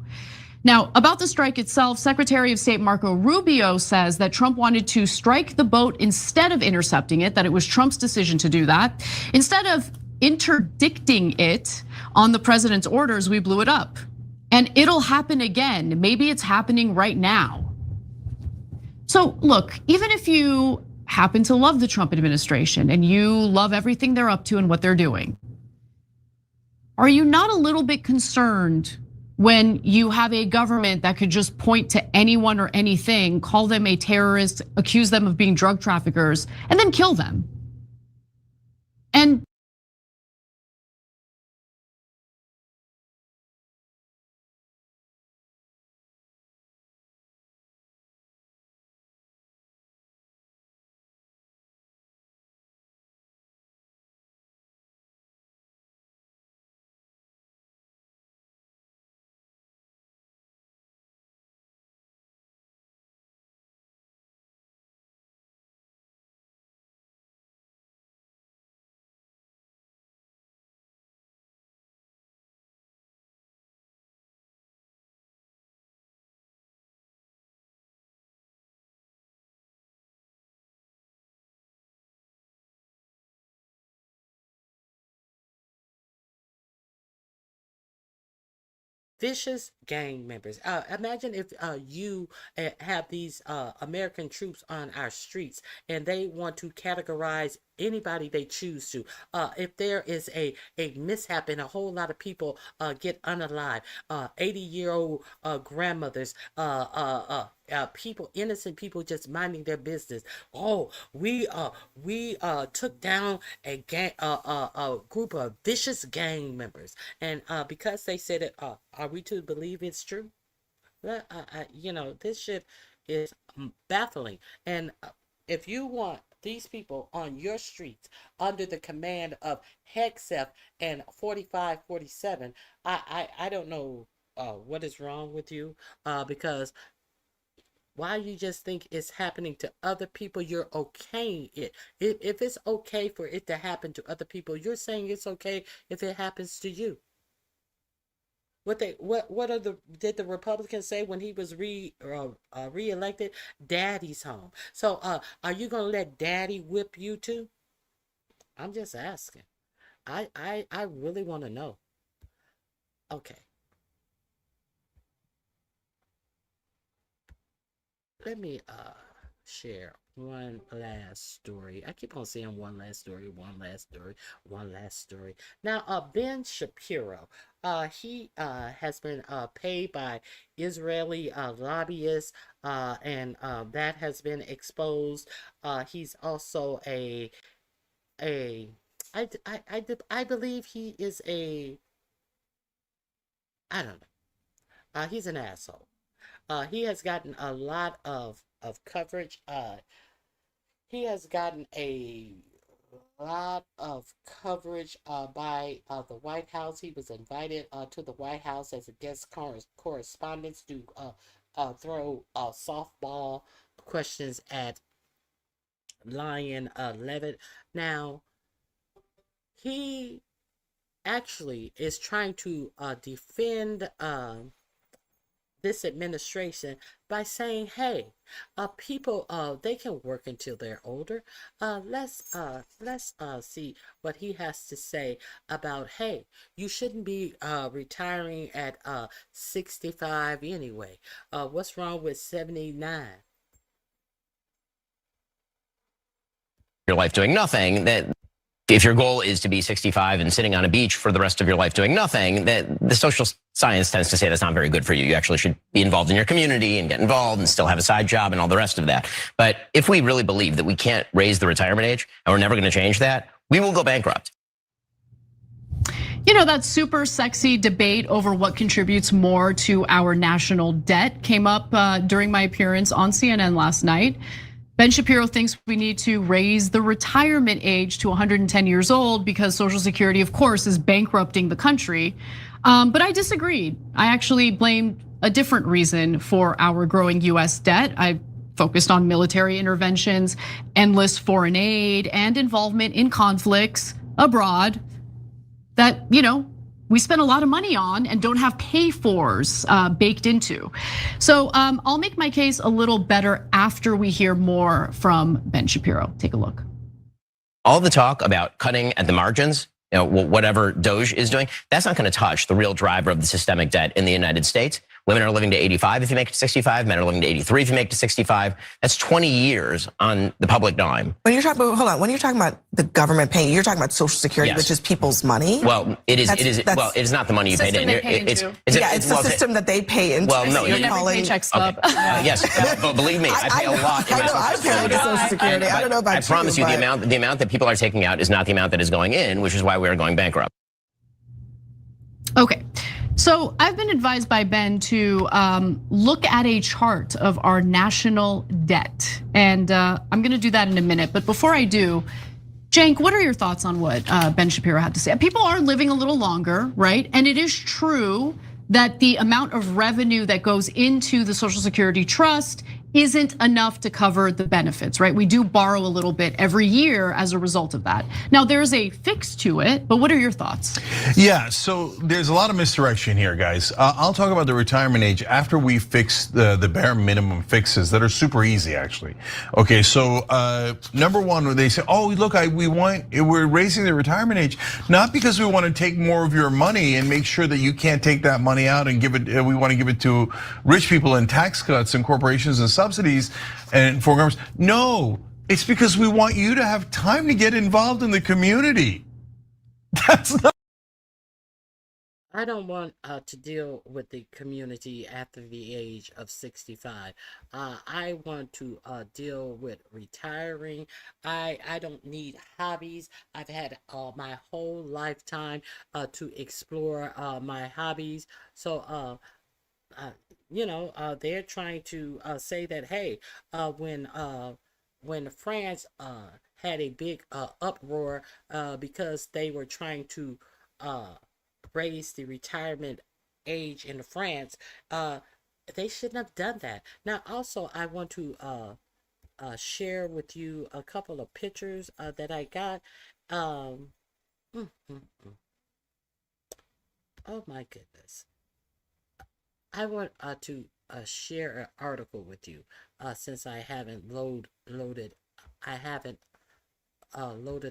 Now, about the strike itself, Secretary of State Marco Rubio says that Trump wanted to strike the boat instead of intercepting it, that it was Trump's decision to do that. Instead of interdicting it on the president's orders, we blew it up. And it'll happen again. Maybe it's happening right now. So look, even if you happen to love the Trump administration and you love everything they're up to and what they're doing, are you not a little bit concerned when you have a government that could just point to anyone or anything, call them a terrorist, accuse them of being drug traffickers, and then kill them? And vicious gang members. Imagine if you have these American troops on our streets and they want to categorize anybody they choose to. If there is a mishap and a whole lot of people get unalive, 80-year-old grandmothers, people, innocent people just minding their business. Oh, we took down a gang, a group of vicious gang members, and because they said it, are we to believe it's true? Well, this shit is baffling. And if you want these people on your streets under the command of Hegseth and 4547, I don't know what is wrong with you, because why you just think it's happening to other people, you're okaying it. If it's okay for it to happen to other people, you're saying it's okay if it happens to you. What did the Republicans say when he was reelected? Daddy's home. So are you gonna let Daddy whip you too? I'm just asking. I really want to know. Okay. Let me share one last story. I keep on saying one last story, one last story, one last story. Now, Ben Shapiro, he has been paid by Israeli lobbyists, and that has been exposed. He's also I believe he is I don't know. He's an asshole. He has gotten a lot of coverage. He has gotten a lot of coverage by the White House. He was invited to the White House as a guest correspondent to throw softball questions at Lion Levitt. Now, he actually is trying to defend this administration by saying, hey, people, they can work until they're older. Let's see what he has to say about, hey, you shouldn't be retiring at 65 anyway. What's wrong with 79? Your life doing nothing. That if your goal is to be 65 and sitting on a beach for the rest of your life doing nothing, the social science tends to say that's not very good for you. You actually should be involved in your community and get involved and still have a side job and all the rest of that. But if we really believe that we can't raise the retirement age and we're never going to change that, we will go bankrupt. You know, that super sexy debate over what contributes more to our national debt came up during my appearance on CNN last night. Ben Shapiro thinks we need to raise the retirement age to 110 years old because Social Security, of course, is bankrupting the country. But I disagreed. I actually blamed a different reason for our growing US debt. I focused on military interventions, endless foreign aid, and involvement in conflicts abroad that, we spend a lot of money on and don't have pay-fors baked into. So I'll make my case a little better after we hear more from Ben Shapiro. Take a look. All the talk about cutting at the margins, whatever Doge is doing, that's not going to touch the real driver of the systemic debt in the United States. Women are living to 85 if you make it to 65. Men are living to 83 if you make it to 65. That's 20 years on the public dime. When you're talking about, hold on, when you're talking about the government paying, you're talking about Social Security, Yes. which is people's money. Well, it is. Well, it is not the money you paid in. It's the system that they pay into. Well, no, you're you- calling. Yes, but believe me, I pay a lot. I know, I pay into Social Security. I don't know about you. I promise you, the amount that people are taking out is not the amount that is going in, which is why we are going bankrupt. Okay. So I've been advised by Ben to look at a chart of our national debt. And I'm gonna do that in a minute. But before I do, Cenk, what are your thoughts on what Ben Shapiro had to say? People are living a little longer, right? And it is true that the amount of revenue that goes into the Social Security Trust isn't enough to cover the benefits, right? We do borrow a little bit every year as a result of that. Now there's a fix to it, but what are your thoughts? Yeah, so there's a lot of misdirection here, guys. I'll talk about the retirement age after we fix the bare minimum fixes that are super easy, actually. Okay, so number one, they say, oh, look, we're raising the retirement age, not because we want to take more of your money and make sure that you can't take that money out and give it, we want to give it to rich people and tax cuts and corporations and subsidies and foreign governments. No, it's because we want you to have time to get involved in the community. That's not. I don't want to deal with the community after the age of 65. I want to deal with retiring. I don't need hobbies. I've had my whole lifetime to explore my hobbies. So they're trying to say that, hey, when France had a big uproar because they were trying to raise the retirement age in France, they shouldn't have done that. Now, also, I want to share with you a couple of pictures that I got. Oh my goodness. I want to share an article with you since I haven't loaded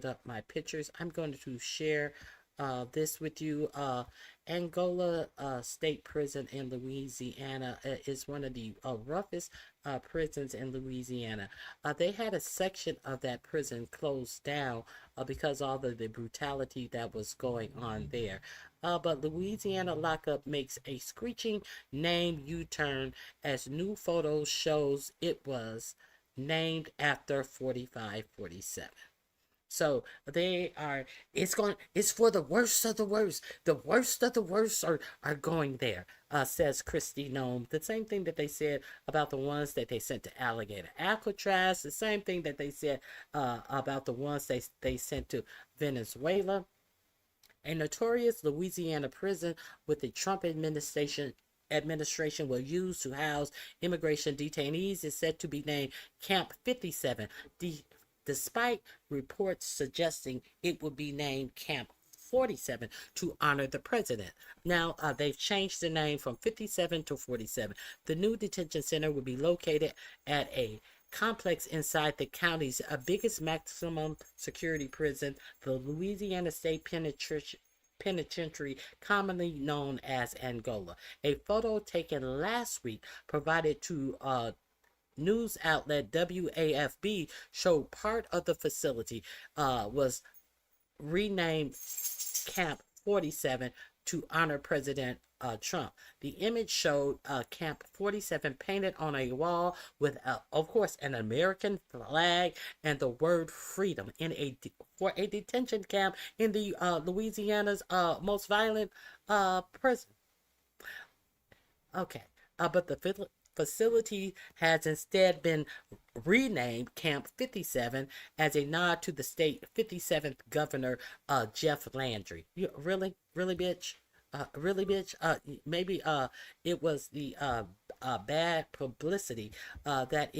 up my pictures. I'm going to share this with you. Angola State Prison in Louisiana is one of the roughest prisons in Louisiana. They had a section of that prison closed down because of all of the brutality that was going on there. But Louisiana lockup makes a screeching name U-turn as new photos shows it was named after 4547. So it's for the worst of the worst. The worst of the worst are going there, says Christy Nome. The same thing that they said about the ones that they sent to Alligator Alcatraz. The same thing that they said about the ones they sent to Venezuela. A notorious Louisiana prison with the Trump administration will use to house immigration detainees is said to be named Camp 57. Despite reports suggesting it would be named Camp 47 to honor the president. Now, they've changed the name from 57 to 47. The new detention center will be located at a complex inside the county's biggest maximum security prison, the Louisiana State Penitentiary, commonly known as Angola. A photo taken last week provided to news outlet WAFB showed part of the facility was renamed Camp 47 to honor President Trump. The image showed Camp 47 painted on a wall with, of course, an American flag and the word freedom for a detention camp in the Louisiana's most violent prison. Okay, but the facility has instead been renamed Camp 57 as a nod to the state 57th governor, Jeff Landry. You really, bitch? Really, bitch? Maybe it was the bad publicity that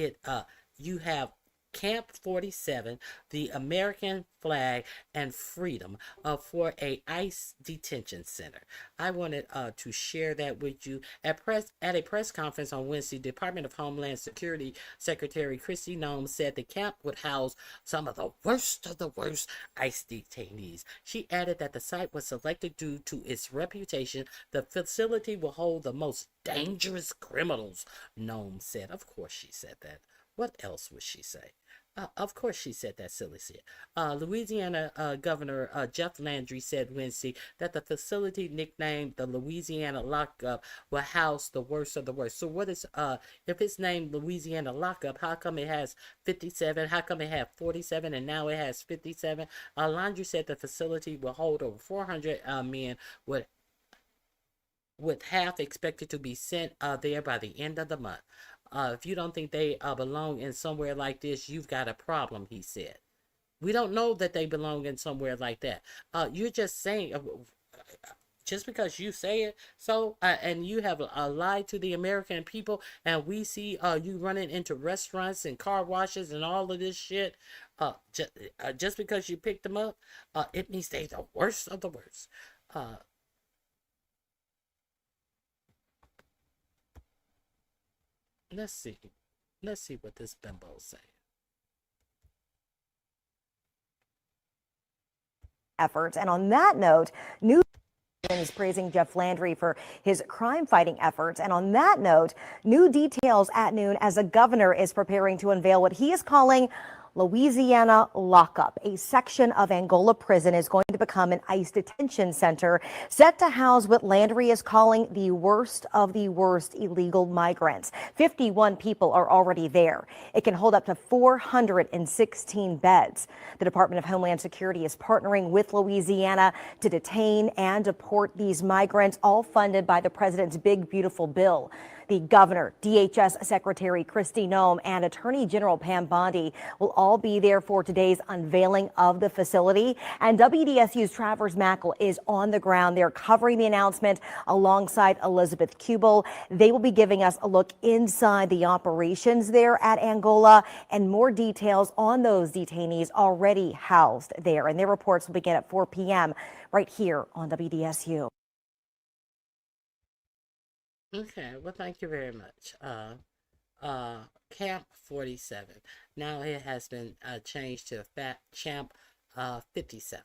you have Camp 47, the American flag, and freedom for a ICE detention center. I wanted to share that with you. At a press conference on Wednesday, Department of Homeland Security Secretary Kristi Noem said the camp would house some of the worst ICE detainees. She added that the site was selected due to its reputation. The facility will hold the most dangerous criminals, Noem said. Of course she said that. What else would she say? Of course she said that silly shit. Louisiana Governor Jeff Landry said Wednesday that the facility nicknamed the Louisiana Lockup will house the worst of the worst. So what is, if it's named Louisiana Lockup, how come it has 57? How come it had 47 and now it has 57? Landry said the facility will hold over 400 men with half expected to be sent there by the end of the month. If you don't think they belong in somewhere like this, you've got a problem, he said. We don't know that they belong in somewhere like that. You're just saying, just because you say it, so, and you have lied to the American people, and we see you running into restaurants and car washes and all of this shit, just because you picked them up, it means they're the worst of the worst. Let's see what this bimbo's saying. Efforts. And on that note, new is praising Jeff Landry for his crime-fighting efforts. And on that note, new details at noon as the governor is preparing to unveil what he is calling Louisiana Lockup. A section of Angola prison is going to become an ICE detention center set to house what Landry is calling the worst of the worst illegal migrants. 51 people are already there. It can hold up to 416 beds. The Department of Homeland Security is partnering with Louisiana to detain and deport these migrants, all funded by the president's big, beautiful bill. The governor, DHS Secretary Kristi Noem, and Attorney General Pam Bondi will all be there for today's unveiling of the facility. And WDSU's Travers Mackle is on the ground there covering the announcement alongside Elizabeth Kubel. They will be giving us a look inside the operations there at Angola and more details on those detainees already housed there. And their reports will begin at 4 p.m. right here on WDSU. Okay, well, thank you very much. Camp 47. Now it has been changed to Camp 57.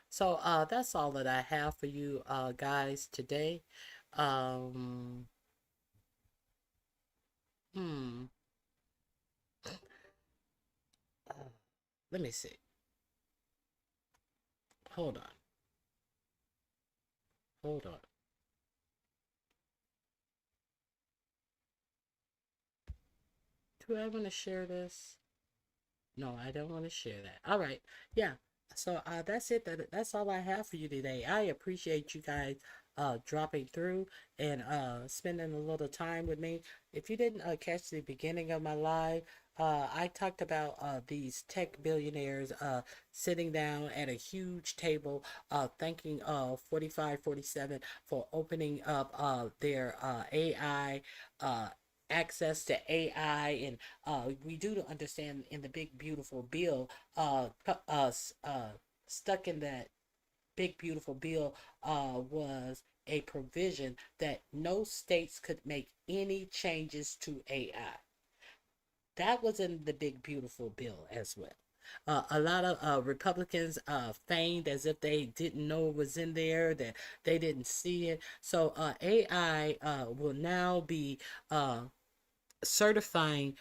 So that's all that I have for you guys today. Let me see. Hold on. Do I want to share this? No, I don't want to share that. All right. Yeah. So that's it. That's all I have for you today. I appreciate you guys dropping through and spending a little time with me. If you didn't catch the beginning of my live, I talked about these tech billionaires sitting down at a huge table, thanking 4547 for opening up their AI access to AI, and we do understand in the big beautiful bill, stuck in that big beautiful bill was a provision that no states could make any changes to AI. That was in the big beautiful bill as well. A lot of Republicans feigned as if they didn't know it was in there, that they didn't see it. So AI will now be certifying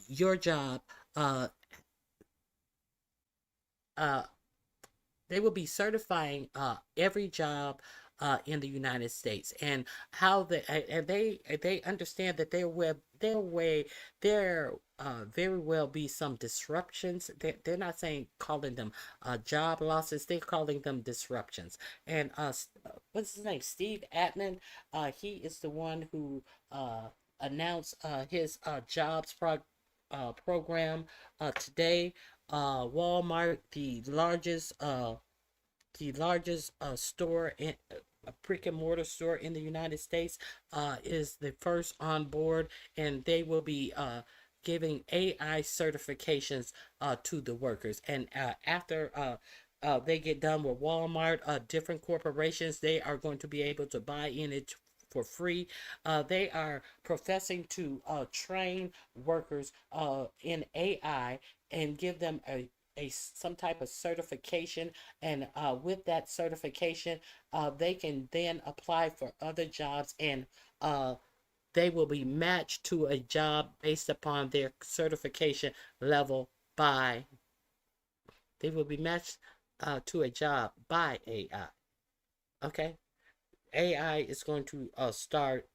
your job They will be certifying every job in the United States, and how they understand that there very well be some disruptions. They're not calling them job losses. They're calling them disruptions. And what's his name? Steve Atman. He is the one who announced his jobs program today. Walmart, the largest store in a brick and mortar store in the United States, is the first on board, and they will be giving AI certifications to the workers. And after they get done with Walmart, different corporations, they are going to be able to buy in it for free. They are professing to train workers in AI and give them some type of certification, and with that certification, they can then apply for other jobs, and they will be matched to a job based upon their certification level by. They will be matched to a job by AI. Okay, AI is going to start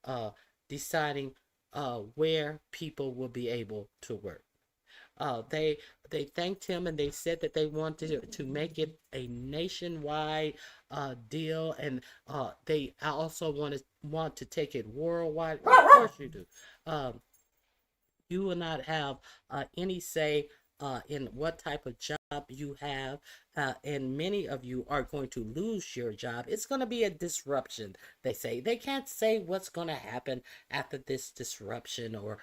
deciding where people will be able to work. They thanked him, and they said that they wanted to make it a nationwide deal, and they also want to take it worldwide. Of course you do. You will not have any say in what type of job you have, and many of you are going to lose your job. It's going to be a disruption, they say. They can't say what's going to happen after this disruption or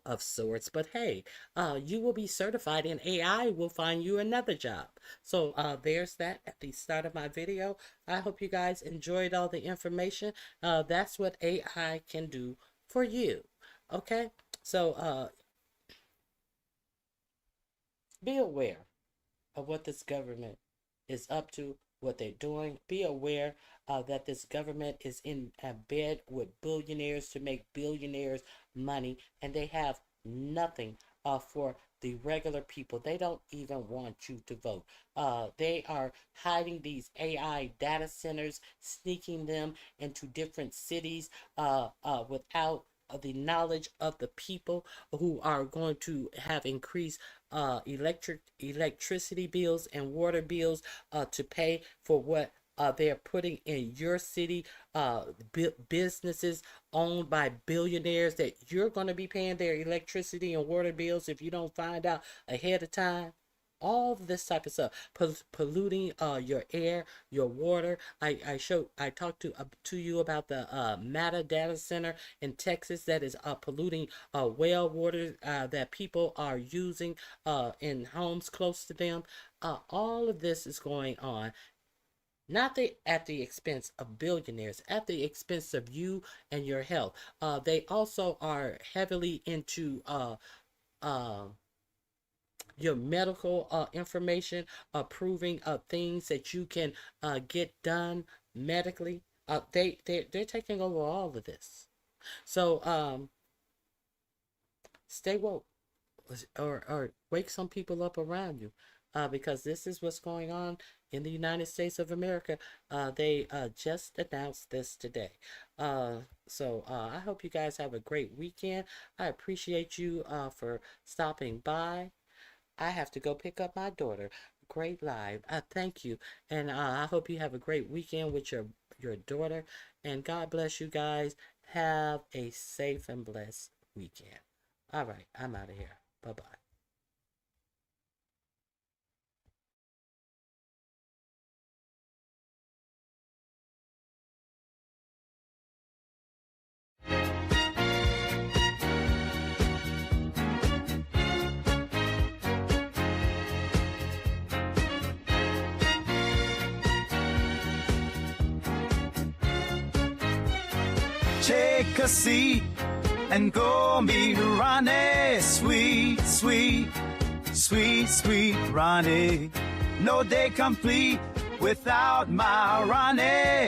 of sorts, but hey, you will be certified, and AI will find you another job. So there's that at the start of my video. I hope you guys enjoyed all the information. That's what AI can do for you. Okay, so be aware of what this government is up to, what they're doing. Be aware that this government is in bed with billionaires to make billionaires money, and they have nothing for the regular people. They don't even want you to vote. They are hiding these AI data centers, sneaking them into different cities without the knowledge of the people, who are going to have increased electricity bills and water bills to pay for what they're putting in your city. Businesses owned by billionaires that you're going to be paying their electricity and water bills if you don't find out ahead of time. All of this type of stuff, polluting your air, your water. I talked to you about the Meta data center in Texas that is polluting well water that people are using in homes close to them. All of this is going on, not at the expense of billionaires, at the expense of you and your health. They also are heavily into your medical information, approving of things that you can get done medically. They're taking over all of this. So stay woke, or wake some people up around you, because this is what's going on in the United States of America. They just announced this today. So I hope you guys have a great weekend. I appreciate you for stopping by. I have to go pick up my daughter. Great live. Thank you. And I hope you have a great weekend with your daughter. And God bless you guys. Have a safe and blessed weekend. All right. I'm out of here. Bye-bye. Take a seat and go meet Ronnie. Sweet, sweet, sweet, sweet Ronnie. No day complete without my Ronnie.